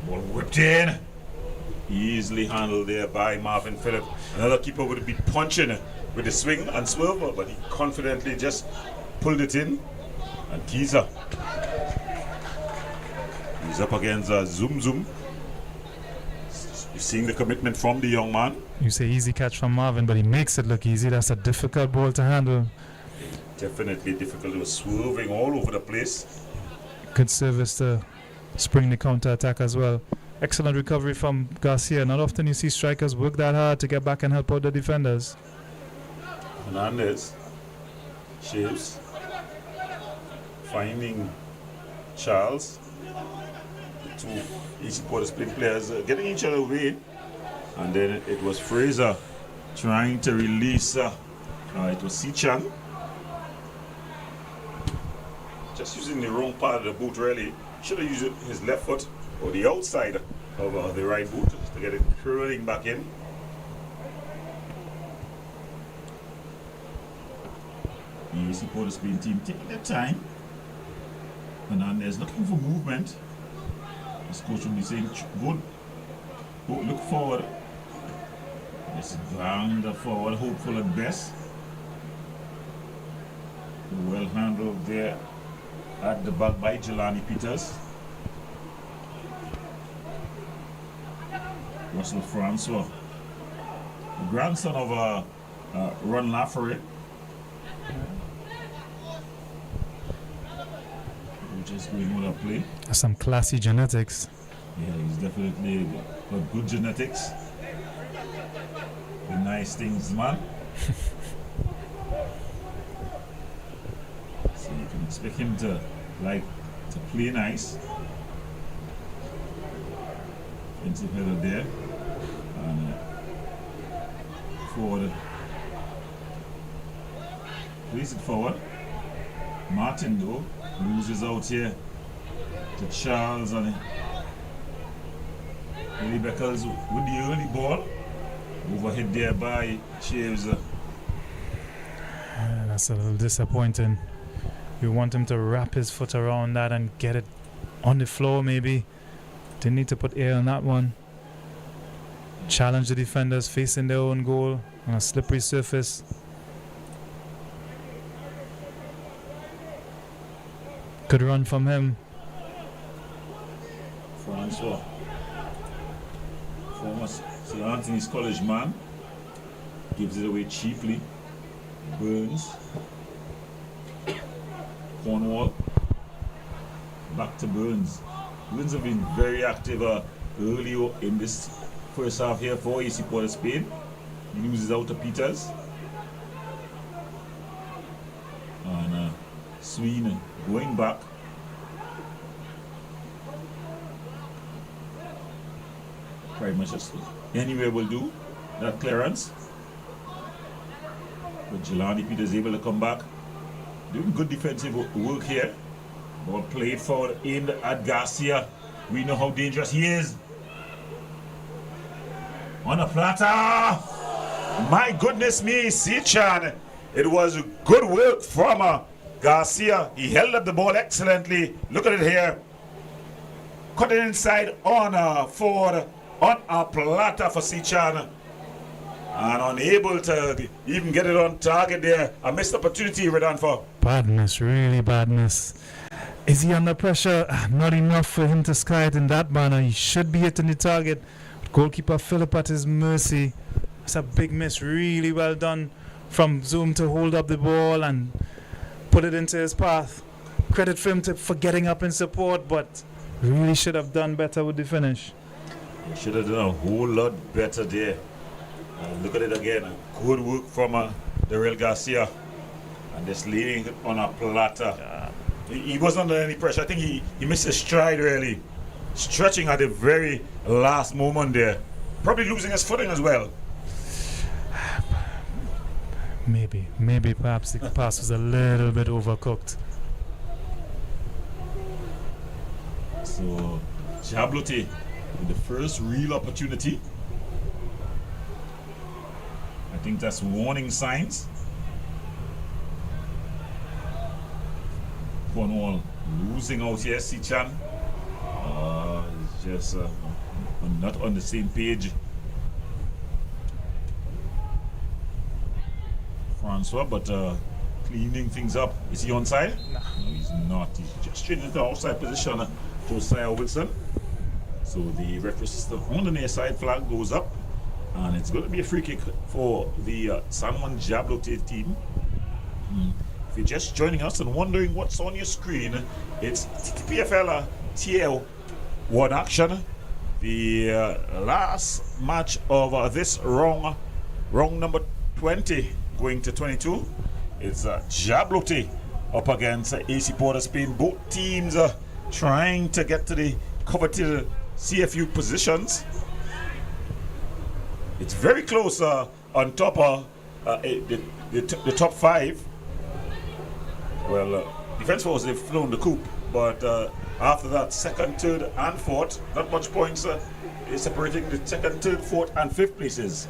Speaker 1: Ball whipped in. Easily handled there by Marvin Phillip. Another keeper would be punching with the swing and swerve, but he confidently just pulled it in. And Keza, he's up against Zoom. We've seen the commitment from the young man.
Speaker 2: You say easy catch from Marvin, but he makes it look easy. That's a difficult ball to handle.
Speaker 1: Definitely difficult. He was swerving all over the place.
Speaker 2: Good service to spring the counter attack as well. Excellent recovery from Garcia. Not often you see strikers work that hard to get back and help out the defenders.
Speaker 1: Hernandez shaves, finding Charles. The two Easy Port Spin players getting each other away, and then it was Fraser trying to release. It was Sichan just using the wrong part of the boot. Really should have used his left foot or the outside of the right boot to get it curling back in. The Easy Port Spin team taking their time. Hernandez looking for movement. This coach will be saying, go look forward. This ground forward, hopeful at best. Well handled there at the back by Jelani Peters. Russell Francois, the grandson of Ron Laffery. Just going with a play.
Speaker 2: Some classy genetics.
Speaker 1: Yeah, he's definitely got good genetics. The nice things, man. So you can expect him to play nice. Offensive header there. And forward. Place it forward. Martin though loses out here to Charles, and Billy Beckles with the early ball. Overhead there by Chaves.
Speaker 2: That's a little disappointing. You want him to wrap his foot around that and get it on the floor maybe. Didn't need to put air on that one. Challenge the defenders facing their own goal on a slippery surface. Good run from him.
Speaker 1: Francois, former St. Anthony's College man, gives it away cheaply. Burns, Cornwall, back to Burns. Burns have been very active early in this first half here for AC Port of Spain. He loses out to Peters. And Sweeney going back. Pretty much just anywhere will do that clearance. But Jelani Peters able to come back. Doing good defensive work here. Ball played forward, aimed at Garcia. We know how dangerous he is. On a platter. My goodness me, Sichan. It was good work from Garcia. He held up the ball excellently. Look at it here. Cut it inside on forward on a platter for Sichan. And unable to even get it on target there. A missed opportunity, Redan, for.
Speaker 2: Badness, really badness. Is he under pressure? Not enough for him to sky it in that manner. He should be hitting the target. Goalkeeper Philip at his mercy. It's a big miss. Really well done from Zoom to hold up the ball and put it into his path. Credit for him for getting up in support, but really should have done better with the finish.
Speaker 1: He should have done a whole lot better there. Look at it again. Good work from Darrell Garcia. And just laying it on a platter. He wasn't under any pressure. I think he missed his stride really. Stretching at the very last moment there. Probably losing his footing as well.
Speaker 2: Maybe perhaps the pass was a little bit overcooked.
Speaker 1: So Jabloteh with the first real opportunity. I think that's warning signs. Cornwall losing out here, Sichan. Just not on the same page. Francois, but cleaning things up. Is he onside? No, he's not. He's just straight into the outside position. Josiah Wilson. So the referee system on the near side flag goes up, and it's going to be a free kick for the San Juan Jabloteh team. If you're just joining us and wondering what's on your screen, it's TTPFL Tier 1 action. The last match of this round number 20 going to 22. It's Jabloteh up against AC Port of Spain. Both teams are trying to get to the coveted CFU positions. It's very close on top of the top 5. Well, Defence Force, they've flown the coop, but after that, second, third, and fourth, not much points is separating the second, third, fourth, and fifth places.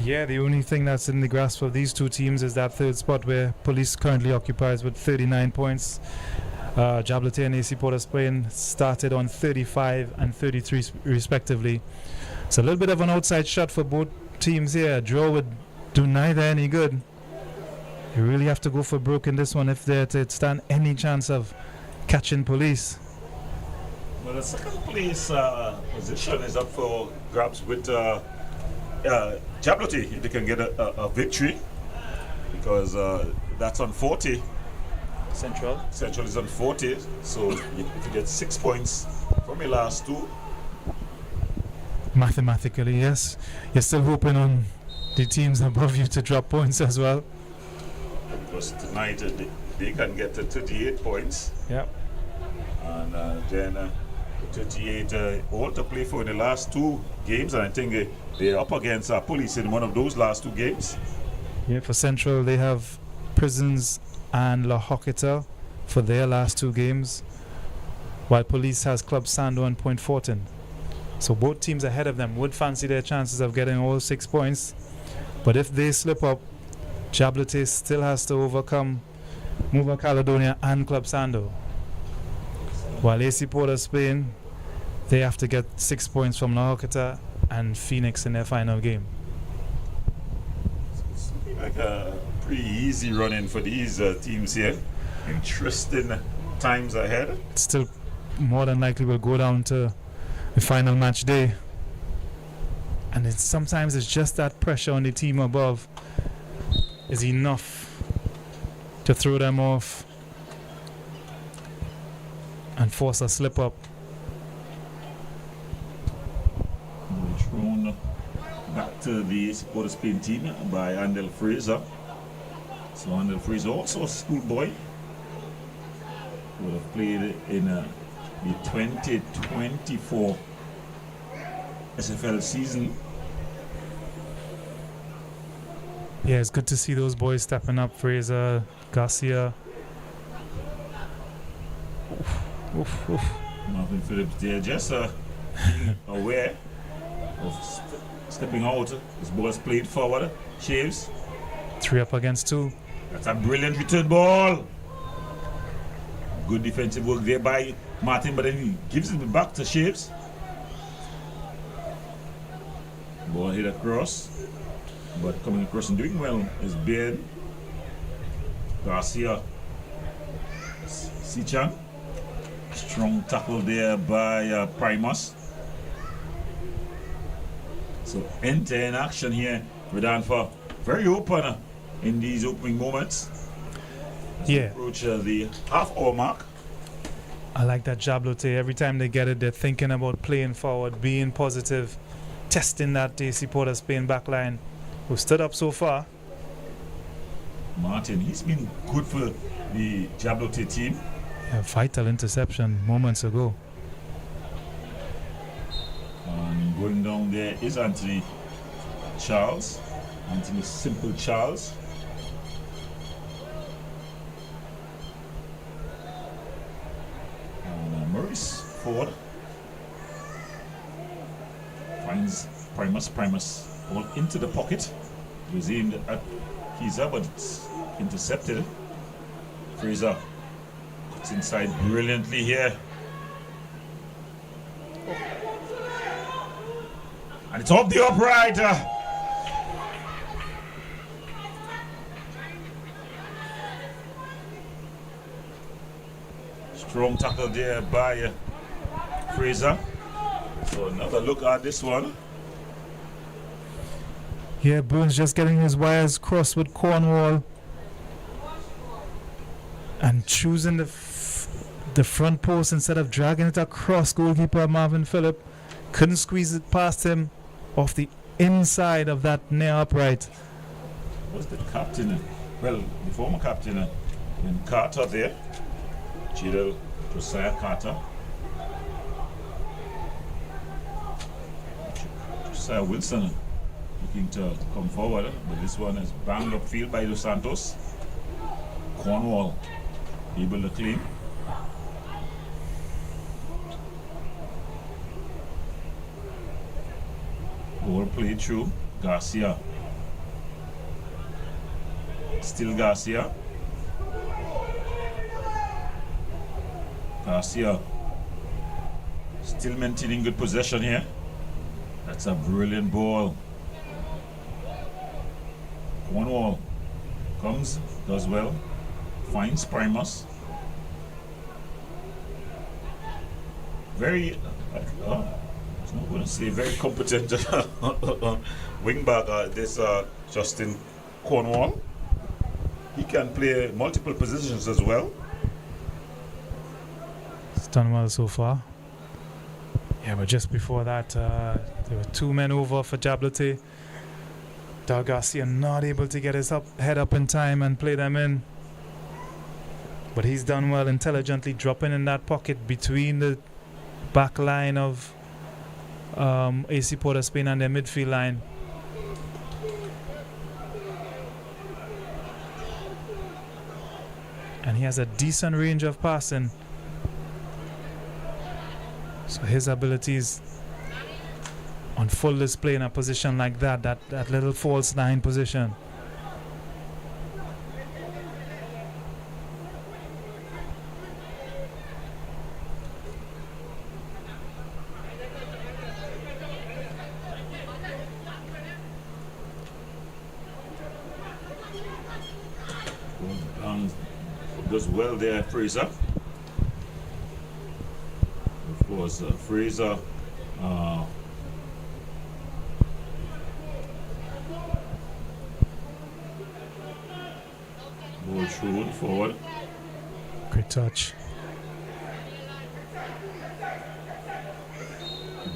Speaker 2: Yeah, the only thing that's in the grasp of these two teams is that third spot where Police currently occupies with 39 points. Jabloteh and AC Port of Spain started on 35 and 33 respectively. It's a little bit of an outside shot for both teams here. A draw would do neither any good. You really have to go for broke in this one if they're to stand any chance of catching Police.
Speaker 1: Well, the second place position is up for grabs with Jabloteh if they can get a victory, because that's on 40. Central is on 40, so if you get 6 points from your last two.
Speaker 2: Mathematically, yes. You're still hoping on the teams above you to drop points as well.
Speaker 1: Because tonight they can get to 38 points.
Speaker 2: Yep.
Speaker 1: And then 38 all to play for in the last two games, and I think they're up against Police in one of those last two games.
Speaker 2: Yeah, for Central they have Prisons and La Hoqueta for their last two games, while Police has Club Sando and Point Fortin. So both teams ahead of them would fancy their chances of getting all 6 points, but if they slip up, Jabloteh still has to overcome Mova Caledonia and Club Sando, while AC Port of Spain, they have to get 6 points from La Hoqueta and Phoenix in their final game.
Speaker 1: It's looking like a pretty easy run-in for these teams here. Interesting times ahead.
Speaker 2: It still more than likely will go down to the final match day, and sometimes it's just that pressure on the team above is enough to throw them off and force a slip up.
Speaker 1: Thrown back to the Port of Spain team by Andel Fraser. So Andel Fraser, also a schoolboy, would have played in the 2024 SFL season.
Speaker 2: Yeah, it's good to see those boys stepping up. Fraser, Garcia. Oof.
Speaker 1: Marvin Phillips there, just aware of stepping out. His ball's played forward. Shaves.
Speaker 2: 3 up against 2.
Speaker 1: That's a brilliant return ball. Good defensive work there by Martin, but then he gives it back to Shaves. Ball hit across, but coming across and doing well is Beard. Garcia. Sichan. Strong tackle there by Primus. So end-to-end action here. Vedanfa very open in these opening moments. As we approach the half-hour mark.
Speaker 2: I like that Jabloteh. Every time they get it, they're thinking about playing forward, being positive, testing that AC Port of Spain backline, who stood up so far.
Speaker 1: Martin, he's been good for the Jabloteh team.
Speaker 2: A vital interception moments ago.
Speaker 1: And going down there is Anthony Charles. Anthony Simple Charles. And Maurice Ford finds Primus all into the pocket. It was aimed at Kiza, but it's intercepted. Fraser cuts inside brilliantly here. And it's off the upright. Strong tackle there by Fraser. So another look at this one.
Speaker 2: Yeah, Burns just getting his wires crossed with Cornwall and choosing the front post instead of dragging it across. Goalkeeper Marvin Phillip couldn't squeeze it past him off the inside of that near upright.
Speaker 1: Was the captain? Well, the former captain, in Carter there, Josiah Carter. Josiah Wilson looking to come forward, but this one is banged upfield by Dos Santos. Cornwall able to clean. Ball played through Garcia. Still Garcia. Garcia still maintaining good possession here. That's a brilliant ball. Cornwall comes, does well, finds Primus. Very, I was not going to say very competent wing back. This Justin Cornwall. He can play multiple positions as well.
Speaker 2: It's done well so far. Yeah, but just before that, there were 2 men over for Jabloteh. Doug Garcia not able to get his head up in time and play them in. But he's done well, intelligently dropping in that pocket between the back line of AC Port of Spain and their midfield line. And he has a decent range of passing. So his abilities on full display in a position like that little false 9 position.
Speaker 1: Does well there, Fraser. Of course, Fraser ball through forward.
Speaker 2: Great touch.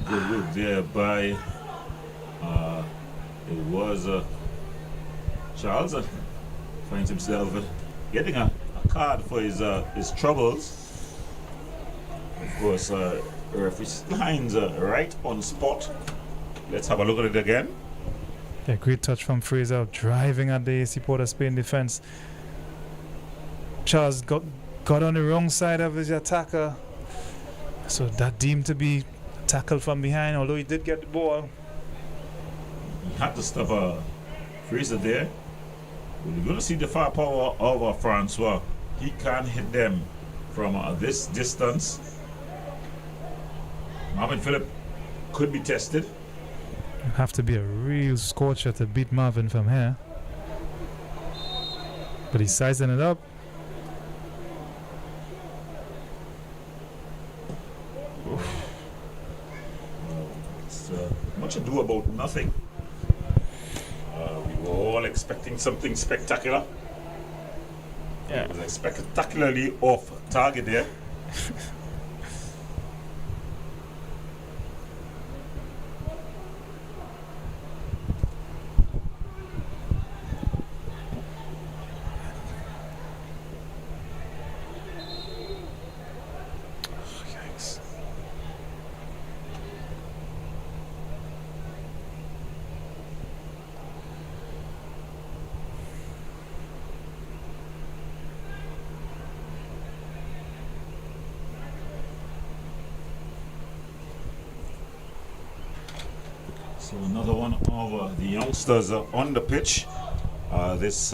Speaker 1: Good work there by it was Charles finds himself getting a card for his troubles. Of course, referee lines right on spot. Let's have a look at it again.
Speaker 2: Yeah, great touch from Fraser, driving at the AC Port of Spain defense. Charles got on the wrong side of his attacker, so that deemed to be tackled from behind, although he did get the ball.
Speaker 1: He had to stop Fraser there. We're going to see the firepower of Francois. He can hit them from this distance. Marvin Phillip could be tested.
Speaker 2: You have to be a real scorcher to beat Marvin from here. But he's sizing it up.
Speaker 1: It's much ado about nothing. We were all expecting something spectacular.
Speaker 2: Yeah.
Speaker 1: It was spectacularly off target there. So another one of the youngsters on the pitch. This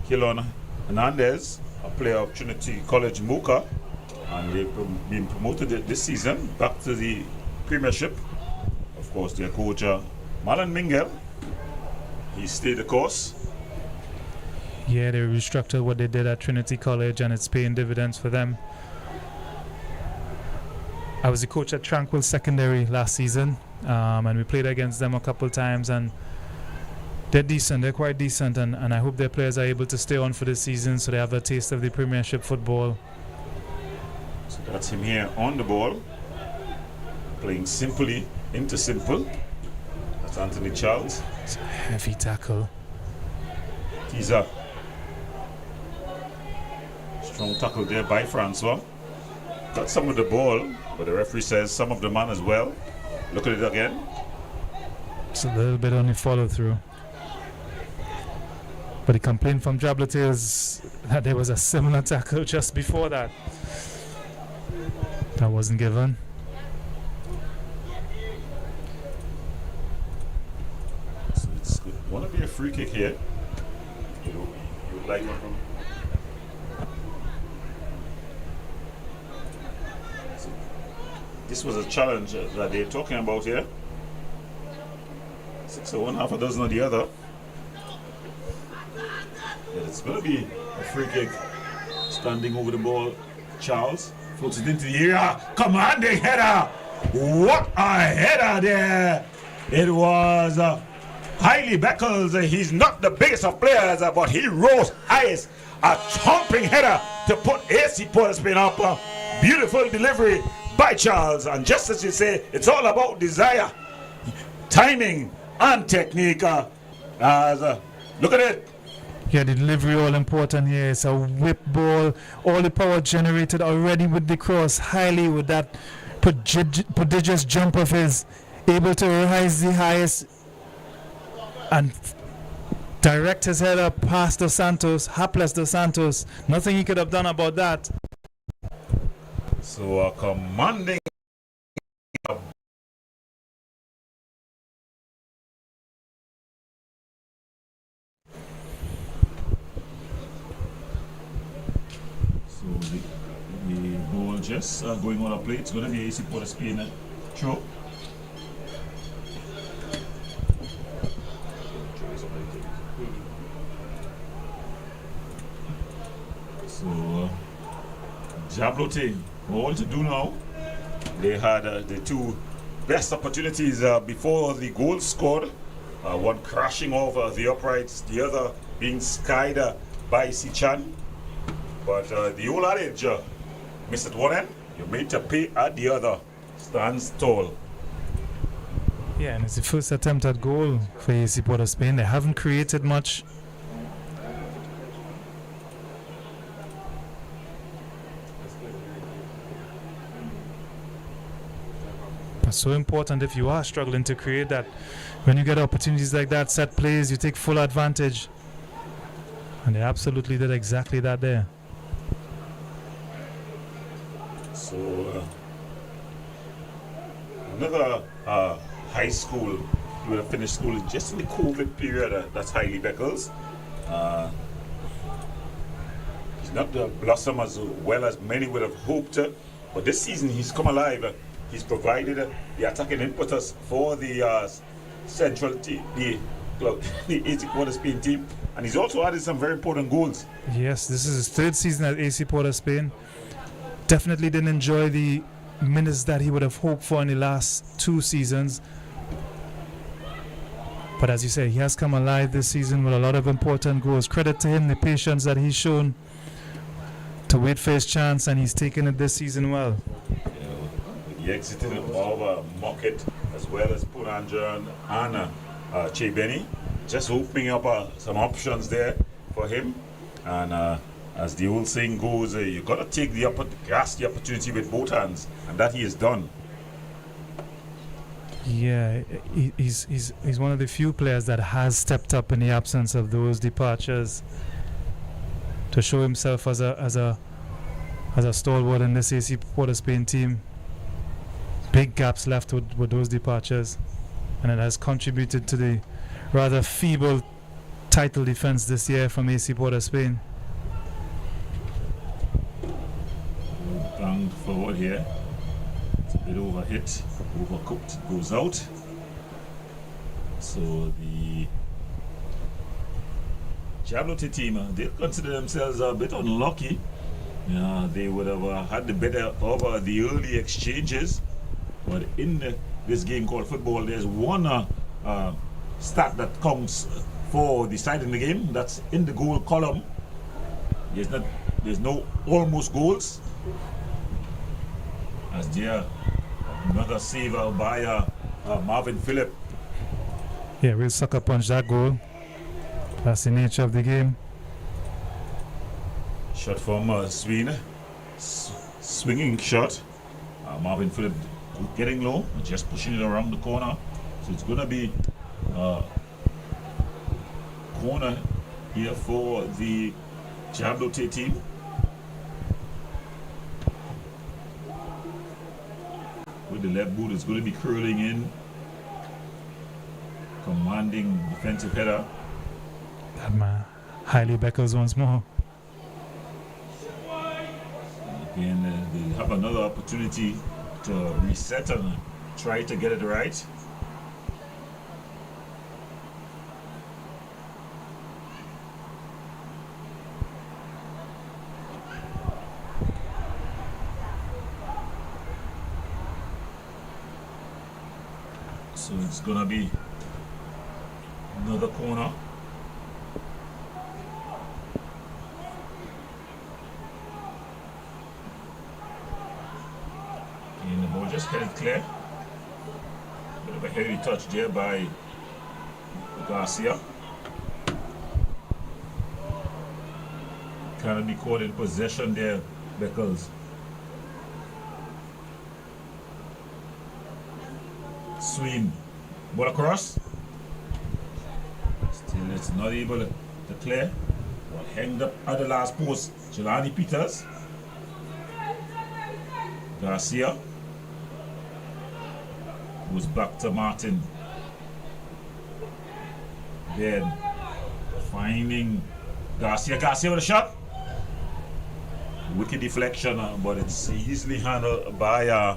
Speaker 1: Kilon Hernandez, a player of Trinity College Mocha, and they've been promoted this season back to the Premiership. Of course, their coach Marlon Mingel, he stayed the course.
Speaker 2: Yeah, they restructured what they did at Trinity College, and it's paying dividends for them. I was the coach at Tranquil Secondary last season, and we played against them a couple times, and they're decent. They're quite decent, and I hope their players are able to stay on for this season so they have a taste of the Premiership football.
Speaker 1: So that's him here on the ball, playing simply into simple. That's Anthony Charles.
Speaker 2: It's a heavy tackle.
Speaker 1: Teaser. Strong tackle there by Francois. Got some of the ball, but the referee says some of the man as well. Look at it again.
Speaker 2: It's a little bit on the follow through. But the complaint from Jabloteh is that there was a similar tackle just before that. That wasn't given.
Speaker 1: So it's want to be a free kick here. You would like one from. So this was a challenge that they're talking about here. 6 of one, half a dozen of the other. Yeah, it's going to be a free kick. Standing over the ball, Charles floats it into the area. Commanding header! What a header there! It was Hailey Beckles. He's not the biggest of players, but he rose highest. A thumping header to put AC Port of Spain up. Beautiful delivery by Charles. And just as you say, it's all about desire, timing, and technique. Look at it.
Speaker 2: Yeah, the delivery all important here. It's a whip ball. All the power generated already with the cross. Highly with that prodigious jump of his, able to rise the highest and direct his head up past Dos Santos, hapless Dos Santos. Nothing he could have done about that.
Speaker 1: So commanding. So the ball just going on a play. It's going to be AC Port of Spain throw. So Jabloteh, all to do now. They had the two best opportunities before the goal scored. One crashing over the uprights, the other being skied by Sichan. But the old adage, miss at one end, you're made to pay at the other, stands tall.
Speaker 2: Yeah, and it's the first attempt at goal for AC Port of Spain. They haven't created much. It's so important if you are struggling to create that. When you get opportunities like that, set plays, you take full advantage. And they absolutely did exactly that there.
Speaker 1: So another high school, who would have finished school just in the COVID period, that's Hailey Beckles. He's not blossomed as well as many would have hoped, but this season he's come alive. He's provided the attacking impetus for the central team, the AC Port of Spain team, and he's also added some very important goals.
Speaker 2: Yes, this is his third season at AC Port of Spain. Definitely didn't enjoy the minutes that he would have hoped for in the last two seasons. But as you say, he has come alive this season with a lot of important goals. Credit to him, the patience that he's shown to wait for his chance, and he's taken it this season well.
Speaker 1: He exited over Mocket as well as Punanja and Anna Chebeni, just opening up some options there for him. And as the old saying goes, you got to take grasp the opportunity with both hands, and that he has done.
Speaker 2: Yeah, he's one of the few players that has stepped up in the absence of those departures to show himself as a stalwart in this AC Port of Spain team. Big gaps left with those departures, and it has contributed to the rather feeble title defense this year from AC Port of Spain.
Speaker 1: Banged forward here. It's a bit overhit, overcooked, it goes out. So the Jabloteh team, they consider themselves a bit unlucky Yeah, they would have had the better over the early exchanges, but in this game called football, there's one stat that counts for deciding the game. That's in the goal column. There's no almost goals. As there, another save by Marvin Phillip.
Speaker 2: Yeah, we'll sucker punch that goal. That's the nature of the game.
Speaker 1: Shot from Sween. Swinging shot. Marvin Phillip getting low, just pushing it around the corner. So it's going to be corner here for the Jabloteh team. With the left boot, it's going to be curling in. Commanding defensive header.
Speaker 2: That man, highly Beckles once more.
Speaker 1: Again, they have another opportunity to reset and try to get it right. So it's gonna be another corner. And the ball just headed clear. Bit of a heavy touch there by Garcia. Cannot be caught in possession there, Beckles. Swing. Ball across. Still it's not able to clear. Ball hanged up at the last post. Jelani Peters. Garcia. Goes back to Martin. Then finding Garcia. Garcia with a shot. Wicked deflection, but it's easily handled by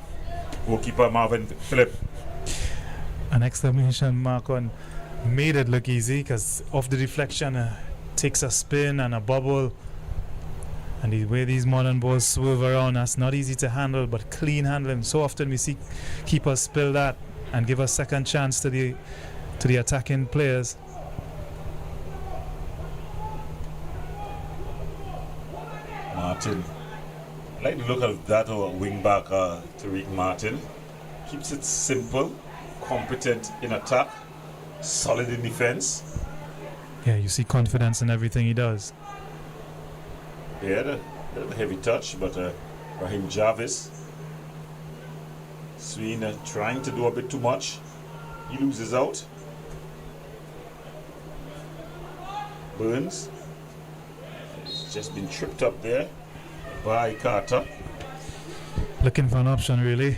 Speaker 1: goalkeeper Marvin Phillip.
Speaker 2: An exclamation mark on made it look easy because of the deflection, takes a spin and a bubble. And the way these modern balls swerve around, that's not easy to handle, but clean handling. So often we see keepers spill that and give a second chance to the attacking players.
Speaker 1: Martin. I like the look of that wing back, Tariq Martin. Keeps it simple, competent in attack, solid in defense.
Speaker 2: Yeah, you see confidence in everything he does.
Speaker 1: They had a bit of a heavy touch, but Raheem Jarvis. Sween trying to do a bit too much. He loses out. Burns. He's just been tripped up there by Carter.
Speaker 2: Looking for an option, really.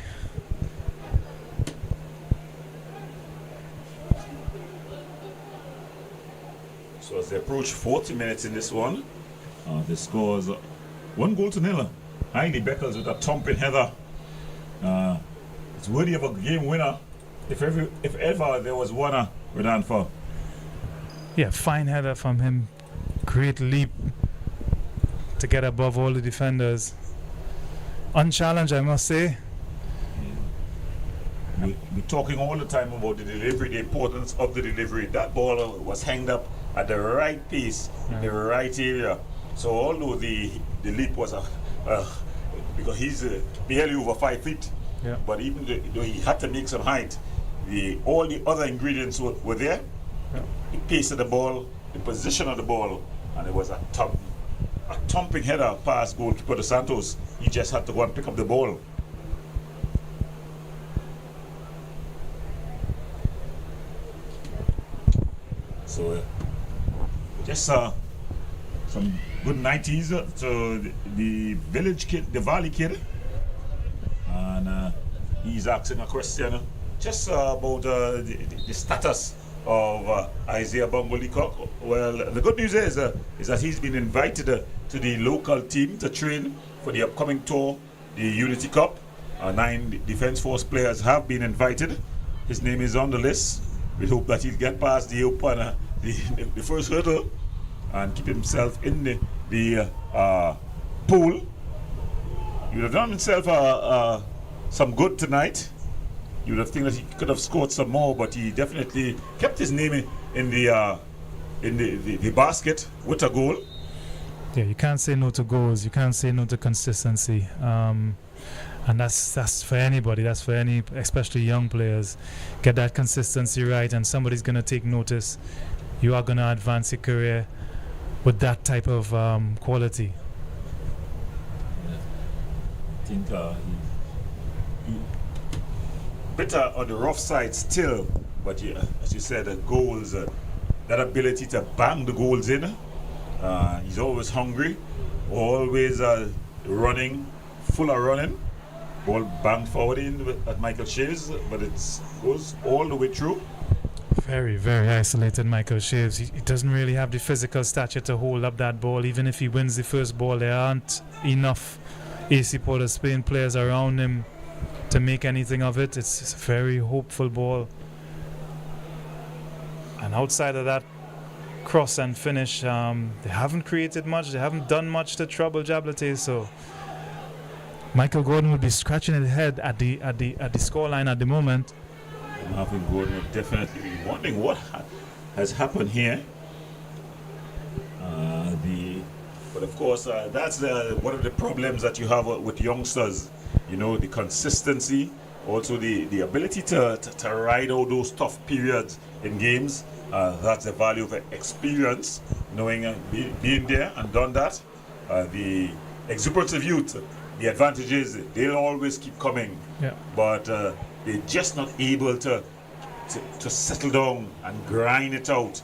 Speaker 1: So as they approach 40 minutes in this one, the score is 1-0. Heidi Beckles with a thumping header. It's worthy of a game winner. If ever there was one Redan for.
Speaker 2: Yeah, fine header from him. Great leap to get above all the defenders. Unchallenged, I must say.
Speaker 1: We're talking all the time about the delivery, the importance of the delivery. That ball was hanged up at the right pace, in the right area. So although the leap was because he's barely over 5 feet, but even though he had to make some height, all the other ingredients were there. The pace of the ball, the position of the ball, and it was a thumping header past goalkeeper Dos Santos. He just had to go and pick up the ball. So just some good 90s to the village kid, the valley kid, and he's asking a question just about the status of Isaiah Bongo Leacock. Well, the good news is that he's been invited to the local team to train for the upcoming tour, the Unity Cup. 9 Defence Force players have been invited. His name is on the list. We hope that he'll get past the open, the first hurdle, and keep himself in the pool would have done himself some good tonight. You would have think that he could have scored some more, but he definitely kept his name in the basket with a goal.
Speaker 2: Yeah, you can't say no to goals. You can't say no to consistency. And that's for anybody. That's for any, especially young players. Get that consistency right, and somebody's going to take notice. You are going to advance your career with that type of quality.
Speaker 1: I think he better on the rough side still, but yeah, as you said, the goals, that ability to bang the goals in. He's always hungry, always running, full of running. Ball banged forward in at Michael Shaves, but it goes all the way through.
Speaker 2: Very, very isolated Michael Shaves. He doesn't really have the physical stature to hold up that ball. Even if he wins the first ball, there aren't enough AC Port of Spain players around him to make anything of it. It's a very hopeful ball. And outside of that cross and finish, they haven't created much. They haven't done much to trouble Jabloteh. So Michael Gordon will be scratching his head at the scoreline at the moment.
Speaker 1: Marvin Gordon will definitely be wondering what has happened here. But of course, that's one of the problems that you have with youngsters. You know, the consistency, also the ability to ride out those tough periods in games. That's the value of experience, knowing being there and done that. The exuberance of youth, the advantage is they'll always keep coming, but they're just not able to settle down and grind it out.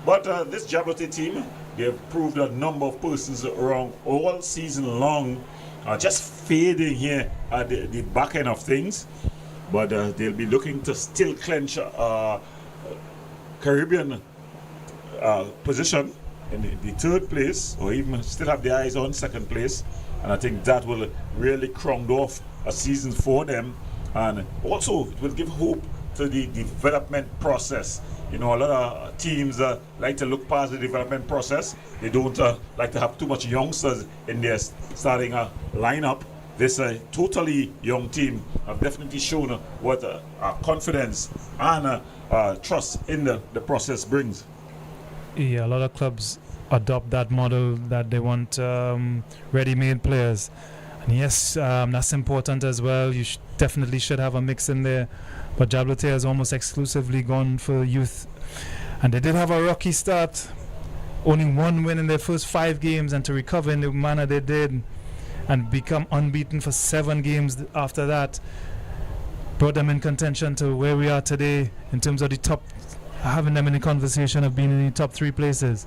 Speaker 1: But this Jabloteh team, they've proved a number of persons wrong all season long, just fading here at the back end of things. But they'll be looking to still clinch Caribbean position in the third place, or even still have their eyes on second place. And I think that will really crown off a season for them. And also, it will give hope to the development process. You know, a lot of teams like to look past the development process. They don't like to have too much youngsters in their starting lineup. This totally young team have definitely shown what confidence and trust in the process brings.
Speaker 2: Yeah, a lot of clubs adopt that model that they want ready-made players. And yes, that's important as well. You definitely should have a mix in there. But Jabloteh has almost exclusively gone for youth. And they did have a rocky start. Only one win in their first 5 games, and to recover in the manner they did and become unbeaten for 7 games after that brought them in contention to where we are today in terms of the top, having them in the conversation of being in the top 3 places.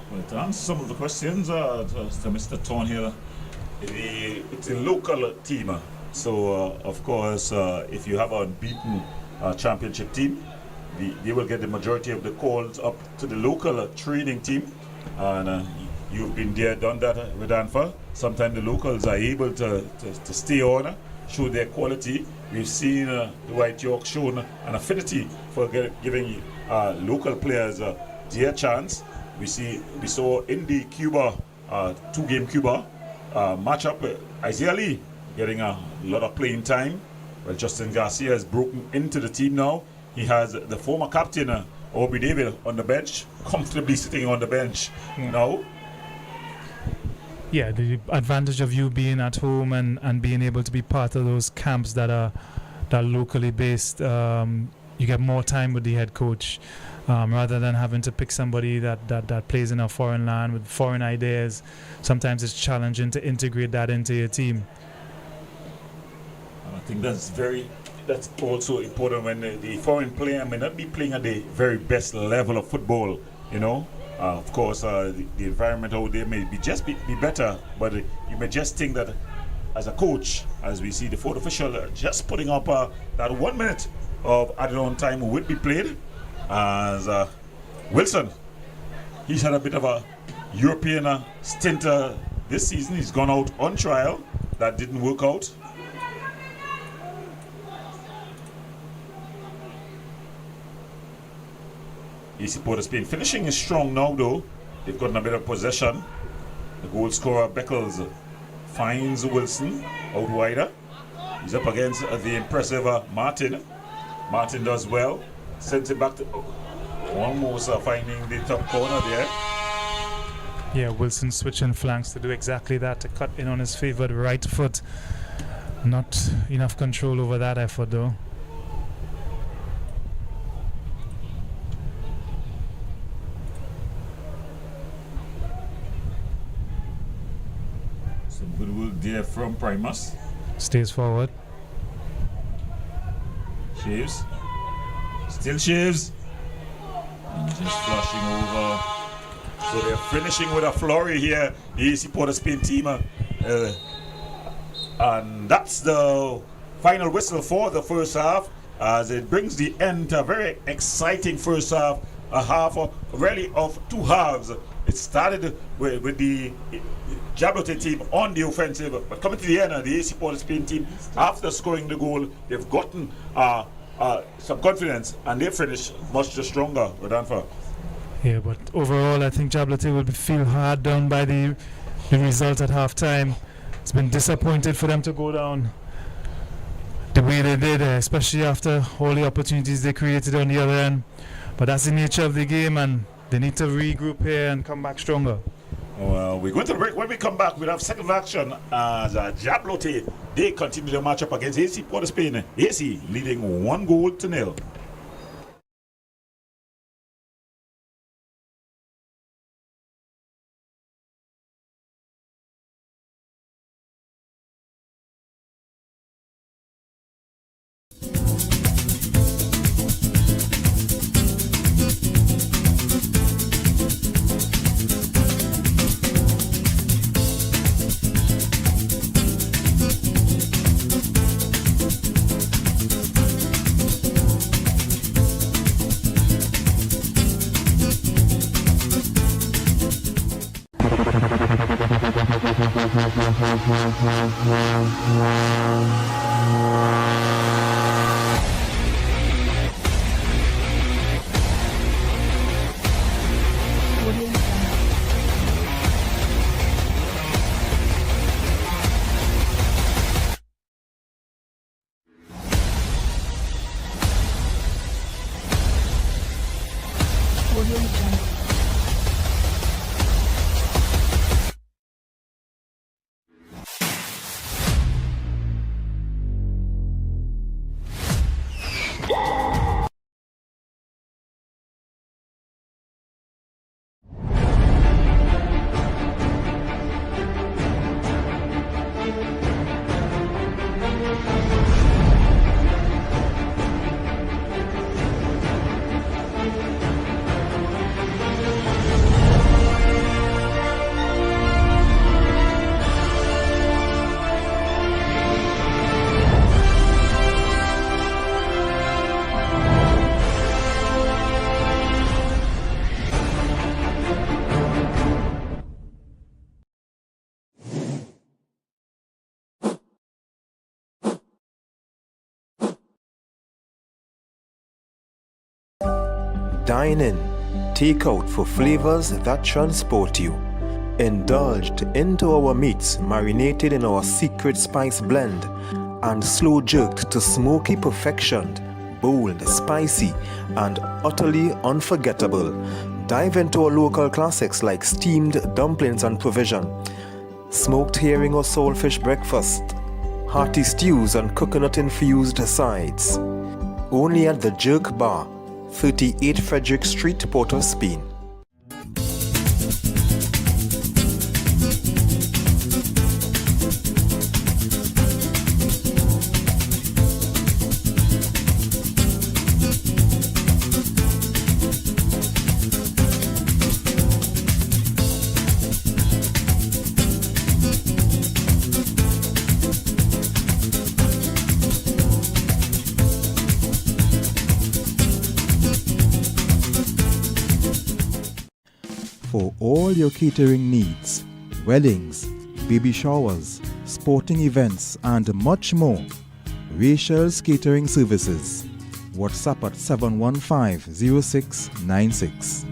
Speaker 1: Well, to answer some of the questions to Mr. Thornhill, it's a local team. So, of course, if you have an unbeaten championship team, they will get the majority of the calls up to the local training team. And you've been there, done that with Anfa. Sometimes the locals are able to stay on, show their quality. We've seen the White York shown an affinity for giving local players their chance. We saw in the Cuba 2-game Cuba matchup, Isaiah Lee getting a lot of playing time. Well, Justin Garcia has broken into the team now. He has the former captain Obi David on the bench, comfortably sitting on the bench now.
Speaker 2: Yeah, the advantage of you being at home and being able to be part of those camps that are locally based, you get more time with the head coach rather than having to pick somebody that plays in a foreign land with foreign ideas. Sometimes it's challenging to integrate that into your team.
Speaker 1: I think that's also important when the foreign player may not be playing at the very best level of football, you know. Of course, the environment out there may be better, but you may just think that as a coach, as we see the fourth official just putting up that 1 minute of added on time would be played. As Wilson, he's had a bit of a European stint this season. He's gone out on trial. That didn't work out. AC Port of Spain finishing is strong now though. They've gotten a bit of possession. The goal scorer Beckles finds Wilson out wider. He's up against the impressive Martin. Martin does well. Sends it back to almost finding the top corner there.
Speaker 2: Yeah, Wilson switching flanks to do exactly that, to cut in on his favored right foot. Not enough control over that effort though.
Speaker 1: Some good work there from Primus.
Speaker 2: Stays forward.
Speaker 1: Shaves. Still shaves. And just flashing over. So they're finishing with a flurry here. The AC Port of Spain team. And that's the final whistle for the first half, as it brings the end to a very exciting first half. A half of, really of two halves. It started with the Jabloteh team on the offensive, but coming to the end, the AC Port of Spain team, after scoring the goal, they've gotten some confidence and they finished much stronger. Rodolfo.
Speaker 2: Yeah, but overall, I think Jabloteh will feel hard done by the result at halftime. It's been disappointed for them to go down the way they did, especially after all the opportunities they created on the other end. But that's the nature of the game, and they need to regroup here and come back stronger.
Speaker 1: Well, we're going to the break. When we come back, we'll have second action as Jabloteh, they continue their matchup against AC Port of Spain. AC leading 1-0.
Speaker 3: Dine in, take out for flavors that transport you. Indulged into our meats marinated in our secret spice blend and slow jerked to smoky perfection, bold, spicy, and utterly unforgettable. Dive into our local classics like steamed dumplings and provision, smoked herring or saltfish breakfast, hearty stews and coconut-infused sides. Only at the Jerk Bar, 38 Frederick Street, Port of Spain.
Speaker 5: For all your catering needs, weddings, baby showers, sporting events, and much more, Rachel's Catering Services. WhatsApp at 715-0696.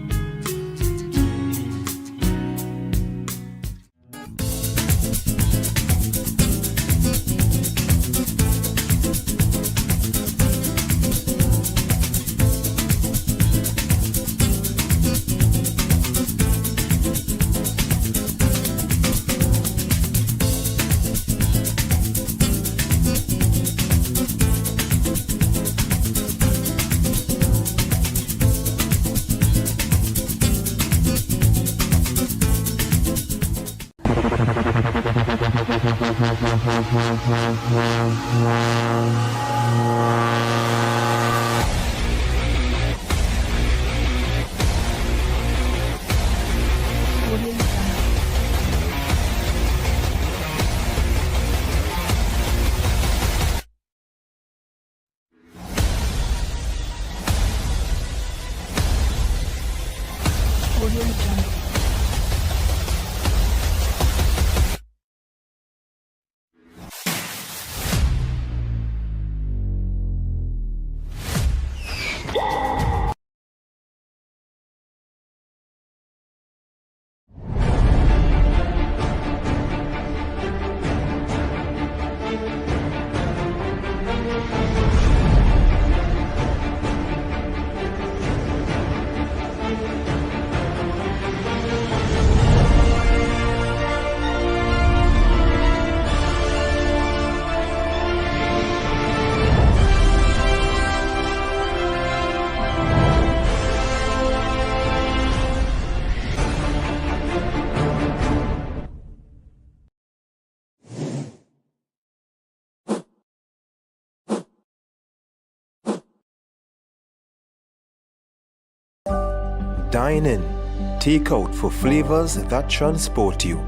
Speaker 3: Dine in, take out for flavors that transport you.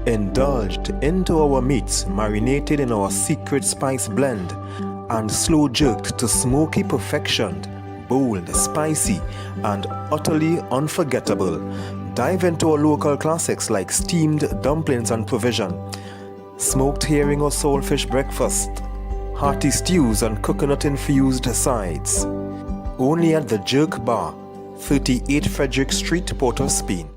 Speaker 3: Indulged into our meats marinated in our secret spice blend and slow jerked to smoky perfection, bold, spicy, and utterly unforgettable. Dive into our local classics like steamed dumplings and provision, smoked herring or saltfish breakfast, hearty stews and coconut-infused sides. Only at the Jerk Bar, 38 Frederick Street, Port of Spain.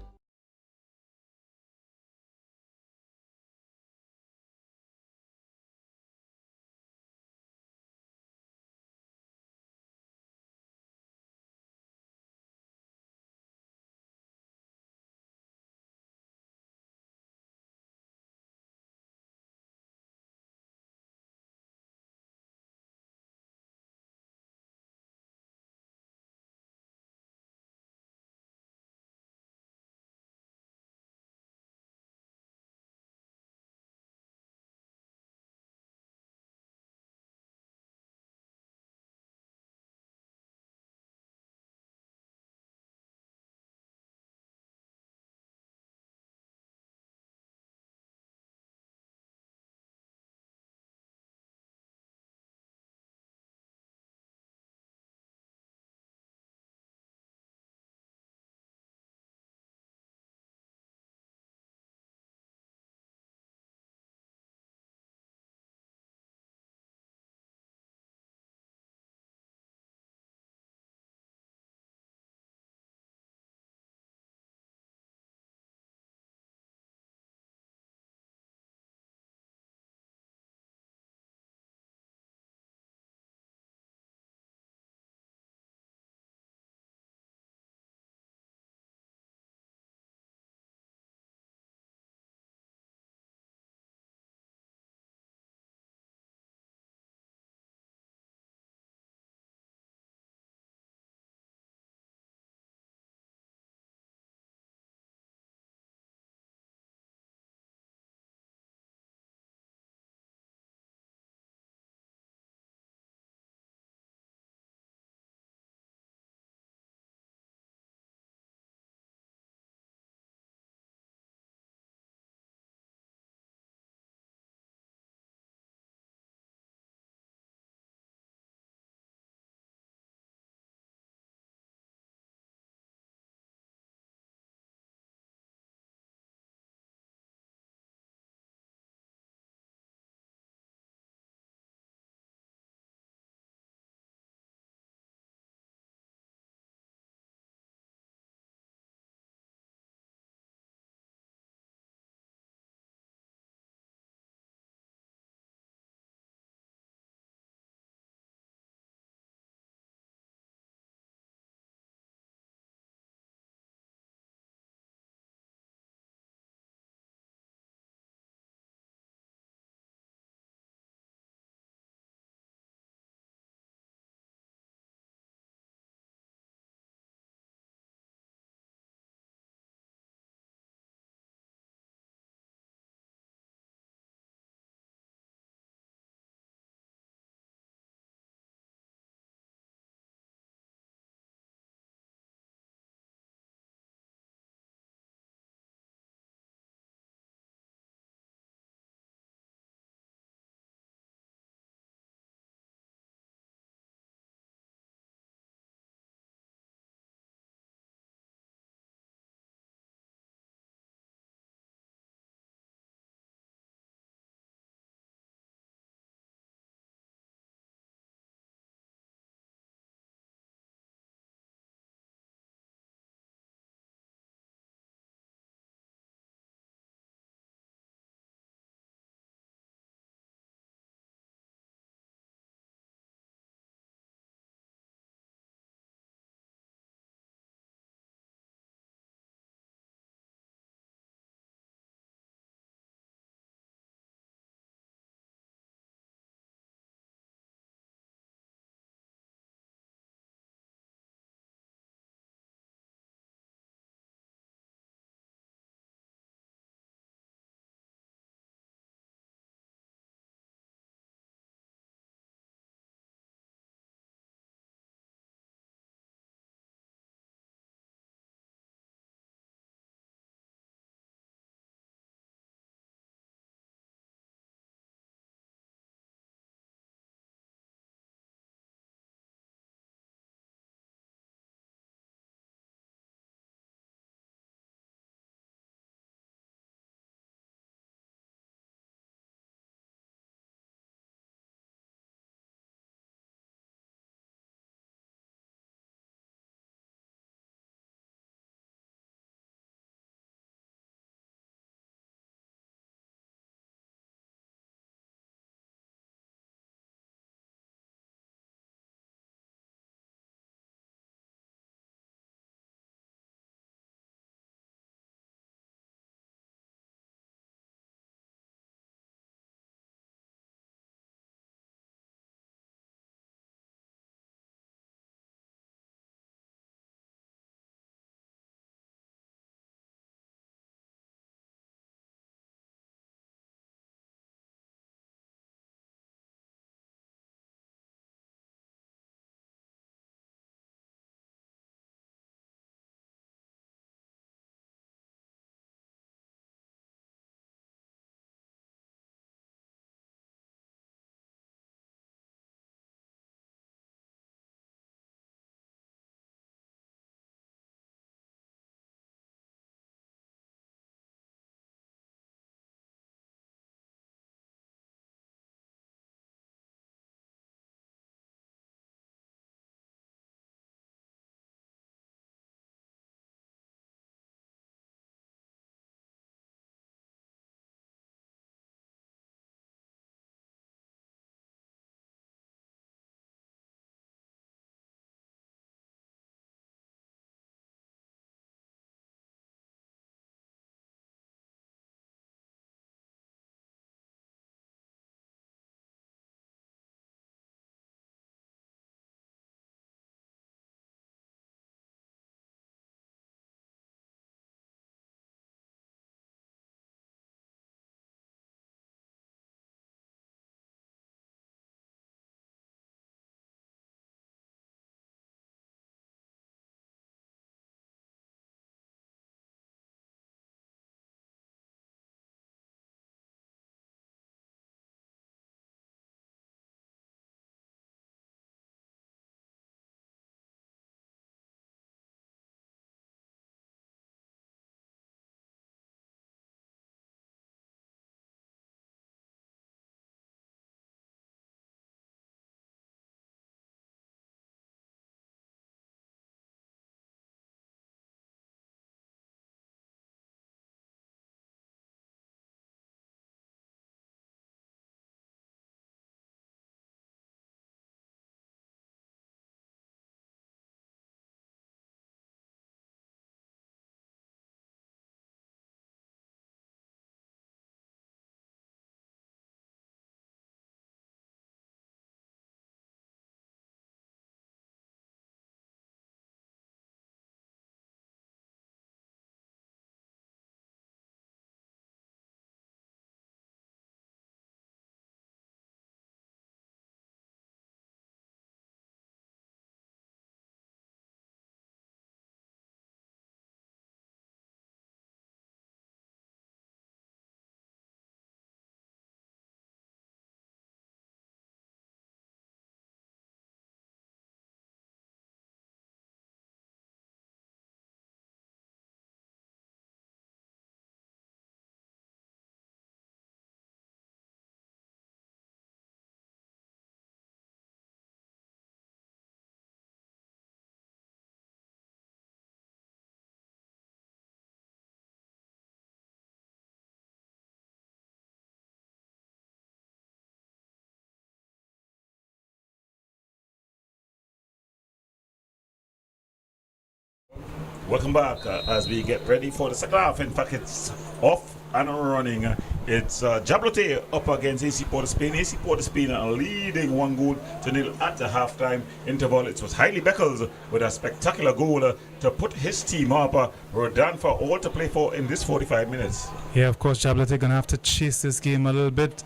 Speaker 1: Welcome back as we get ready for the second half. In fact, it's off and running. It's Jabloteh up against AC Port of Spain. AC Port of Spain are leading 1-0 at the halftime interval. It was Hailey Beckles with a spectacular goal to put his team up. We're done for all to play for in this 45 minutes.
Speaker 2: Yeah, of course, Jabloteh going to have to chase this game a little bit.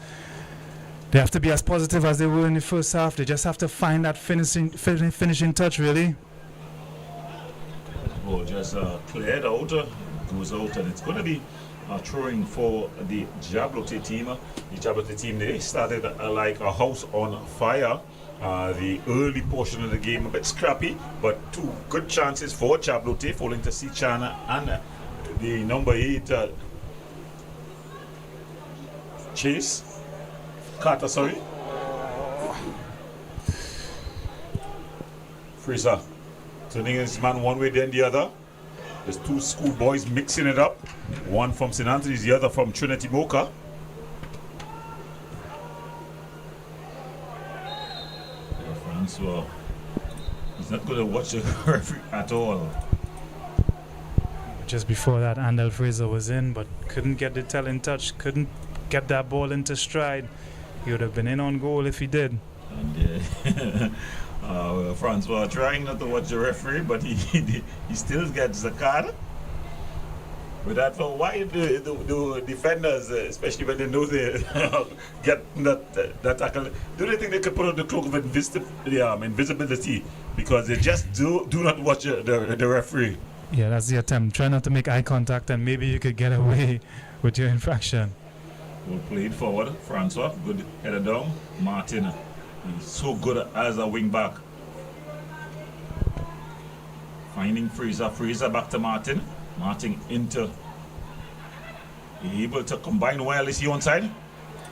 Speaker 2: They have to be as positive as they were in the first half. They just have to find that finishing touch, really.
Speaker 1: Ball just cleared out, goes out, and it's going to be throwing for the Jabloteh team. The Jabloteh team, they started like a house on fire. The early portion of the game a bit scrappy, but two good chances for Jabloteh, falling to Sichana and the number 8 Carter, sorry. Fraser turning his man one way then the other. There's two schoolboys mixing it up. One from St. Anthony's, the other from Trinity Mocha. Francois, he's not going to watch the referee at all.
Speaker 2: Just before that, Andel Fraser was in, but couldn't get the telling touch, couldn't get that ball into stride. He would have been in on goal if he did.
Speaker 1: And Francois trying not to watch the referee, but he still gets the card. With that, why do defenders, especially when they know they get that tackle, do they think they could put on the cloak of invisibility because they just do not watch the referee?
Speaker 2: Yeah, that's the attempt. Try not to make eye contact, and maybe you could get away with your infraction.
Speaker 1: Well played forward, Francois. Good header down. Martin, he's so good as a wing back. Finding Fraser. Fraser back to Martin. Martin into. Able to combine well. Is he onside?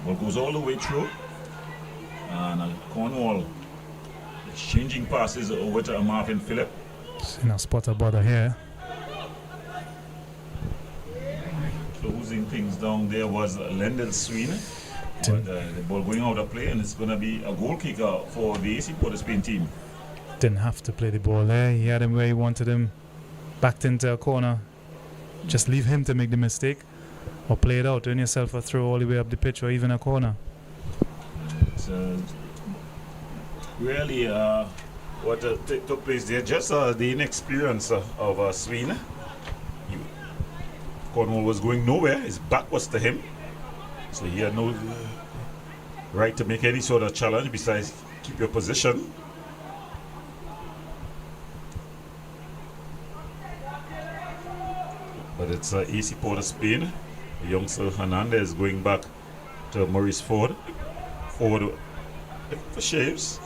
Speaker 1: Ball goes all the way through. And Cornwall exchanging passes over to Marvin Phillip.
Speaker 2: In a spot of bother here.
Speaker 1: Closing things down there was Lendl Sween. But the ball going out of play, and it's going to be a goal kicker for the AC Port of Spain team.
Speaker 2: Didn't have to play the ball there. He had him where he wanted him. Backed into a corner. Just leave him to make the mistake. Or play it out. Earn yourself a throw all the way up the pitch or even a corner.
Speaker 1: It's really what took place there. Just the inexperience of Sween. Cornwall was going nowhere. His back was to him. So he had no right to make any sort of challenge besides keep your position. But it's AC Port of Spain. The youngster Hernandez going back to Maurice Ford. Ford for shaves.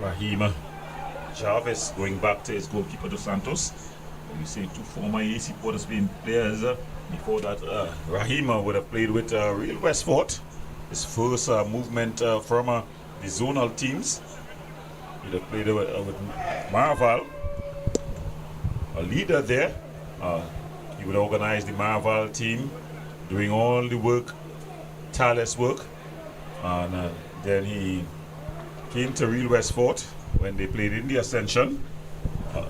Speaker 1: Raheem Jarvis going back to his goalkeeper Dos Santos. You see two former AC Port of Spain players. Before that, Rahima would have played with Real Westford. His first movement from the zonal teams. He'd have played with Marval, a leader there. He would organize the Marval team, doing all the work, tireless work. And then he came to Real Westford when they played in the Ascension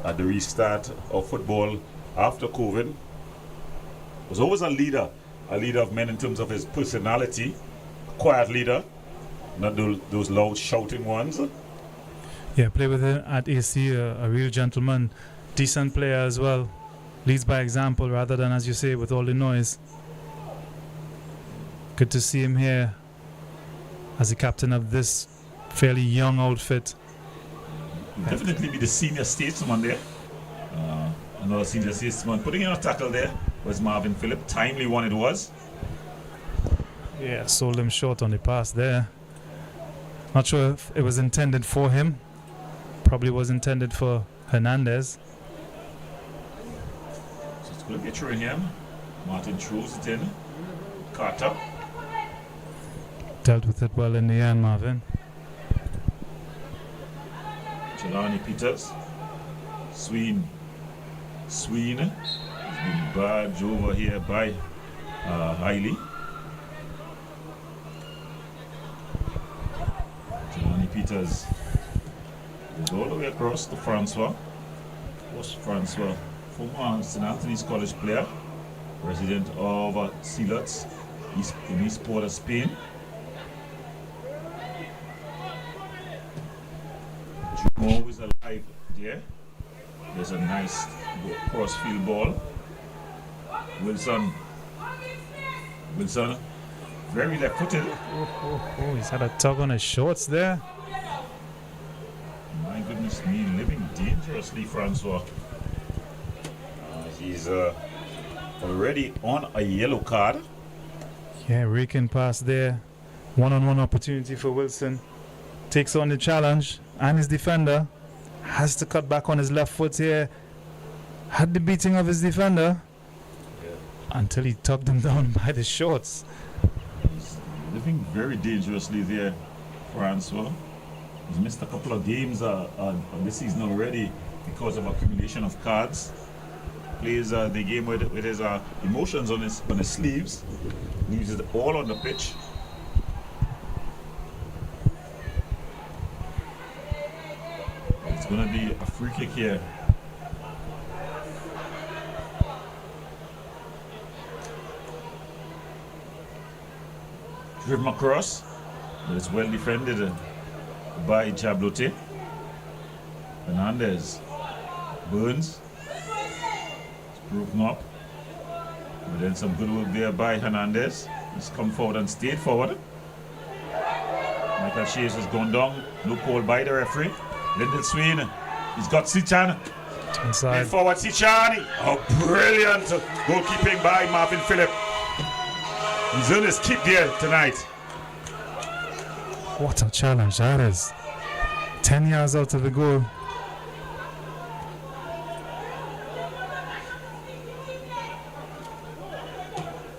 Speaker 1: at the restart of football after COVID. Was always a leader of men in terms of his personality, a quiet leader, not those loud shouting ones.
Speaker 2: Yeah, play with him at AC, a real gentleman, decent player as well. Leads by example rather than, as you say, with all the noise. Good to see him here as the captain of this fairly young outfit.
Speaker 1: He'll definitely be the senior statesman there. Another senior statesman putting in a tackle there was Marvin Phillip. Timely one it was.
Speaker 2: Yeah, sold him short on the pass there. Not sure if it was intended for him. Probably was intended for Hernandez.
Speaker 1: So it's going to be a throw in here. Martin throws it in. Carter.
Speaker 2: Dealt with it well in the end, Marvin.
Speaker 1: Jelani Peters. Sween has been badged over here by Hailey. Jelani Peters goes all the way across to Francois. course, Francois, former St. Anthony's College player, resident of Silots, in East Port of Spain. Juan always alive there. There's a nice cross-field ball. Wilson, very left-footed.
Speaker 2: Oh, he's had a tug on his shorts there.
Speaker 1: My goodness me, living dangerously, Francois. He's already on a yellow card.
Speaker 2: Yeah, raking past there. One-on-one opportunity for Wilson. Takes on the challenge, and his defender has to cut back on his left foot here. Had the beating of his defender until he tugged him down by the shorts.
Speaker 1: He's living very dangerously there, Francois. He's missed a couple of games this season already because of accumulation of cards. Plays the game with his emotions on his sleeves. Leaves it all on the pitch. It's going to be a free kick here. Driven across, but it's well defended by Jabloteh. Hernandez. Burns. It's broken up. But then some good work there by Hernandez. He's come forward and stayed forward. Michael Shays has gone down. No call by the referee. Lyndon Swain. He's got Sichan.
Speaker 2: Inside.
Speaker 1: Forward Sichan. Oh, brilliant goalkeeping by Marvin Phillip. He's on his keep there tonight.
Speaker 2: What a challenge that is. 10 yards out of the goal.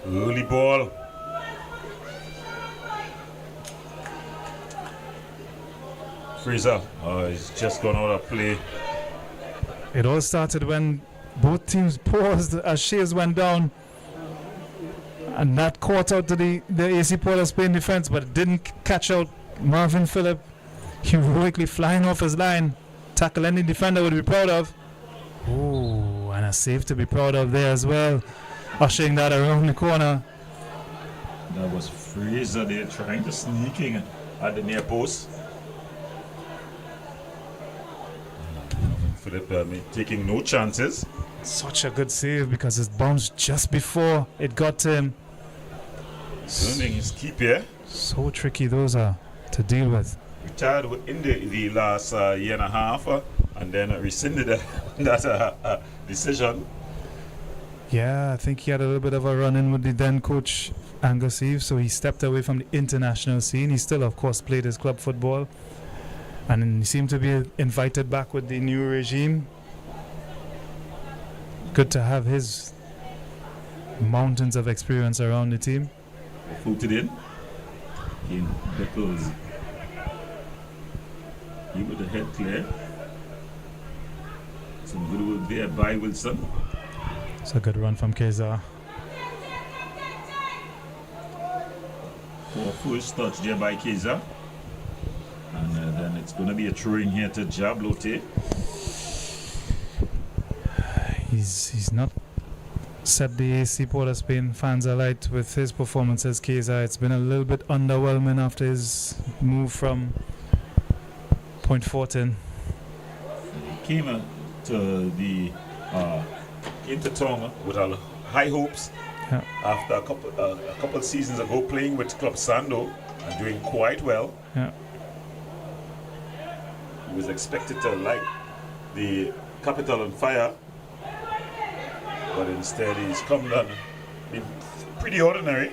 Speaker 1: Early ball. Fraser. Oh, he's just gone out of play.
Speaker 2: It all started when both teams paused as Shays went down. And that caught out to the AC Port of Spain defense, but it didn't catch out Marvin Phillip. Heroically flying off his line. Tackle any defender would be proud of. Ooh, and a save to be proud of there as well. Ushering that around the corner.
Speaker 1: That was Fraser there trying to sneak in at the near post. Phillip taking no chances.
Speaker 2: Such a good save because it bounced just before it got to him.
Speaker 1: Earning his keep here.
Speaker 2: So tricky those are to deal with.
Speaker 1: Retired in the last year and a half and then rescinded that decision.
Speaker 2: Yeah, I think he had a little bit of a run-in with the then coach Angus Eve, so he stepped away from the international scene. He still, of course, played his club football. And then he seemed to be invited back with the new regime. Good to have his mountains of experience around the team.
Speaker 1: Footed in. Again, Beckles. He with the head clear. Some good work there by Wilson.
Speaker 2: It's a good run from Keza.
Speaker 1: For first touch there by Keza. And then it's going to be a throw-in here to Jabloteh.
Speaker 2: He's not set the AC Port of Spain fans alight with his performance as Keza. It's been a little bit underwhelming after his move from Point Fortin.
Speaker 1: He came to the Intertongue with high hopes after a couple seasons ago playing with Club Sando and doing quite well.
Speaker 2: Yeah.
Speaker 1: He was expected to light the capital on fire, but instead he's come down been pretty ordinary.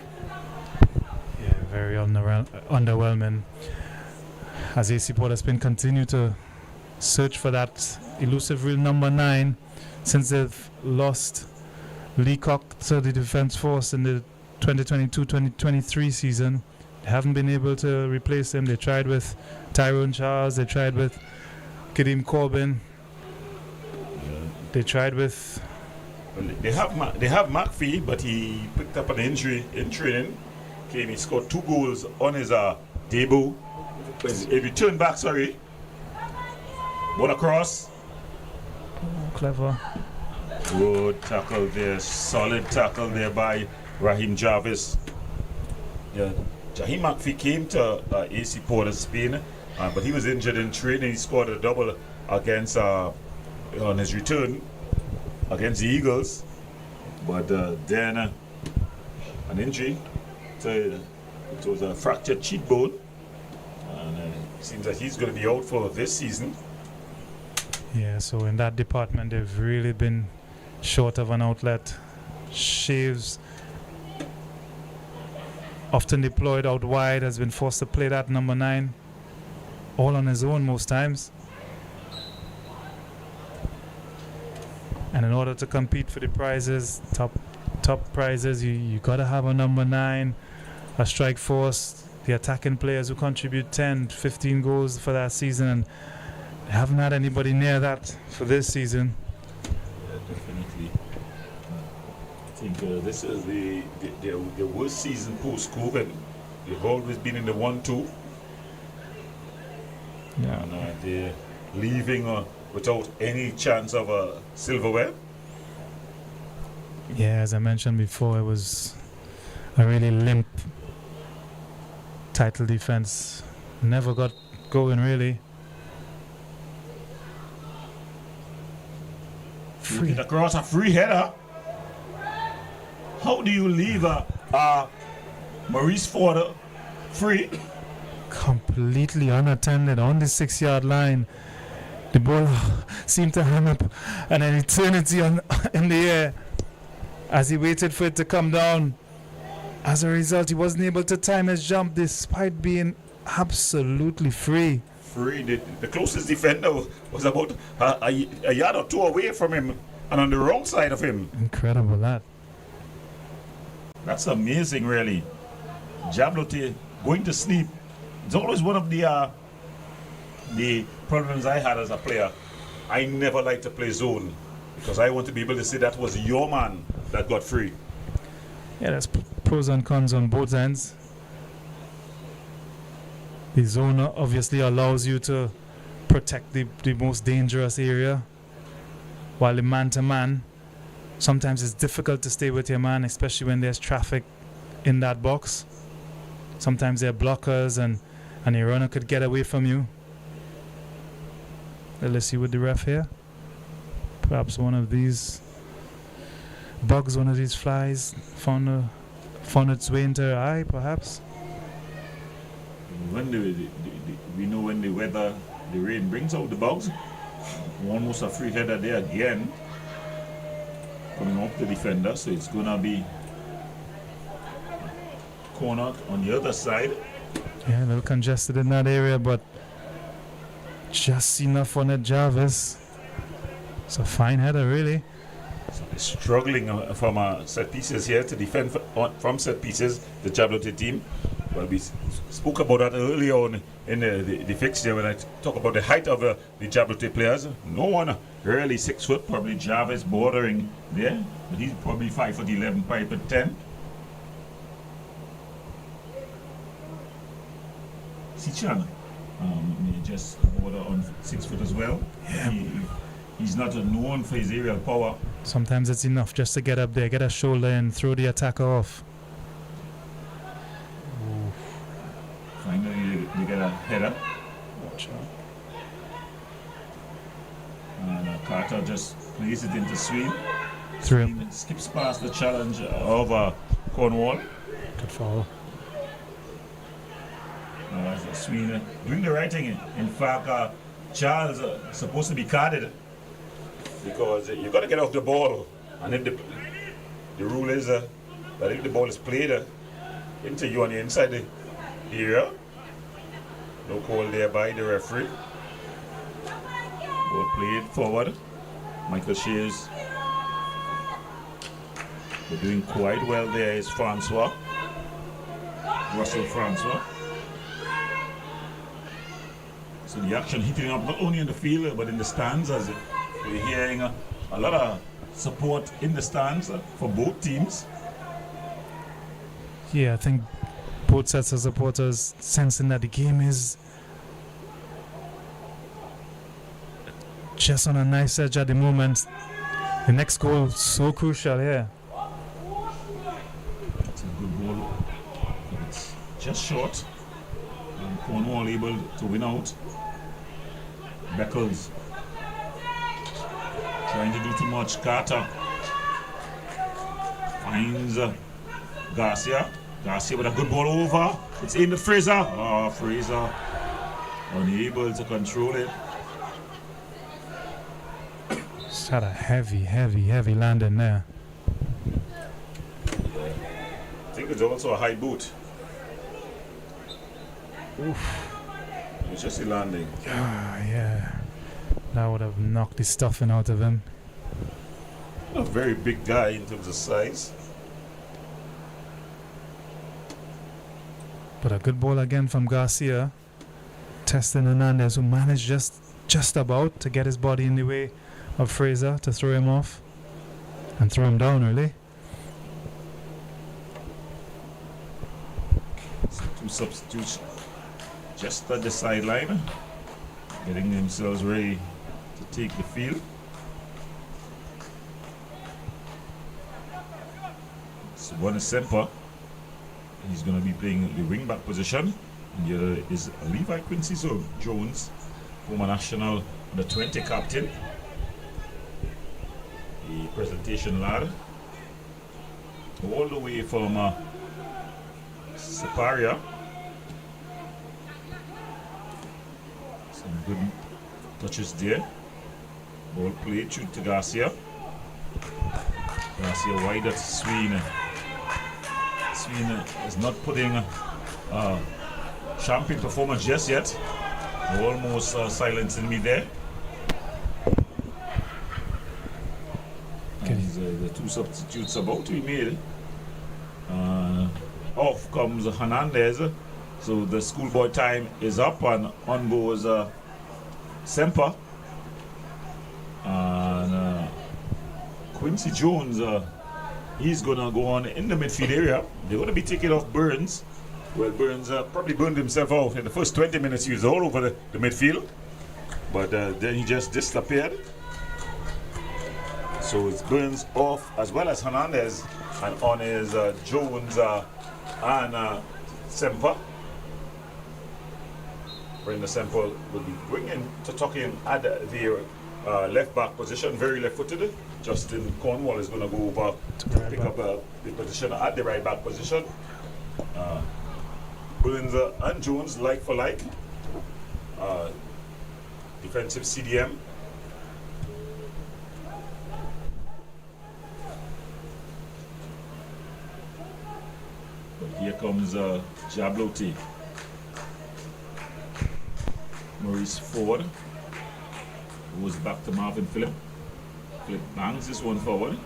Speaker 2: Yeah, very underwhelming. As AC Port has been continue to search for that elusive real number 9 since they've lost Leacock to the Defence Force in the 2022-2023 season. They haven't been able to replace him. They tried with Tyrone Charles, they tried with Kadeem Corbin, they tried with...
Speaker 1: Well, they have McPhee, but he picked up an injury in training. He scored 2 goals on his debut. If you turn back, sorry. One across.
Speaker 2: clever.
Speaker 1: Good tackle there, solid tackle there by Raheem Jarvis. Yeah, Jaheim McPhee came to AC Port of Spain, but he was injured in training. He scored a double against on his return against the Eagles, but then an injury. It was a fractured cheekbone, and it seems that he's going to be out for this season.
Speaker 2: Yeah, so in that department, they've really been short of an outlet. Shaves, often deployed out wide, has been forced to play that number 9, all on his own most times. And in order to compete for the prizes, top prizes, you got to have a number 9, a strike force, the attacking players who contribute 10, 15 goals for that season. And they haven't had anybody near that for this season.
Speaker 1: Yeah, definitely. I think this is the worst season post-COVID. They've always been in the 1-2.
Speaker 2: Yeah.
Speaker 1: And they're leaving without any chance of silverware.
Speaker 2: Yeah, as I mentioned before, it was a really limp title defense. Never got going, really.
Speaker 1: Free across a free header. How do you leave Maurice Ford free?
Speaker 2: Completely unattended on the 6-yard line. The ball seemed to hang up an eternity in the air as he waited for it to come down. As a result, he wasn't able to time his jump despite being absolutely free.
Speaker 1: The closest defender was about a yard or two away from him and on the wrong side of him.
Speaker 2: Incredible, that.
Speaker 1: That's amazing, really. Jabloteh going to sleep. It's always one of the problems I had as a player. I never like to play zone because I want to be able to say that was your man that got free.
Speaker 2: Yeah, there's pros and cons on both ends. The zone obviously allows you to protect the most dangerous area, while the man-to-man, sometimes it's difficult to stay with your man, especially when there's traffic in that box. Sometimes there are blockers and a runner could get away from you. Let's see with the ref here. Perhaps one of these bugs, one of these flies found its way into her eye, perhaps.
Speaker 1: When we know when the weather, the rain brings out the bugs. Almost a free header there again, coming off the defender, so it's gonna be corner on the other side.
Speaker 2: Yeah, a little congested in that area, but just enough on it, Jarvis. It's a fine header, really.
Speaker 1: So they're struggling from set pieces here to defend from set pieces, the Jabloteh team. Well, we spoke about that earlier on in the fixture when I talk about the height of the Jabloteh players. No one really 6 foot, probably Jarvis bordering there, but he's probably 5'11", 5'10". Sichan, just border on 6 foot as well.
Speaker 2: Yeah.
Speaker 1: He's not known for his aerial power.
Speaker 2: Sometimes it's enough just to get up there, get a shoulder and throw the attacker off.
Speaker 1: Finally, they get a header.
Speaker 2: Watch out.
Speaker 1: And Carter just plays it into Sween.
Speaker 2: Through.
Speaker 1: Sween skips past the challenge of Cornwall.
Speaker 2: Good foul.
Speaker 1: Sween doing the right thing. In fact, Charles is supposed to be carded because you got to get off the ball. And if the rule is that if the ball is played into you on the inside the area, no call there by the referee. Ball played forward. Michael Shears. They're doing quite well there is Francois. Russell Francois. So the action heating up not only in the field but in the stands, as we're hearing a lot of support in the stands for both teams.
Speaker 2: Yeah, I think both sets of supporters sensing that the game is just on a nice edge at the moment. The next goal so crucial, yeah.
Speaker 1: It's a good ball. It's just short. And Cornwall able to win out. Beckles trying to do too much. Carter finds Garcia. Garcia with a good ball over. It's in the Fraser. Oh, Fraser unable to control it.
Speaker 2: Just had a heavy landing there.
Speaker 1: I think it's also a high boot.
Speaker 2: Oof.
Speaker 1: It's just a landing.
Speaker 2: Ah, yeah. That would have knocked the stuffing out of him.
Speaker 1: A very big guy in terms of size.
Speaker 2: But a good ball again from Garcia. Testing Hernandez, who managed just about to get his body in the way of Fraser to throw him off and throw him down, really.
Speaker 1: So 2 substitutes just at the sideline, getting themselves ready to take the field. So one is Semper. He's going to be playing the wing back position. And the other is Levi Quincy Jones, former national under 20 captain. The presentation lad, all the way from Siparia. Some good touches there. Ball played through to Garcia. Garcia wide at Sween. Sween is not putting champion performance just yet. Almost silencing me there.
Speaker 2: Okay.
Speaker 1: And the 2 substitutes about to be made. Off comes Hernandez. So the schoolboy time is up and on goes Semper. And Quincy Jones, he's going to go on in the midfield area. They're going to be taking off Burns. Well, Burns probably burned himself out in the first 20 minutes. He was all over the midfield. But then he just disappeared. So it's Burns off as well as Hernandez. And on is Jones and Semper. Brenda Semper will be bringing to tuck in at the left back position, very left footed. Justin Cornwall is going to go over to pick up the position at the right back position. Burns and Jones like for like. Defensive CDM. But here comes Jabloteh. Maurice Ford goes back to Marvin Phillip. Phillip bangs this one forward.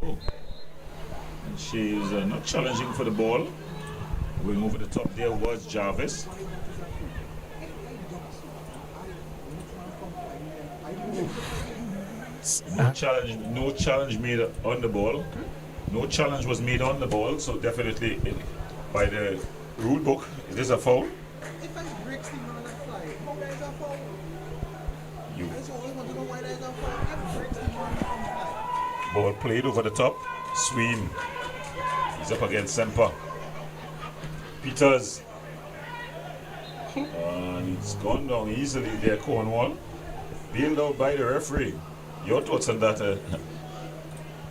Speaker 1: Oh. And she's not challenging for the ball. Going over the top there was Jarvis. No challenge made on the ball. No challenge was made on the ball, so definitely by the rule book, it is a foul.
Speaker 6: If I break the man that fly, how that is a foul?
Speaker 1: You
Speaker 6: I just always want to know why that is a foul. If break the man that fly.
Speaker 1: ball played over the top. Sween. He's up against Semper. Peters. And it's gone down easily there, Cornwall. Bailed out by the referee. Your thoughts on that,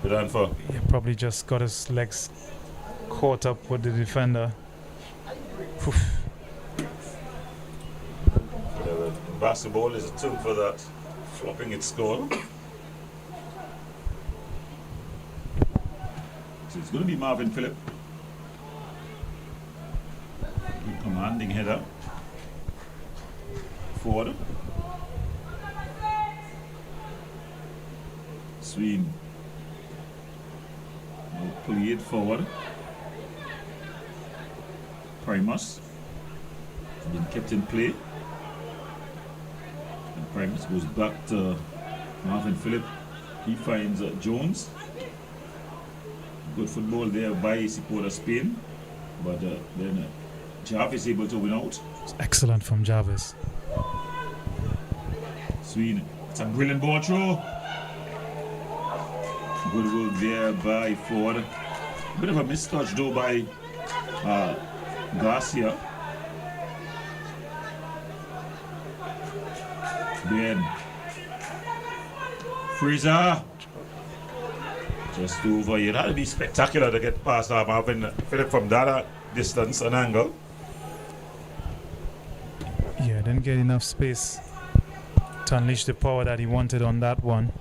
Speaker 1: Bidanfa?
Speaker 2: He probably just got his legs caught up with the defender. Oof.
Speaker 1: Basketball is a term for that. Flopping its skull. So it's going to be Marvin Phillip. Good commanding header. Ford. Sween. Now played forward. Primus. Been kept in play. And Primus goes back to Marvin Phillip. He finds Jones. Good football there by Cipota Spain. But then Jarvis able to win out.
Speaker 2: It's excellent from Jarvis.
Speaker 1: Sween It's a brilliant ball through. Good work there by Ford. Bit of a mistouch though by Garcia. Then Fraser. Just over. It had to be spectacular to get past Marvin Phillip from that distance and angle.
Speaker 2: Yeah, didn't get enough space to unleash the power that he wanted on that one.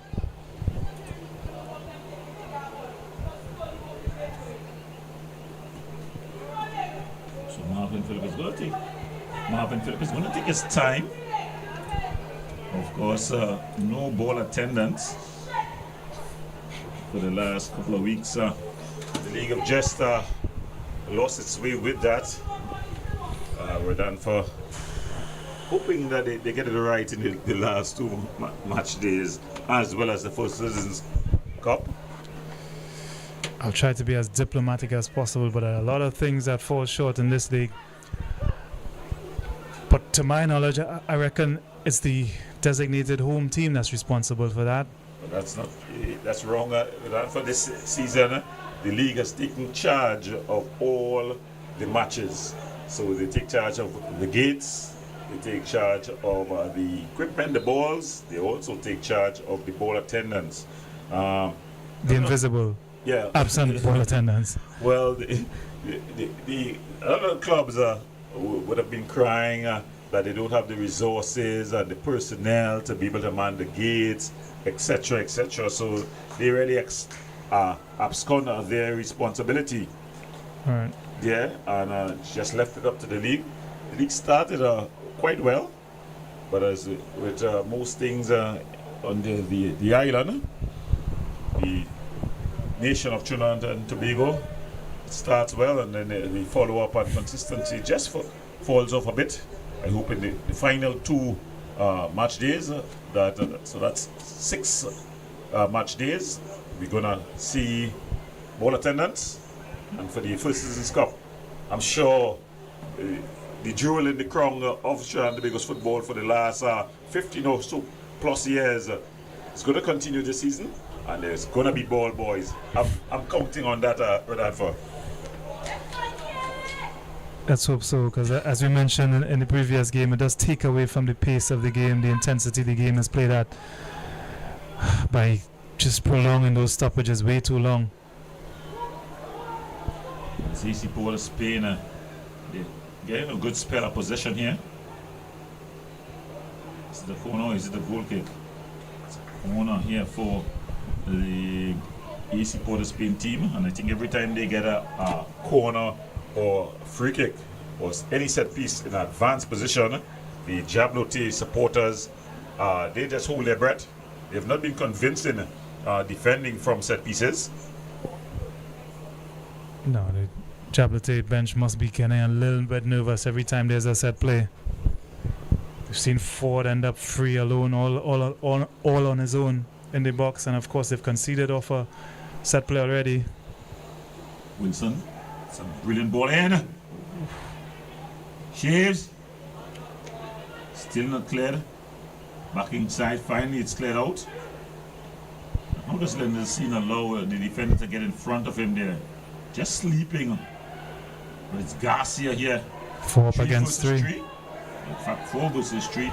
Speaker 1: So Marvin Phillip is going to take his time. Of course, no ball attendance for the last couple of weeks. The league have just lost its way with that. We're done for hoping that they get it right in the last two match days, as well as the First Citizens Cup.
Speaker 2: I'll try to be as diplomatic as possible, but there are a lot of things that fall short in this league. But to my knowledge, I reckon it's the designated home team that's responsible for that.
Speaker 1: But that's wrong. For this season, the league has taken charge of all the matches. So they take charge of the gates, they take charge of the equipment, the balls. They also take charge of the ball attendance.
Speaker 2: The invisible, absent ball attendance.
Speaker 1: Well, the other clubs would have been crying that they don't have the resources and the personnel to be able to man the gates, etc., etc. So they really abscond of their responsibility.
Speaker 2: All right.
Speaker 1: Yeah, and just left it up to the league. The league started quite well, but as with most things on the island, the nation of Trinidad and Tobago starts well, and then the follow-up and consistency just falls off a bit. I hope in the final two match days, so that's 6 match days, we're gonna see ball attendance. And for the First Citizens Cup, I'm sure the jewel in the crown of Trinidad and Tobago's football for the last 15 or so plus years is going to continue this season, and there's going to be ball boys. I'm counting on that, Rodolfo.
Speaker 2: Let's hope so, because as we mentioned in the previous game, it does take away from the pace of the game, the intensity the game is played at, by just prolonging those stoppages way too long.
Speaker 1: CC Paul Spain getting a good spell of possession here. Is it the corner or is it the goal kick? It's a corner here for the AC Port of Spain team, and I think every time they get a corner or free kick or any set piece in advanced position, the Jabloteh supporters, they just hold their breath. They have not been convincing defending from set pieces.
Speaker 2: No, the Jabloteh bench must be getting a little bit nervous every time there's a set play. We've seen Ford end up free alone, all on his own in the box, and of course they've conceded off a set play already.
Speaker 1: Wilson, some brilliant ball in. Shaves, still not cleared. Back inside, finally it's cleared out. How does Leonard Scene allow the defender to get in front of him there? Just sleeping. But it's Garcia here.
Speaker 2: 4 up against 3.
Speaker 1: In fact, 4 versus 3.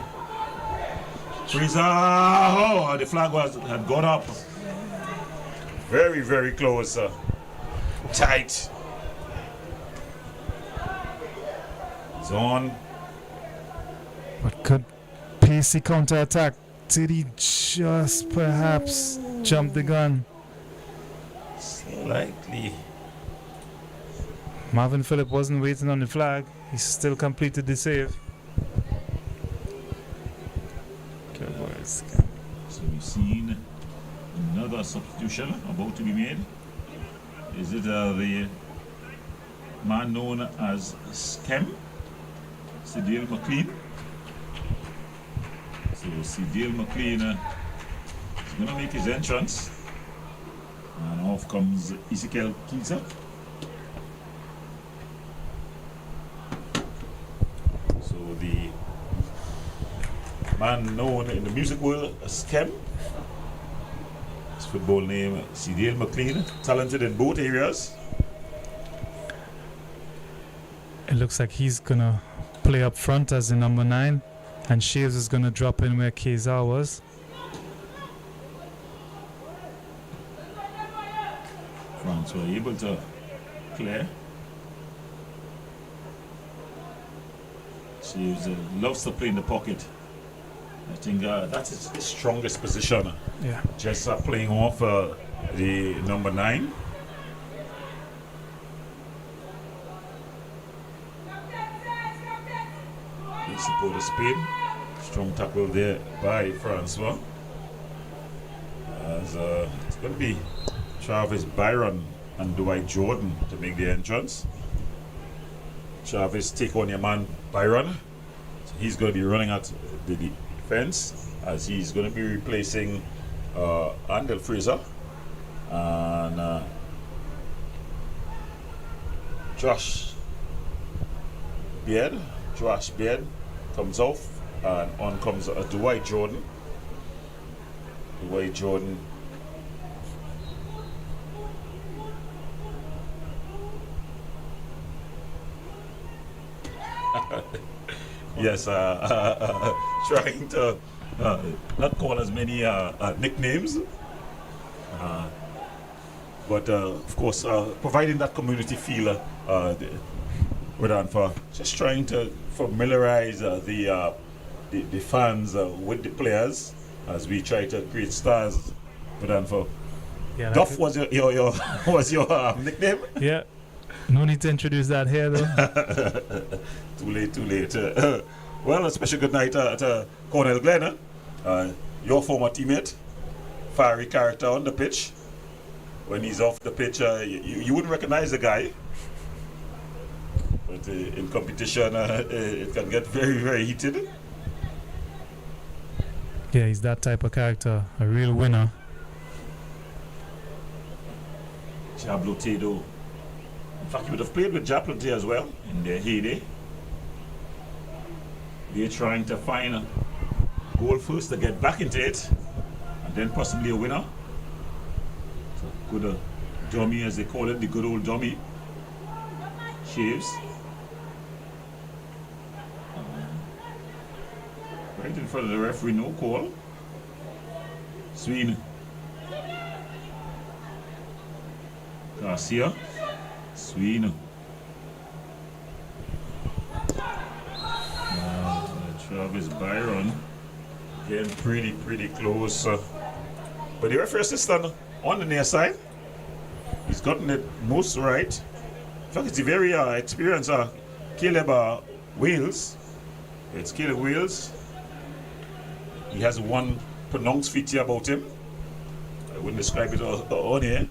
Speaker 1: Fraser! Oh, the flag had gone up. Very, very close. Tight. It's on.
Speaker 2: But could pacey counter-attack? Did he just perhaps jump the gun?
Speaker 1: Slightly.
Speaker 2: Marvin Phillip wasn't waiting on the flag. He still completed the save. Good boys.
Speaker 1: So we've seen another substitution about to be made. Is it the man known as Skem? Cedil McLean. So Cedil McLean is going to make his entrance. And off comes Ezekiel Kiza. So the man known in the music world as Skem. His football name, C.D.L. McLean, talented in both areas.
Speaker 2: It looks like he's going to play up front as the number 9, and Shaves is going to drop in where Kezar was.
Speaker 1: France were able to clear. Shaves loves to play in the pocket. I think that's his strongest position.
Speaker 2: Yeah.
Speaker 1: Just playing off the number 9. He supported Spain. Strong tackle there by Francois. As it's going to be Travis Byron and Dwight Jordan to make the entrance. Travis take on your man Byron. So he's going to be running at the defense as he's going to be replacing Andel Fraser and Josh Beard. Josh Beard comes off and on comes Dwight Jordan. Dwight Jordan yes, trying to not call as many nicknames, but of course providing that community feel for just trying to familiarize the fans with the players as we try to create stars. For
Speaker 2: Yeah,
Speaker 1: Duff was your was your nickname.
Speaker 2: Yeah. No need to introduce that here, though.
Speaker 1: Too late. Well, a special good night to Cornell Glenn, your former teammate, fiery character on the pitch. When he's off the pitch, you wouldn't recognize the guy. But in competition, it can get very, very heated.
Speaker 2: Yeah, he's that type of character, a real winner.
Speaker 1: Jabloteh, though. In fact, you would have played with Jabloteh as well in their heyday. They're trying to find a goal first to get back into it, and then possibly a winner. So good dummy, as they call it, the good old dummy. Shaves. Right in front of the referee, no call. Sween. Garcia. Sween. Travis Byron getting pretty close. But the referee assistant on the near side, he's gotten it most right. In fact, it's a very experienced Caleb Wales. It's Caleb Wales. He has one pronounced feature about him. I wouldn't describe it on here.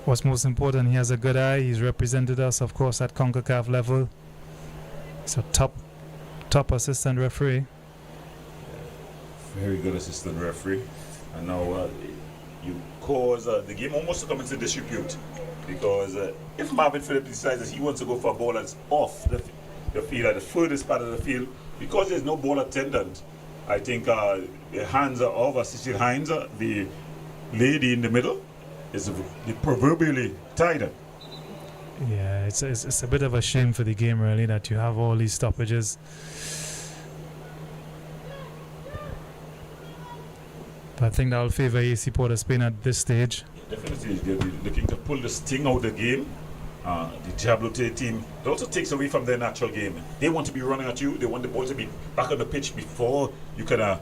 Speaker 2: What's most important, he has a good eye. He's represented us, of course, at CONCACAF level. He's a top assistant referee.
Speaker 1: Very good assistant referee. And now you cause the game almost to come into disrepute. Because if Marvin Phillips decides that he wants to go for a ball that's off the field, at the furthest part of the field, because there's no ball attendant, I think the hands of Cecil Hines, the lady in the middle, is proverbially tied.
Speaker 2: Yeah, it's a bit of a shame for the game, really, that you have all these stoppages. But I think that will favor AC Port of Spain at this stage.
Speaker 1: Definitely, they're looking to pull the sting out of the game. The Jabloteh team, it also takes away from their natural game. They want to be running at you. They want the ball to be back on the pitch before you can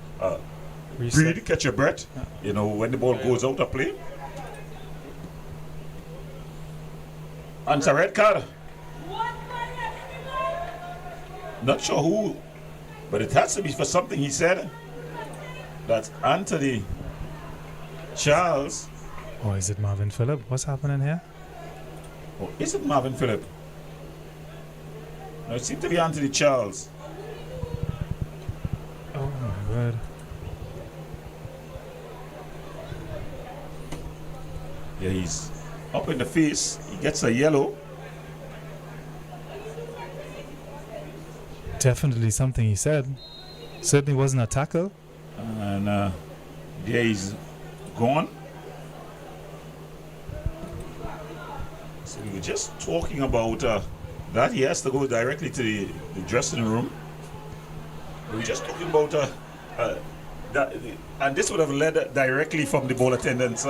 Speaker 1: breathe, catch your breath. Yeah. You know, when the ball goes out of play. And it's a red card. Not sure who, but it has to be for something he said. That's Anthony Charles.
Speaker 2: Or is it Marvin Phillip? What's happening here?
Speaker 1: Or is it Marvin Phillip? No, it seems to be Anthony Charles.
Speaker 2: Oh my word.
Speaker 1: Yeah, he's up in the face. He gets a yellow.
Speaker 2: Definitely something he said. Certainly wasn't a tackle.
Speaker 1: And there he's gone. So we were just talking about that he has to go directly to the dressing room. We were just talking about that, and this would have led directly from the ball attendants,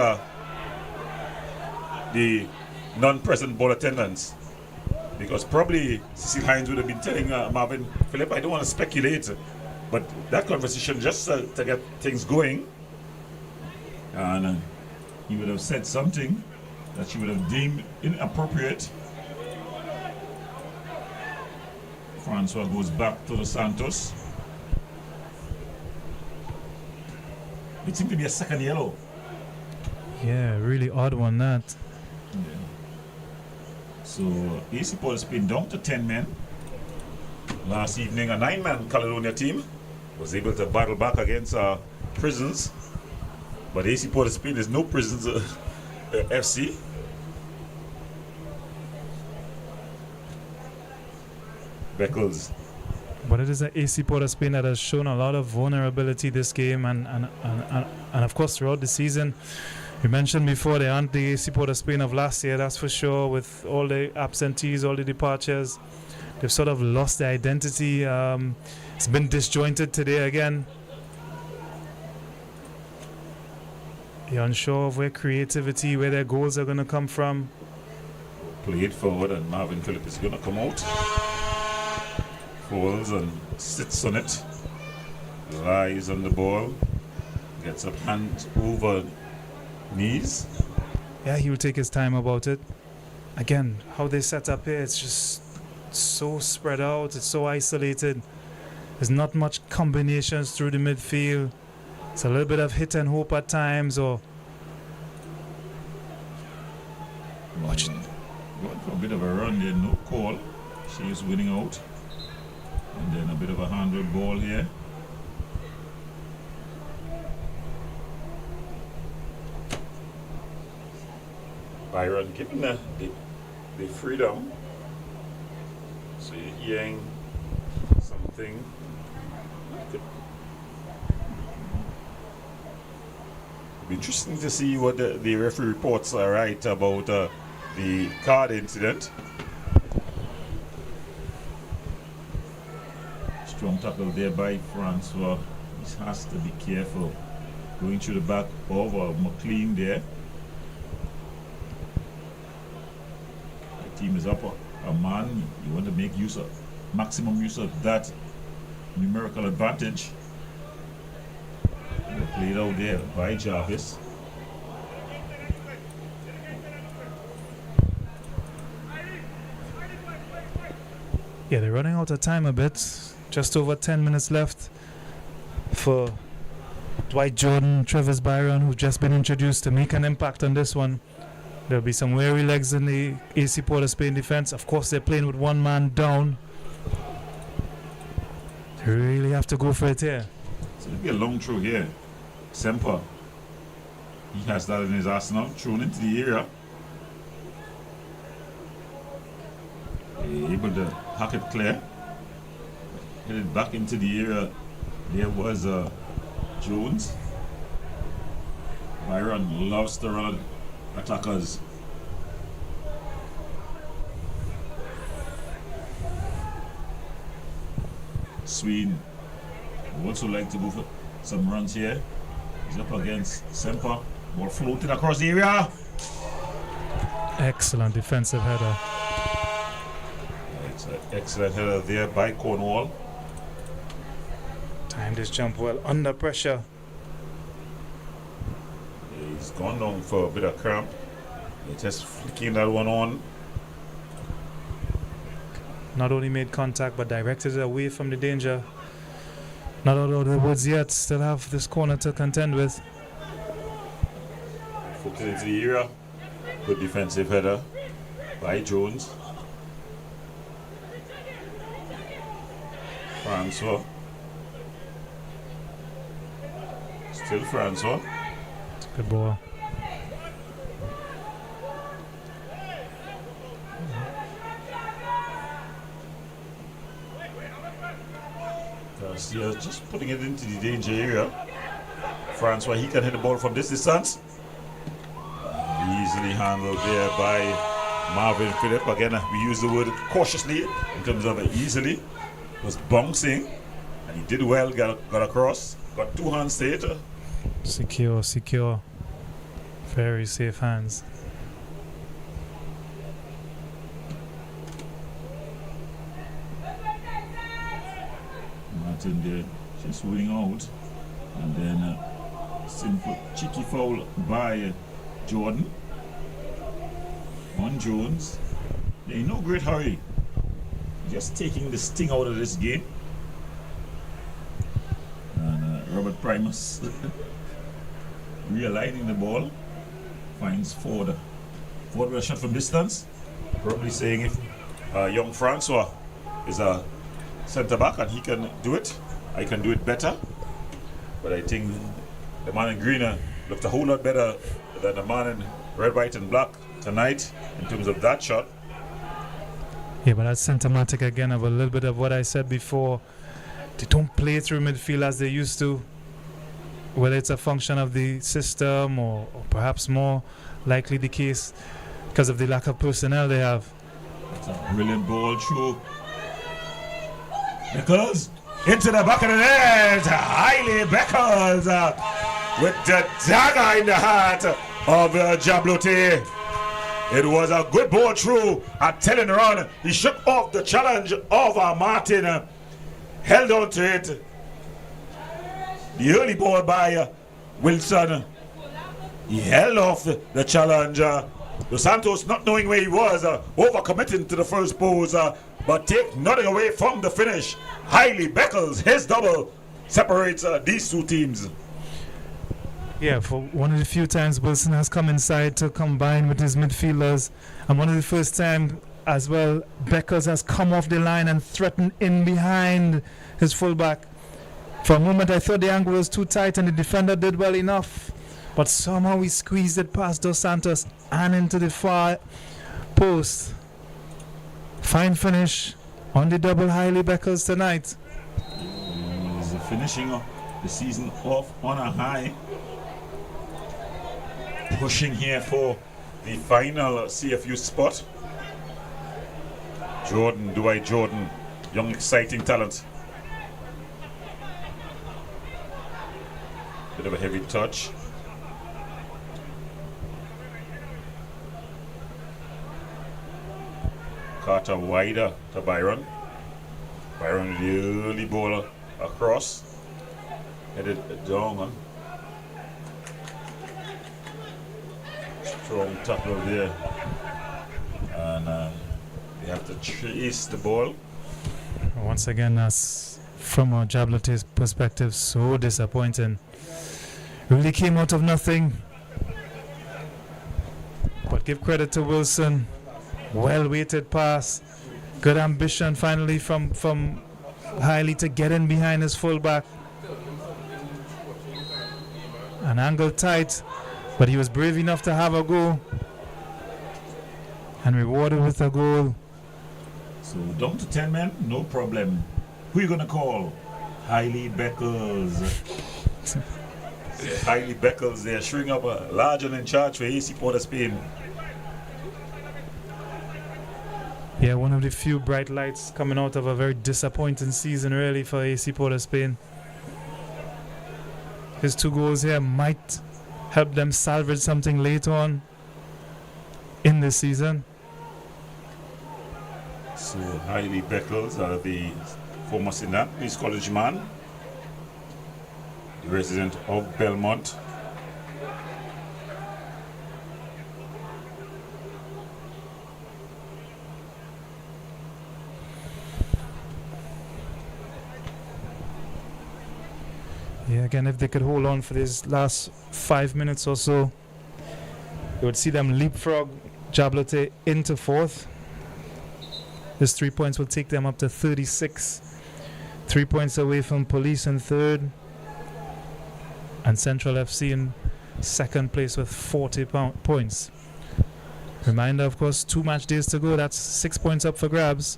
Speaker 1: the non-present ball attendants, because probably Cecil Hines would have been telling Marvin Phillip, I don't want to speculate, but that conversation just to get things going, and he would have said something that she would have deemed inappropriate. Francois goes back to the Santos. It seemed to be a second yellow.
Speaker 2: Yeah, really odd one that.
Speaker 1: Yeah. So AC Port Spain down to 10 men. Last evening, a 9-man Caledonia team was able to battle back against Prisons. But AC Port Spain is no Prisons FC. Beckles.
Speaker 2: But it is an AC Port of Spain that has shown a lot of vulnerability this game and of course throughout the season. You mentioned before they aren't the AC Port of Spain of last year, that's for sure, with all the absentees, all the departures. They've sort of lost their identity. It's been disjointed today again. You're unsure of where creativity, where their goals are going to come from.
Speaker 1: Play it forward and Marvin Phillip is going to come out. Falls and sits on it, lies on the ball, gets up hand over knees.
Speaker 2: Yeah, he will take his time about it. Again, how they set up here, it's just so spread out, it's so isolated. There's not much combinations through the midfield. It's a little bit of hit and hope at times, or watch it.
Speaker 1: Going for a bit of a run there, no call. She is winning out. And then a bit of a handled ball here. Byron given the freedom. So you're hearing something. It'll be interesting to see what the referee reports are right about the card incident. Strong tackle there by Francois. He has to be careful. Going through the back over McLean there. The team is up a man. You want to make maximum use of that numerical advantage. Played out there by Jarvis.
Speaker 2: yeah, they're running out of time a bit. Just over 10 minutes left for Dwight Jordan, Travis Byron, who've just been introduced, to make an impact on this one. There'll be some weary legs in the AC Port of Spain defense. Of course, they're playing with one man down. They really have to go for it here.
Speaker 1: So it'll be a long throw here. Semper. He has that in his arsenal. Thrown into the area. Able to hack it clear. Headed back into the area. There was Jones. Byron loves to run attackers. Sweden would also like to go for some runs here. He's up against Semper. Ball floated across the area.
Speaker 2: Excellent defensive header.
Speaker 1: It's an excellent header there by Cornwall.
Speaker 2: Timed his jump well under pressure.
Speaker 1: He's gone down for a bit of cramp. He's just flicking that one on.
Speaker 2: Not only made contact but directed it away from the danger. Not out of the woods yet. Still have this corner to contend with.
Speaker 1: Focus into the area. Good defensive header by Jones. Francois. Still Francois.
Speaker 2: Good ball.
Speaker 1: Garcia just putting it into the danger area. Francois, he can hit the ball from this distance. Easily handled there by Marvin Phillip. Again, we use the word cautiously in terms of easily. It was bouncing, and he did well, got across, got two hands to it.
Speaker 2: Secure. Very safe hands.
Speaker 1: Martin there just rolling out, and then simple cheeky foul by Jordan on Jones. They're in no great hurry, just taking the sting out of this game. And Robert Primus realigning the ball, finds Ford. Ford with a shot from distance, probably saying if young Francois is a centre back and he can do it, I can do it better. But I think the man in green looked a whole lot better than the man in red, white and black tonight in terms of that shot.
Speaker 2: Yeah, but that's symptomatic again of a little bit of what I said before. They don't play through midfield as they used to. Whether it's a function of the system or perhaps more likely the case because of the lack of personnel they have.
Speaker 1: It's a brilliant ball through. Beckles into the back of the net. Hailey Beckles with the dagger in the heart of Jabloteh. It was a good ball through. A telling run. He shook off the challenge of Martin. Held on to it. The early ball by Wilson. He held off the challenge. Dos Santos not knowing where he was, overcommitting to the first pose, but take nothing away from the finish. Hailey Beckles, his double, separates these two teams.
Speaker 2: Yeah, for one of the few times Wilson has come inside to combine with his midfielders, and one of the first time as well, Beckles has come off the line and threatened in behind his fullback. For a moment I thought the angle was too tight and the defender did well enough, but somehow he squeezed it past Dos Santos and into the far post. Fine finish on the double Hailey Beckles tonight.
Speaker 1: He's finishing the season off on a high. Pushing here for the final CFU spot. Dwight Jordan, young exciting talent. Bit of a heavy touch. Carter wider to Byron. Byron with the early ball across. Headed down. Strong tackle there. And they have to chase the ball.
Speaker 2: Once again, that's from a Jabloteh's perspective, so disappointing. Really came out of nothing. But give credit to Wilson. Well weighted pass. Good ambition finally from Hailey to get in behind his fullback. An angle tight, but he was brave enough to have a go. And rewarded with a goal.
Speaker 1: So down to 10 men, no problem. Who are you going to call? Hailey Beckles. Hailey Beckles there, showing up a larger in charge for AC Port of Spain.
Speaker 2: Yeah, one of the few bright lights coming out of a very disappointing season really for AC Port of Spain. His two goals here might help them salvage something later on in the season.
Speaker 1: So Hailey Beckles, the former St. Anthony's College man, the resident of Belmont.
Speaker 2: Yeah, again, if they could hold on for these last 5 minutes or so, you would see them leapfrog Jabloteh into fourth. This 3 points will take them up to 36. 3 points away from Police in third. And Central FC in second place with 40 points. Reminder, of course, 2 match days to go. That's 6 points up for grabs.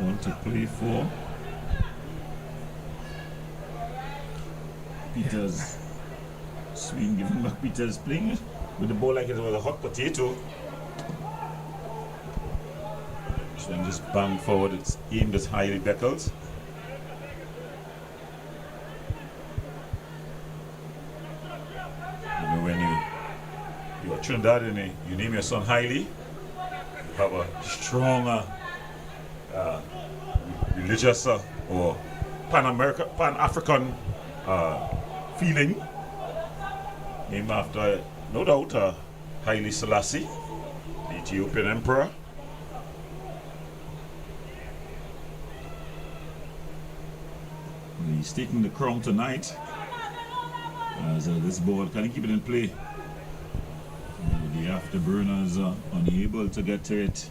Speaker 1: Ball to play for. Peters. Swing giving back. Peters playing with the ball like it was a hot potato. Swing just banged forward. It's aimed at Hailey Beckles. You know, when you're Trinidad and you name your son Hailey, you have a strong religious or Pan-African feeling, named after, no doubt, Haile Selassie, the Ethiopian emperor. And he's taking the crown tonight. As this ball, can he keep it in play? The afterburners unable to get to it.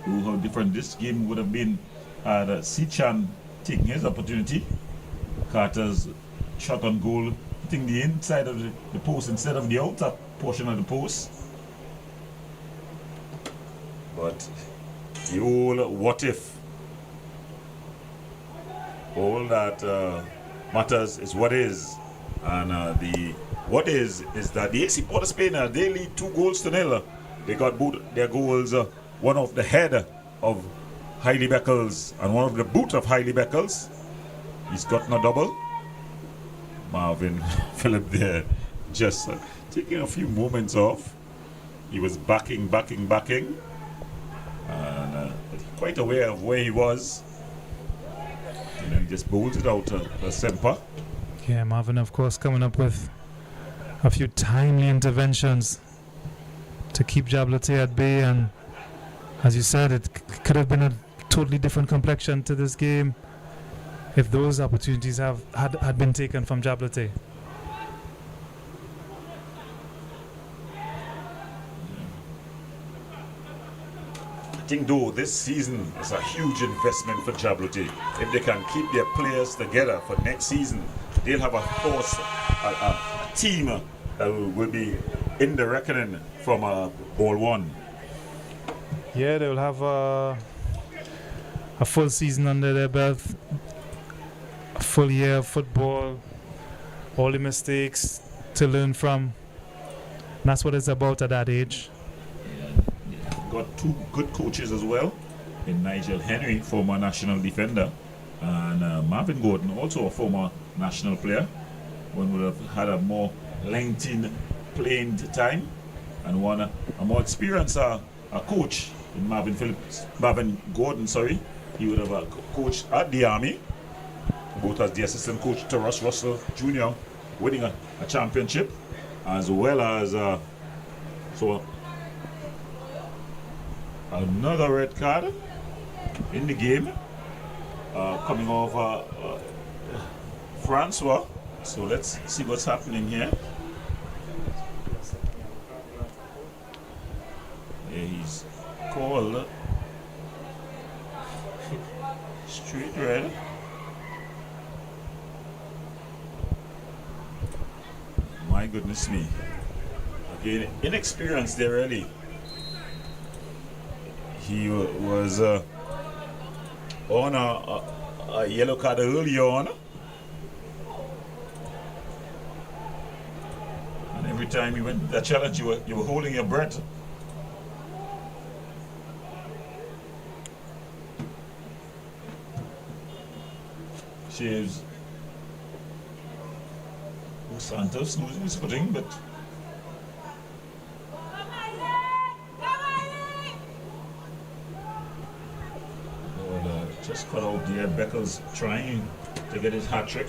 Speaker 1: Oh, how different this game would have been had Sichan taking his opportunity. Carter's shot on goal, hitting the inside of the post instead of the outer portion of the post. But the old what if. All that matters is what is. And the what is that the AC Port of Spain, they lead 2-0. They got both their goals, one off the head of Hailey Beckles and one of the boot of Hailey Beckles. He's gotten a double. Marvin Phillip there just taking a few moments off. He was backing. And quite aware of where he was. You know, he just bolted out a Semper.
Speaker 2: Yeah, Marvin, of course, coming up with a few timely interventions to keep Jabloteh at bay. And as you said, it could have been a totally different complexion to this game if those opportunities had been taken from Jabloteh.
Speaker 1: I think though this season is a huge investment for Jabloteh. If they can keep their players together for next season, they'll have a force, a team that will be in the reckoning from ball one.
Speaker 2: Yeah, they'll have a full season under their belt, a full year of football, all the mistakes to learn from. And that's what it's about at that age.
Speaker 1: Got two good coaches as well, in Nigel Henry, former national defender, and Marvin Gordon, also a former national player. One would have had a more lengthy playing time, and one a more experienced a coach in Marvin Gordon. He would have coached at the Army, both as the assistant coach to Russ Russell Jr., winning a championship, as well as another red card in the game, coming off Francois. So let's see what's happening here. Yeah, he's called straight red. My goodness me. Again, inexperienced there really. He was on a yellow card early on. And every time you went that challenge, you were holding your breath. Shaves Santos losing his footing, but just cut out there. Beckles trying to get his hat trick.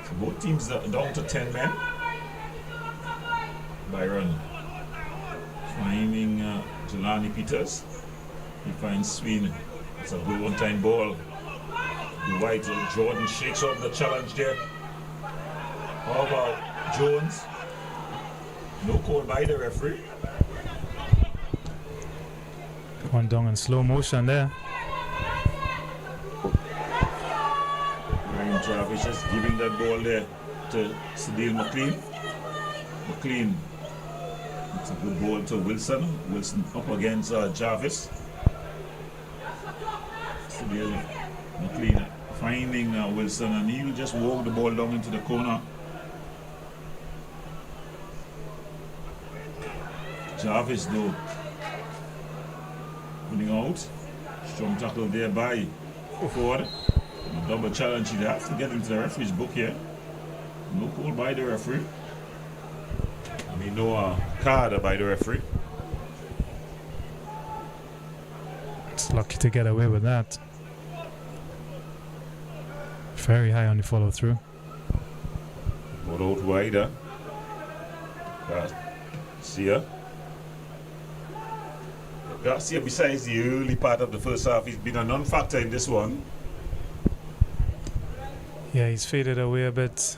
Speaker 1: So both teams are down to 10 men. Byron finding Jelani Peters. He finds Sween. It's a good one-time ball. The White Jordan shakes off the challenge there. How about Jones? No call by the referee.
Speaker 2: One down in slow motion there.
Speaker 1: Ryan Jarvis just giving that ball there to Sadil McLean. McLean, it's a good ball to Wilson. Wilson up against Jarvis. Fidel McLean finding Wilson, and he'll just walk the ball down into the corner. Jarvis though pulling out. Strong tackle there by Ford. Double challenge. He has to get into the referee's book here. No call by the referee. I mean, no card by the referee.
Speaker 2: It's lucky to get away with that. Very high on the follow through.
Speaker 1: Ball out wider. Garcia. Garcia, besides the early part of the first half, he's been a non-factor in this one.
Speaker 2: Yeah, he's faded away a bit.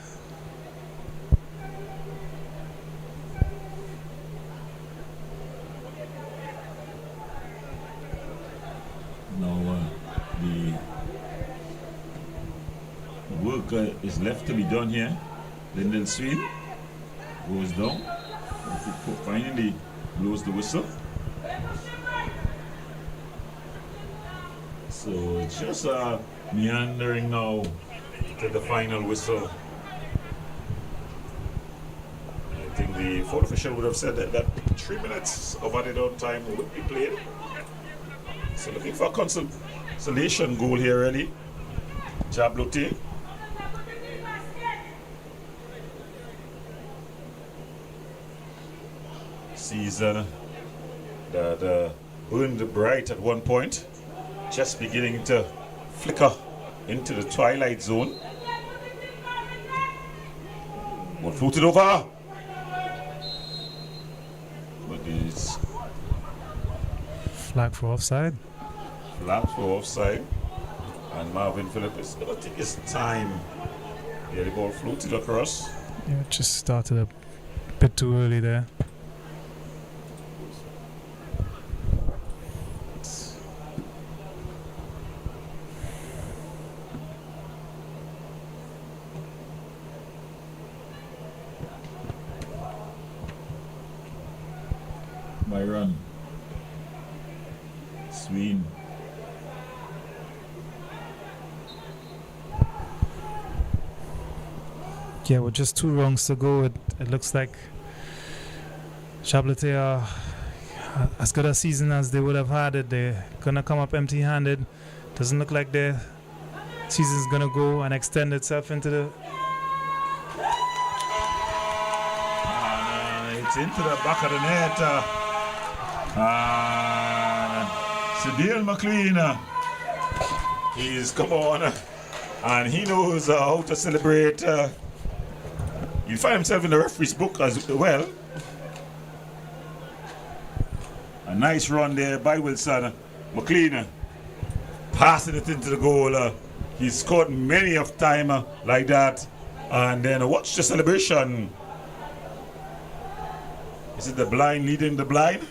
Speaker 1: Now the work is left to be done here. Lyndon Sween goes down. Finally blows the whistle. So it's just meandering now to the final whistle. I think the fourth official would have said that 3 minutes of added on time would be played. So looking for a consolation goal here really. Jabloteh. Season that burned bright at one point, just beginning to flicker into the twilight zone. One floated over, but it's
Speaker 2: Flag for offside.
Speaker 1: flag for offside, and Marvin Phillips is going to take his time. Yeah, the ball floated across.
Speaker 2: Yeah, it just started a bit too early there.
Speaker 1: Byron Sween.
Speaker 2: Yeah, with just 2 wrongs to go, it looks like Jabloteh are as good a season as they would have had it. They're gonna come up empty-handed. Doesn't look like their season's gonna go and extend itself into the.
Speaker 1: It's into the back of the net. Cedille McLean, he's come on, and he knows how to celebrate. He'll find himself in the referee's book as well. A nice run there by Wilson. McLean passing it into the goal. He's scored many of time like that. And then watch the celebration. Is it the blind leading the blind?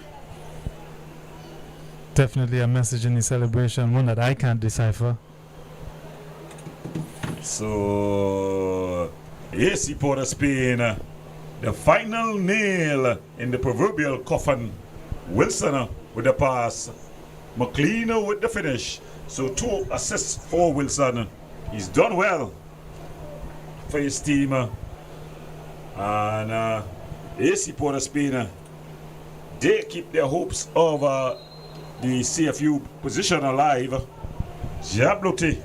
Speaker 2: Definitely a message in the celebration, one that I can't decipher.
Speaker 1: So, AC Port of Spain, the final nail in the proverbial coffin. Wilson with the pass, McLean with the finish. So 2 assists for Wilson. He's done well for his team. And AC Port of Spain, they keep their hopes of the CFU position alive. Jabloteh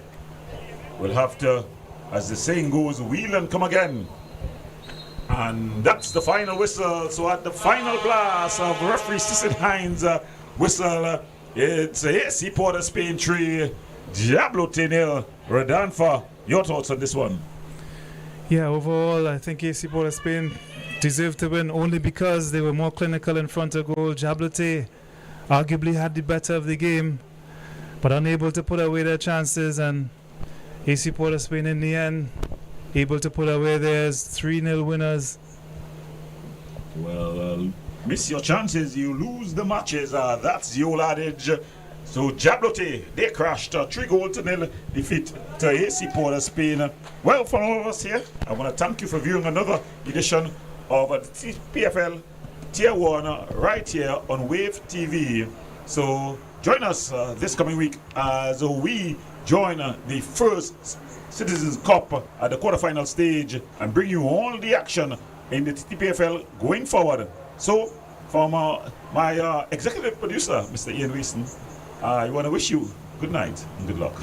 Speaker 1: will have to, as the saying goes, wheel and come again. And that's the final whistle. So at the final blast of referee Sisson Hines' whistle, it's AC Port of Spain 3, Jabloteh 0. Rodolfo, your thoughts on this one?
Speaker 2: Yeah, overall, I think AC Port of Spain deserved to win only because they were more clinical in front of goal. Jabloteh arguably had the better of the game, but unable to put away their chances, and AC Port of Spain in the end able to put away theirs. 3-0 winners.
Speaker 1: Well, miss your chances, you lose the matches. That's the old adage. So Jabloteh, they crashed 3-0 defeat to AC Port of Spain. Well, from all of us here, I want to thank you for viewing another edition of the TTPFL Tier 1 right here on Wave TV. So join us this coming week as we join the first Citizens Cup at the quarterfinal stage and bring you all the action in the TTPFL going forward. So, from my executive producer, Mr. Ian Weaston, I want to wish you good night and good luck.